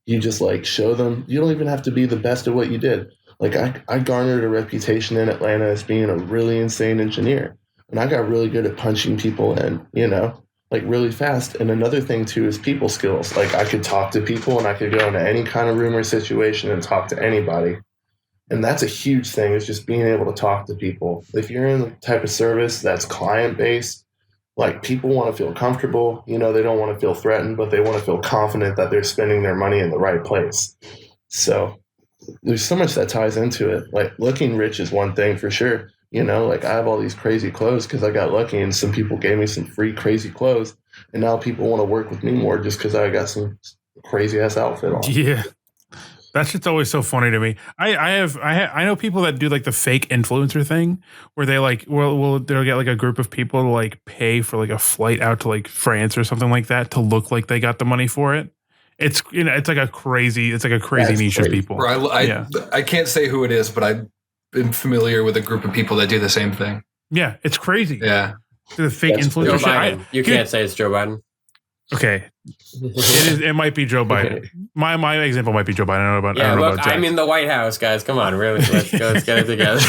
You just like show them, you don't even have to be the best at what you did. Like I garnered a reputation in Atlanta as being a really insane engineer, and I got really good at punching people in, you know, like really fast. And another thing too is people skills. Like I could talk to people and I could go into any kind of room or situation and talk to anybody. And that's a huge thing, is just being able to talk to people. If you're in the type of service that's client based, like people want to feel comfortable, you know, they don't want to feel threatened, but they want to feel confident that they're spending their money in the right place. So there's so much that ties into it. Like looking rich is one thing for sure. You know, like I have all these crazy clothes because I got lucky and some people gave me some free crazy clothes. And now people want to work with me more just because I got some crazy ass outfit on. Yeah. That shit's always so funny to me. I know people that do like the fake influencer thing where they like, they'll get like a group of people to like pay for like a flight out to like France or something like that to look like they got the money for it. It's, you know, it's like a crazy niche of people. Bro, I can't say who it is, but I've been familiar with a group of people that do the same thing. Yeah, it's crazy. Yeah. The fake influencer shit. You can't say it's Joe Biden. Okay, it might be Joe Biden. My example might be Joe Biden. I don't know about I'm in the White House, guys. Come on, really? Let's get it together.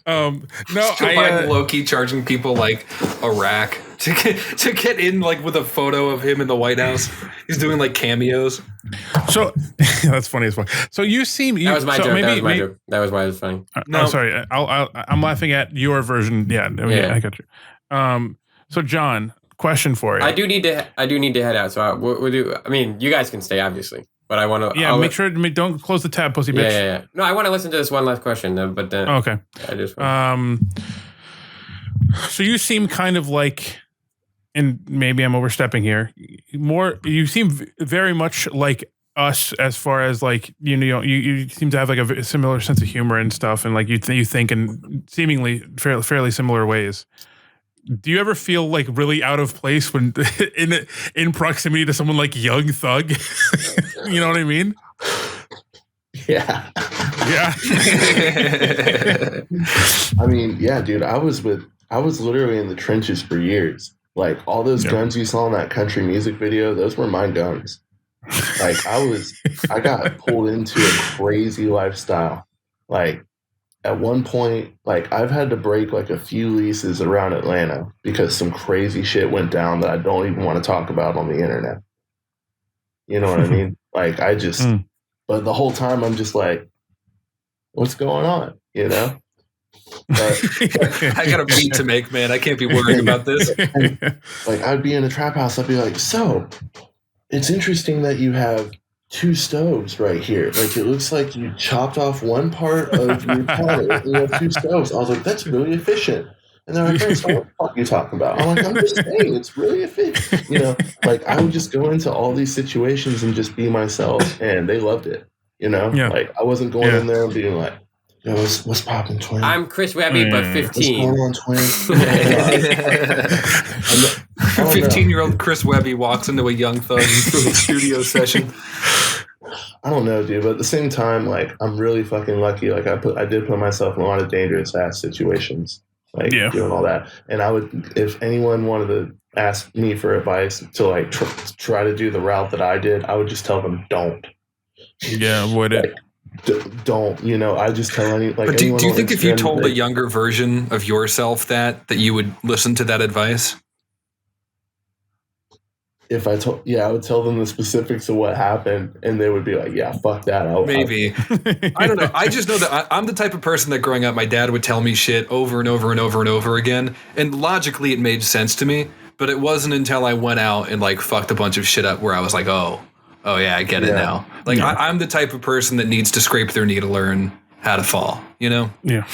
No, Joe Biden low-key charging people like a rack to get in, like with a photo of him in the White House. He's doing like cameos. So that's funny as fuck. So you seem that was my joke. Maybe, that was my joke. That was why it was funny. No, sorry. I'm laughing at your version. Yeah, I got you. So John, question for you. I do need to head out. So we'll do. I mean, you guys can stay, obviously, but I want to. Yeah, make sure don't close the tab, pussy bitch. Yeah. No, I want to listen to this one last question, but then. Okay. I just. So you seem kind of like, and maybe I'm overstepping here. You seem very much like us as far as like you seem to have like a similar sense of humor and stuff, and like you think in seemingly fairly similar ways. Do you ever feel like really out of place when in proximity to someone like Young Thug? You know what I mean? Yeah. Yeah. I mean, yeah, dude. I was literally in the trenches for years. Like all those guns you saw in that country music video, those were my guns. Like I got pulled into a crazy lifestyle. Like at one point, like I've had to break like a few leases around Atlanta because some crazy shit went down that I don't even want to talk about on the internet. You know what I mean? Like but the whole time I'm just like, what's going on? You know? But I got a beat to make, man. I can't be worrying about this. Like I'd be in a trap house. I'd be like, so it's interesting that you have 2 stoves right here. Like it looks like you chopped off one part of your counter and you have 2 stoves. I was like, that's really efficient. And they're like, what the fuck are you talking about? I'm like, I'm just saying it's really efficient. You know, like I would just go into all these situations and just be myself, and they loved it. You know, like I wasn't going in there and being like, yo, what's poppin', twin? I'm Chris Webby, but 15. What's going on, twin? 15-year-old Chris Webby walks into a Young Thug studio session. I don't know, dude, but at the same time, like I'm really fucking lucky. Like I did put myself in a lot of dangerous ass situations, like doing all that. And I would, if anyone wanted to ask me for advice to like try to do the route that I did, I would just tell them don't. Yeah, avoid it. Don't, you know, I just tell any like. But do you think if you told a younger version of yourself that you would listen to that advice? If I told, I would tell them the specifics of what happened, and they would be like, "Yeah, fuck that." Maybe. I don't know. I just know that I'm the type of person that growing up, my dad would tell me shit over and over and over and over again, and logically it made sense to me. But it wasn't until I went out and like fucked a bunch of shit up where I was like, oh yeah, I get it now. Like I'm the type of person that needs to scrape their knee to learn how to fall. You know? Yeah,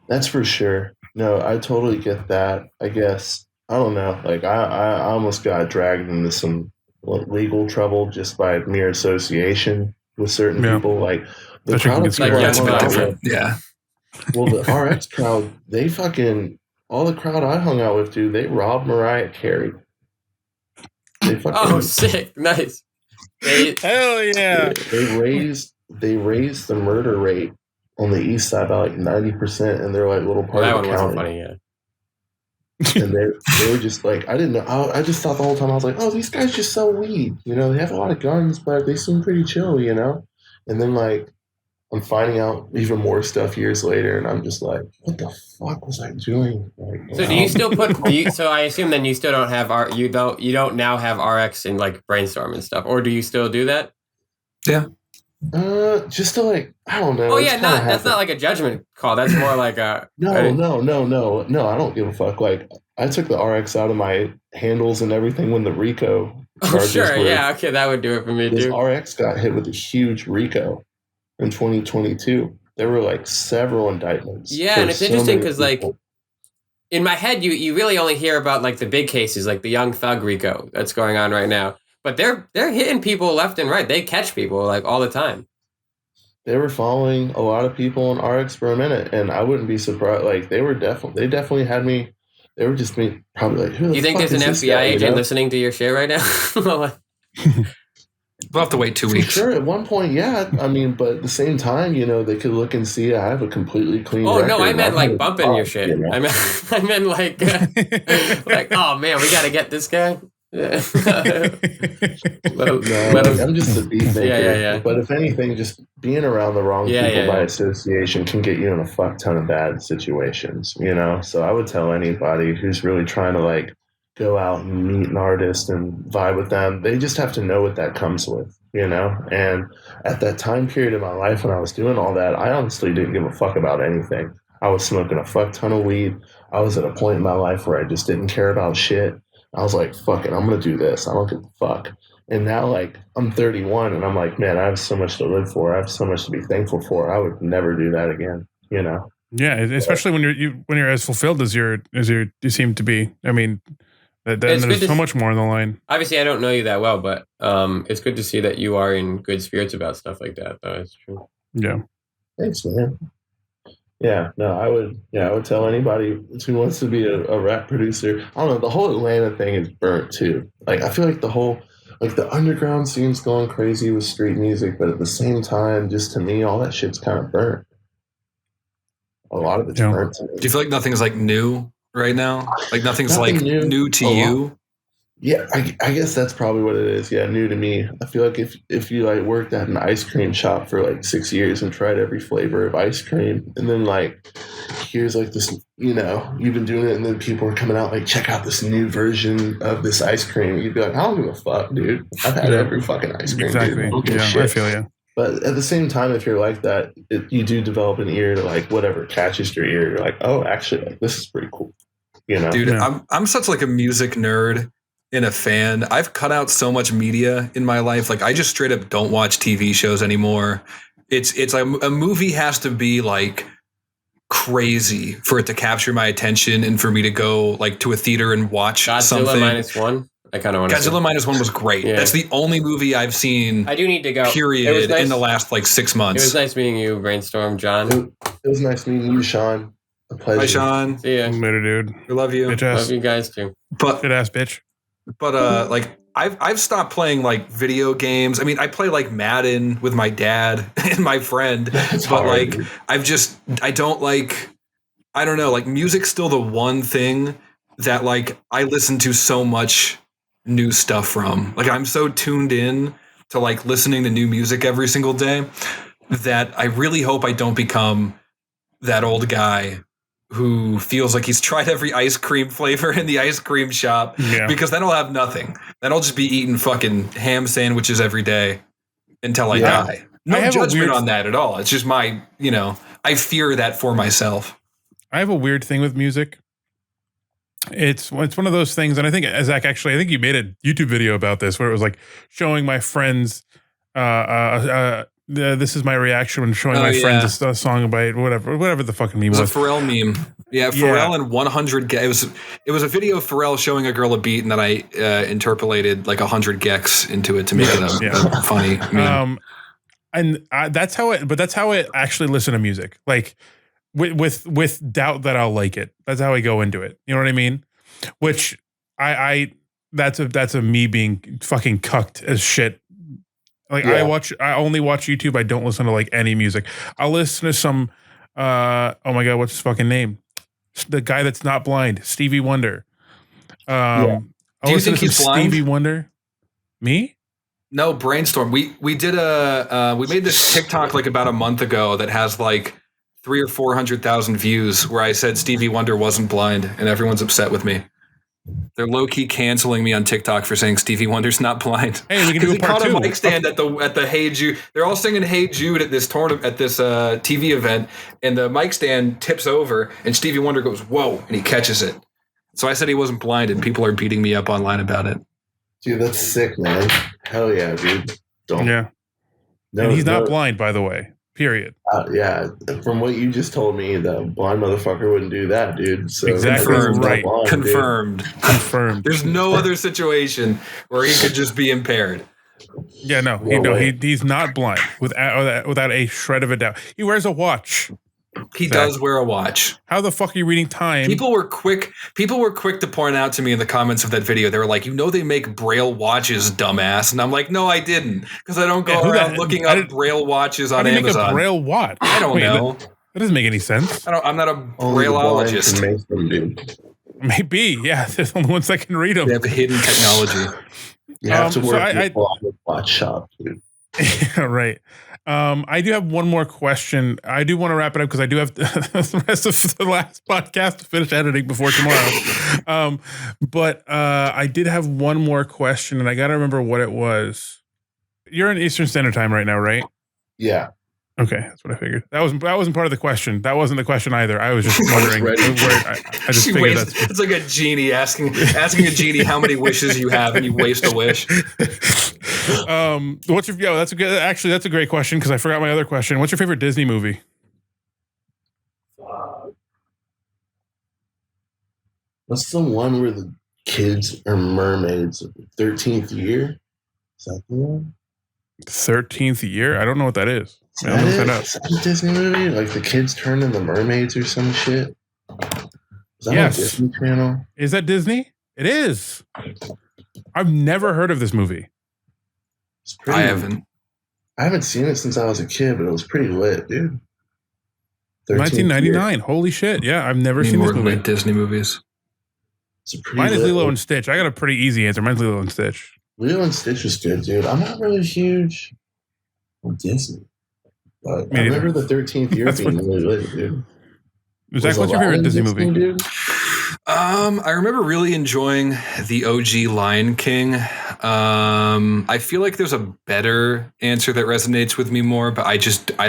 that's for sure. No, I totally get that. I guess. I don't know. Like I almost got dragged into some legal trouble just by mere association with certain people. Like the crowd of people I hung out with. Yeah. Well, the RX crowd, they fucking all the crowd I hung out with, dude. They robbed Mariah Carey. They fucking sick, nice. Hell yeah! They raised the murder rate on the east side by like 90%, and they're like little part of the county. That one wasn't funny, yeah. And they were just like, I didn't know. I just thought the whole time, I was like, oh, these guys just sell weed. You know, they have a lot of guns, but they seem pretty chill, you know? And then, like, I'm finding out even more stuff years later, and I'm just like, what the fuck was I doing? Like, so do you still put, so I assume then you still don't have, you don't now have RX in, like, Brainstorm and stuff, or do you still do that? Yeah. Just to like, I don't know. Oh yeah, that's not like a judgment call. That's more like a no. I don't give a fuck. Like I took the RX out of my handles and everything when the RICO charges sure, were, yeah, okay, that would do it for me too. RX got hit with a huge RICO in 2022. There were like several indictments. Yeah, and it's interesting because like in my head, you really only hear about like the big cases, like the Young Thug RICO that's going on right now. But they're hitting people left and right. They catch people like all the time. They were following a lot of people on RX for a minute, and I wouldn't be surprised. Like they definitely had me. They were just me probably like. Who the you think fuck there's an FBI agent listening to your shit right now? We'll have to wait 2 weeks. Sure, at one point, yeah. I mean, but at the same time, you know, they could look and see I have a completely clean record. No, I meant like bumping your shit. You know? I meant like, like, oh man, we got to get this guy. Yeah. No, I'm just a beat maker. Yeah. But if anything, just being around the wrong people by association can get you in a fuck ton of bad situations, you know? So I would tell anybody who's really trying to like go out and meet an artist and vibe with them, they just have to know what that comes with, you know? And at that time period in my life when I was doing all that, I honestly didn't give a fuck about anything. I was smoking a fuck ton of weed. I was at a point in my life where I just didn't care about shit. I was like, fuck it, I'm going to do this. I don't give a fuck. And now, like, I'm 31 and I'm like, man, I have so much to live for. I have so much to be thankful for. I would never do that again, you know? Yeah, especially when you're as fulfilled as you seem to be. I mean, there's so much more on the line. Obviously, I don't know you that well, but it's good to see that you are in good spirits about stuff like that, though. It's true. Yeah. Thanks, man. Yeah, no, I would tell anybody who wants to be a rap producer. I don't know, the whole Atlanta thing is burnt too. Like, I feel like the underground scene's going crazy with street music, but at the same time, just to me, all that shit's kind of burnt. A lot of it's burnt to me. Do you feel like nothing's like new right now? Like nothing's like new to you? Yeah, I guess that's probably what it is. Yeah, new to me. I feel like if you like worked at an ice cream shop for like 6 years and tried every flavor of ice cream, and then like here's like this, you know, you've been doing it, and then people are coming out like, check out this new version of this ice cream. You'd be like, I don't give a fuck, dude. I've had every fucking ice cream. Exactly. Dude. I don't give a Yeah, shit. I feel you. But at the same time, if you're like that, you do develop an ear to like whatever catches your ear. You're like, oh, actually, like, this is pretty cool. You know, dude, I'm such like a music nerd and a fan. I've cut out so much media in my life. Like I just straight up don't watch TV shows anymore. It's like a movie has to be like crazy for it to capture my attention and for me to go like to a theater and watch something. Godzilla -1. I kind of want to. Godzilla -1 was great. Yeah. That's the only movie I've seen. I do need to go. Period. In the last like 6 months. It was nice meeting you, Brainstorm, John. It was nice meeting you, Sean. A pleasure. Bye, Sean. See ya. Later, dude. We love you. Love you guys too. But good ass bitch. But like I've stopped playing like video games. I mean, I play like Madden with my dad and my friend, but like I don't like, I don't know, like music's still the one thing that like I listen to so much new stuff from. Like I'm so tuned in to like listening to new music every single day that I really hope I don't become that old guy who feels like he's tried every ice cream flavor in the ice cream shop, because then I'll have nothing. Then I'll just be eating fucking ham sandwiches every day until I die. No judgment on that at all. It's just my, you know, I fear that for myself. I have a weird thing with music. It's one of those things, and I think, Zach, actually, I think you made a YouTube video about this where it was like showing my friends this is my reaction when showing my friends a song about whatever the fucking meme was. It was a Pharrell meme. Yeah, Pharrell and 100 it was a video of Pharrell showing a girl a beat, and then I interpolated like 100 gecs into it to make it a funny meme. And that's how I actually listen to music. Like with doubt that I'll like it. That's how I go into it. You know what I mean? Which that's a me being fucking cucked as shit. Like I only watch YouTube. I don't listen to like any music. I'll listen to some oh my god, what's his fucking name? The guy that's not blind, Stevie Wonder. Do you think he's blind? Stevie Wonder? Me? No, Brainstorm. We did we made this TikTok like about a month ago that has like 300,000 or 400,000 views where I said Stevie Wonder wasn't blind, and everyone's upset with me. They're low key canceling me on TikTok for saying Stevie Wonder's not blind. Hey, we can do he part caught two. a mic stand at the Hey Jude. They're all singing Hey Jude at this tournament, at this TV event, and the mic stand tips over, and Stevie Wonder goes, "Whoa!" and he catches it. So I said he wasn't blind, and people are beating me up online about it. Dude, that's sick, man. Hell yeah, dude. No, and he's not blind, by the way. Period. Yeah, from what you just told me, the blind motherfucker wouldn't do that, dude. So exactly right. Blind, Confirmed. There's no other situation where he could just be impaired. Yeah, he's not blind without a shred of a doubt. He wears a watch. He does wear a watch. How the fuck are you reading time? People were quick to point out to me in the comments of that video. They were like, they make Braille watches, dumbass. And I'm like, no, I didn't. Because I don't go around looking up Braille watches on Amazon. How do you make a Braille watch? I don't know. That doesn't make any sense. I'm not a Brailleologist. Maybe, yeah. There's only ones that can read them. They have hidden technology. You have to so work I- in a watch shop, dude. Yeah, right. I do have one more question. I do want to wrap it up because I do have the rest of the last podcast to finish editing before tomorrow. But I did have one more question, and I got to remember what it was. You're in Eastern Standard Time right now, right? Yeah. Okay, that's what I figured. That wasn't part of the question. That wasn't the question either. I was just wondering where I just figured that's. It's like a genie asking a genie how many wishes you have, and you waste a wish. What's your? That's a good. Actually, that's a great question because I forgot my other question. What's your favorite Disney movie? What's the one where the kids are mermaids? 13th Year? Is that the one? 13th Year? I don't know what that is. Is that a Disney movie? Like the kids turn into mermaids or some shit? Is that on Disney Channel? Is that Disney? It is. I've never heard of this movie. I haven't. I haven't seen it since I was a kid, but it was pretty lit, dude. 1999. Holy shit. Yeah, I've never seen this movie. Disney movies. Mine is Lilo and Stitch. I got a pretty easy answer. Mine's Lilo and Stitch. Lilo and Stitch was good, dude. I'm not really huge on Disney. But I remember the 13th Year being really lit, dude. Zach, what's your favorite Disney movie? Dude? I remember really enjoying the OG Lion King. I feel like there's a better answer that resonates with me more, but I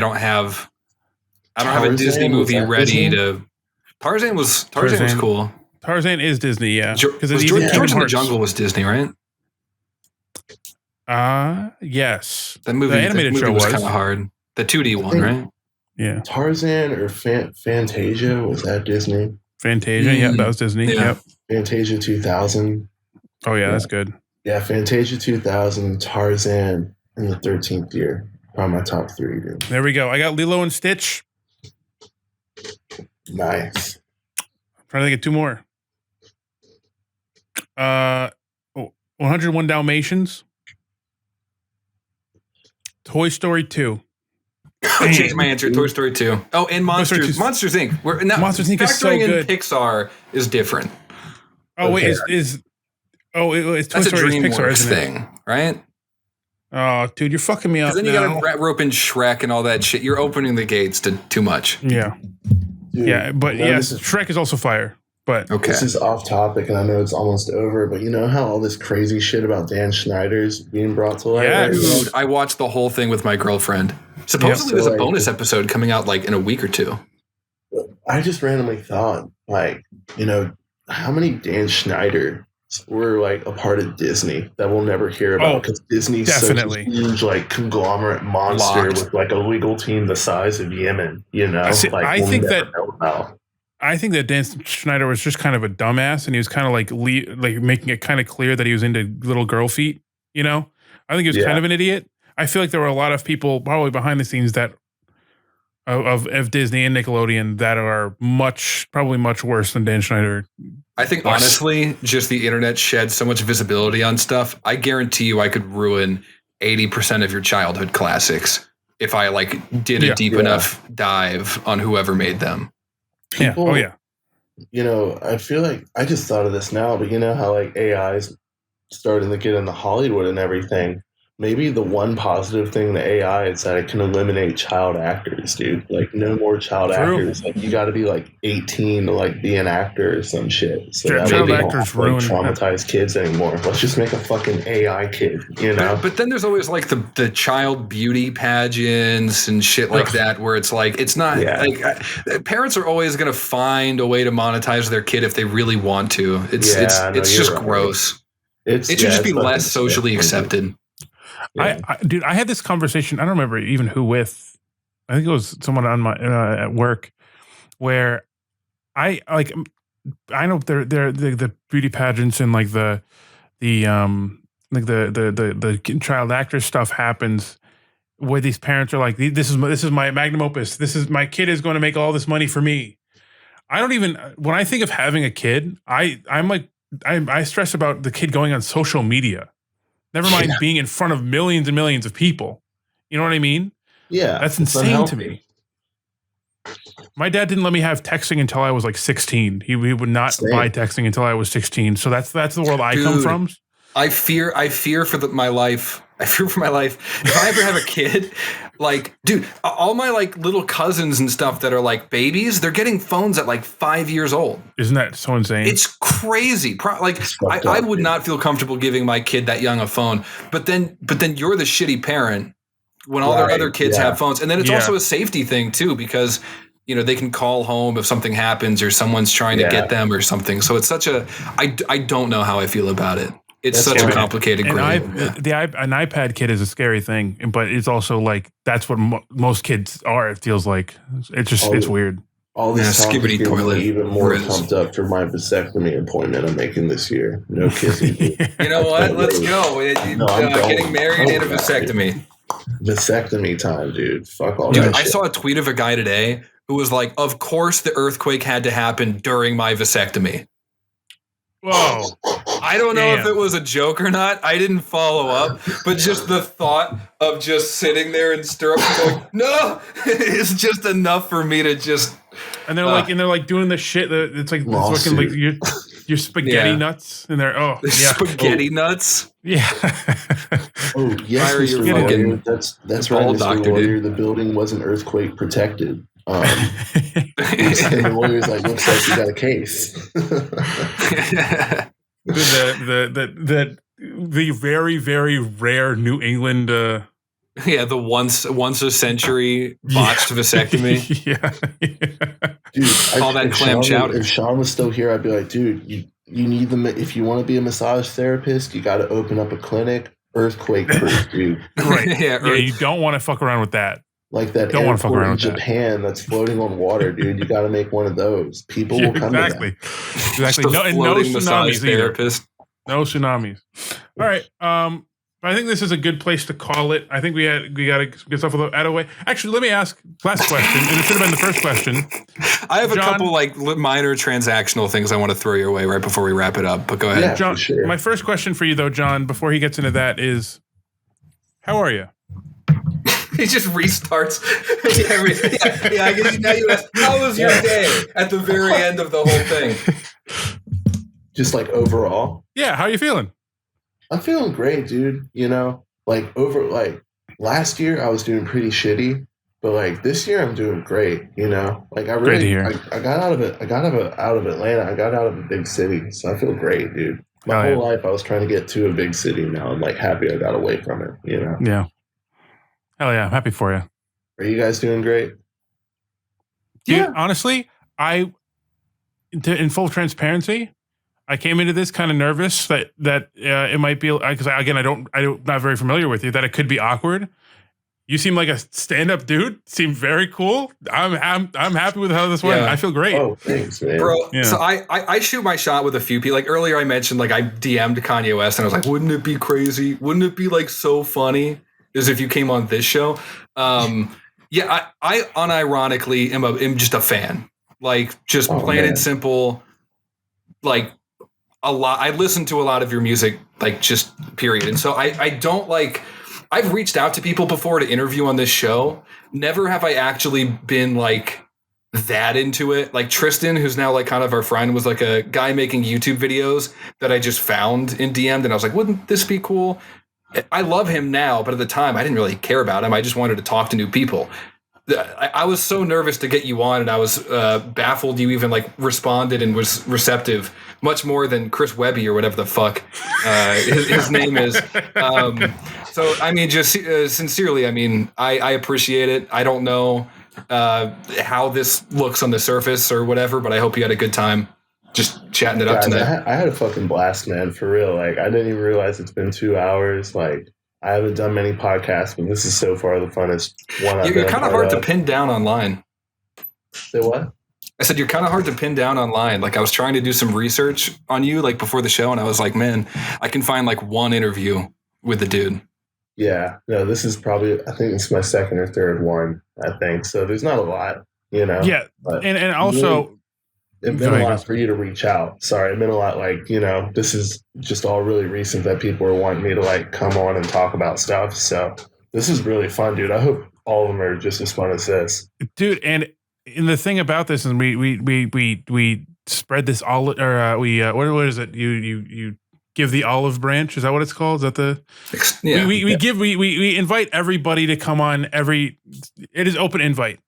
don't have a Disney movie ready to. Tarzan was cool. Tarzan is Disney, yeah. Because George in the Jungle was Disney, right? Yes. That movie, the animated show was kind of hard. The 2D one, right? Yeah. Tarzan or Fantasia, was that Disney? Fantasia, yeah, that was Disney. Yeah. Yep. Fantasia 2000. Oh yeah, that's good. Yeah, Fantasia 2000, Tarzan, and the 13th Year. Probably my top 3, dude. There we go. I got Lilo and Stitch. Nice. I'm trying to think of 2 more. 101 Dalmatians. Toy Story 2. I changed my answer. Toy Story 2. Oh, and Monsters Inc. Monsters Inc. is so good. Pixar is different. Oh wait, it's Toy That's Story a is Pixar, DreamWorks isn't it? thing, right? Oh, dude, you're fucking me up. Then you got to rope in Shrek and all that shit. You're opening the gates to too much. Yeah, dude, yeah, but yes, Shrek is also fire. But okay, this is off topic, and I know it's almost over. But you know how all this crazy shit about Dan Schneider's being brought to light? Yeah, dude, I watched the whole thing with my girlfriend. Supposedly, there's a bonus episode coming out like in a week or 2. I just randomly thought, like, you know, how many Dan Schneider were like a part of Disney that we'll never hear about because Disney's definitely such a huge like conglomerate monster with like a legal team the size of Yemen. You know, I think that Dan Schneider was just kind of a dumbass, and he was kind of like making it kind of clear that he was into little girl feet. You know, I think he was kind of an idiot. I feel like there were a lot of people probably behind the scenes that of Disney and Nickelodeon that are probably much worse than Dan Schneider. I think honestly, just the internet sheds so much visibility on stuff. I guarantee you, I could ruin 80% of your childhood classics if I did a deep enough dive on whoever made them. People, you know, I feel like I just thought of this now, but you know how like AI is starting to get into Hollywood and everything. Maybe the one positive thing to AI is that it can eliminate child actors, dude. Like no more child actors. Like you got to be like 18 to like be an actor or some shit. So that child way they actors don't have to, like, traumatize kids anymore. Let's just make a fucking AI kid, you know? But then there's always like the child beauty pageants and shit like that, where it's like it's not like parents are always going to find a way to monetize their kid if they really want to. It's just gross. It should just be less socially accepted. Yeah. Dude, I had this conversation. I don't remember even who with. I think it was someone on my at work, where I know they're the beauty pageants and like the child actor stuff happens, where these parents are like, this is my magnum opus. This is my kid is going to make all this money for me. I don't even when I think of having a kid, I stress about the kid going on social media. Never mind being in front of millions and millions of people. You know what I mean? Yeah. That's insane to me. My dad didn't let me have texting until I was like 16. He would not buy texting until I was 16. So that's the world I come from. I fear for my life. I fear for my life. If I ever have a kid, like, dude, all my like little cousins and stuff that are like babies, they're getting phones at like 5 years old. Isn't that so insane? It's crazy. I would not feel comfortable giving my kid that young a phone. But then you're the shitty parent when all their other kids have phones. And then it's also a safety thing too, because they can call home if something happens or someone's trying to get them or something. So it's such I don't know how I feel about it. It's such a complicated grade. An iPad kid is a scary thing, but it's also like that's what most kids are. It feels like it's weird. All this skibbity toilet. Even more pumped up for my vasectomy appointment I'm making this year. No kissing. You know what? Let's go. Getting married and a vasectomy. Vasectomy time, dude. Fuck all that. I saw a tweet of a guy today who was like, "Of course, the earthquake had to happen during my vasectomy." Whoa. I don't know if it was a joke or not. I didn't follow up, but just the thought of just sitting there in stirrups going, no, it's just enough for me to just. And they're like doing the shit that it's like it's looking like your spaghetti nuts in there. Oh, spaghetti nuts. Yeah. Oh yes, Mr. Warrior. That's right, Mr. Warrior. The building wasn't earthquake protected. And the lawyer's like, looks like you got a case. the very, very rare New England the once a century botched vasectomy. Dude, all that clam chowder. If Sean was still here, I'd be like, dude, you need them. If you want to be a massage therapist, you got to open up a clinic, earthquake proof, dude. Right? You don't want to fuck around with that. Like that don't want to fuck around in with Japan that's floating on water, dude. You got to make one of those. People will come to that. Exactly. No tsunamis either. No tsunamis. All right. I think this is a good place to call it. I think we got to get stuff out of the way. Actually, let me ask last question, and it should have been the first question. I have a couple like minor transactional things I want to throw your way right before we wrap it up. But go ahead, John. Sure. My first question for you, though, John, before he gets into that, is how are you? He just restarts everything. I guess now you ask, how was your day at the very end of the whole thing? Just like overall. Yeah, how are you feeling? I'm feeling great, dude. Last year I was doing pretty shitty, but like this year I'm doing great. Like I really, I got out of it. I got out of Atlanta. I got out of a big city, so I feel great, dude. My whole life I was trying to get to a big city. Now I'm like happy I got away from it. Yeah. Hell yeah, I'm happy for you. Are you guys doing great? Dude, honestly, in full transparency, I came into this kind of nervous that it might be because again I'm not very familiar with you, that it could be awkward. You seem like a stand-up dude. Seem very cool. I'm happy with how this went. I feel great. Oh, thanks, man. Bro, so I shoot my shot with a few people. Like earlier I mentioned, like I DM'd Kanye West and I was like, wouldn't it be crazy? Wouldn't it be like so funny as if you came on this show? I unironically am just a fan. Like just plain and simple, like a lot. I listen to a lot of your music, like just period. And so I don't like, I've reached out to people before to interview on this show. Never have I actually been like that into it. Like Tristan, who's now like kind of our friend, was like a guy making YouTube videos that I just found in DM'd. And I was like, wouldn't this be cool? I love him now, but at the time I didn't really care about him. I just wanted to talk to new people. I was so nervous to get you on, and I was baffled you even like responded and was receptive, much more than Chris Webby or whatever the fuck his name is. So I mean, just sincerely, I mean, I appreciate it. I don't know how this looks on the surface or whatever, but I hope you had a good time just chatting it up tonight. I had a fucking blast, man, for real. Like I didn't even realize it's been 2 hours. Like I haven't done many podcasts, but this is so far the funnest one I've You're kind of hard to pin down online. Say what? I said you're kind of hard to pin down online. Like I was trying to do some research on you like before the show, and I was like, man, I can find like one interview with the dude. Yeah. No, this is probably, I think it's my second or third one, I think. So there's not a lot, Yeah. And also... It meant a lot for you to reach out. Sorry, it meant a lot. Like, this is just all really recent that people are wanting me to like come on and talk about stuff. So this is really fun, dude. I hope all of them are just as fun as this. Dude, and and the thing about this is we spread this olive, or what is it? You give the olive branch. Is that what it's called? Is that the? Yeah. We invite everybody to come on. It is open invite.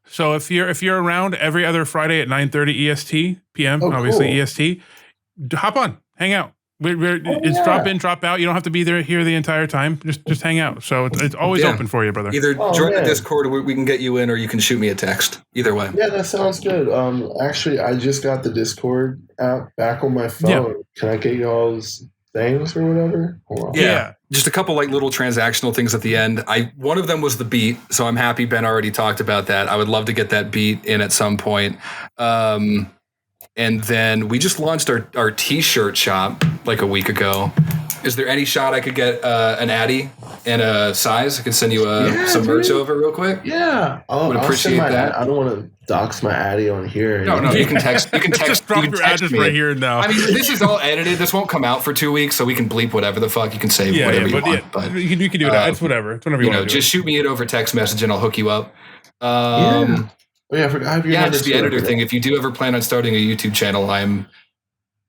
So if you're around every other Friday at 9:30 EST PM, obviously cool. EST, hop on, hang out. It's drop in, drop out. You don't have to be here the entire time. Just hang out. So it's always open for you, brother. Either join the Discord, or we can get you in, or you can shoot me a text. Either way. Yeah, that sounds good. Actually, I just got the Discord app back on my phone. Yeah. Can I get y'all's things or whatever? Yeah. Just a couple like little transactional things at the end. One of them was the beat, so I'm happy Ben already talked about that. I would love to get that beat in at some point. And then we just launched our t-shirt shop like a week ago. Is there any shot I could get an Addy and a size? I could send you some merch over real quick. Yeah, would appreciate that. I don't want to dox my Addy on here. No, you can text. You can text. Just drop your address right here and now. I mean, this is all edited. This won't come out for 2 weeks, so we can bleep whatever the fuck. You can say whatever you want. But you can do that. It's whatever. It's whatever you want. Just shoot me it over text message, and I'll hook you up. I forgot just the editor thing. If you do ever plan on starting a YouTube channel, I'm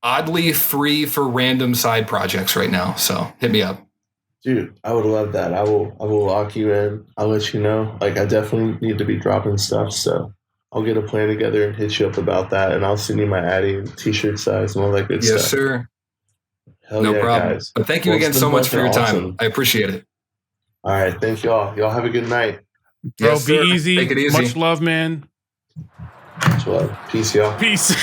oddly free for random side projects right now. So hit me up. Dude, I would love that. I will lock you in. I'll let you know. Like, I definitely need to be dropping stuff. So I'll get a plan together and hit you up about that. And I'll send you my Addy and t-shirt size and all that good stuff. Yes, sir. No problem. Guys. But thank you again so much for your time. I appreciate it. All right. Thank y'all. Y'all have a good night. Bro, yes, be easy. Take it easy. Much love, man. Much love. Peace, y'all. Peace.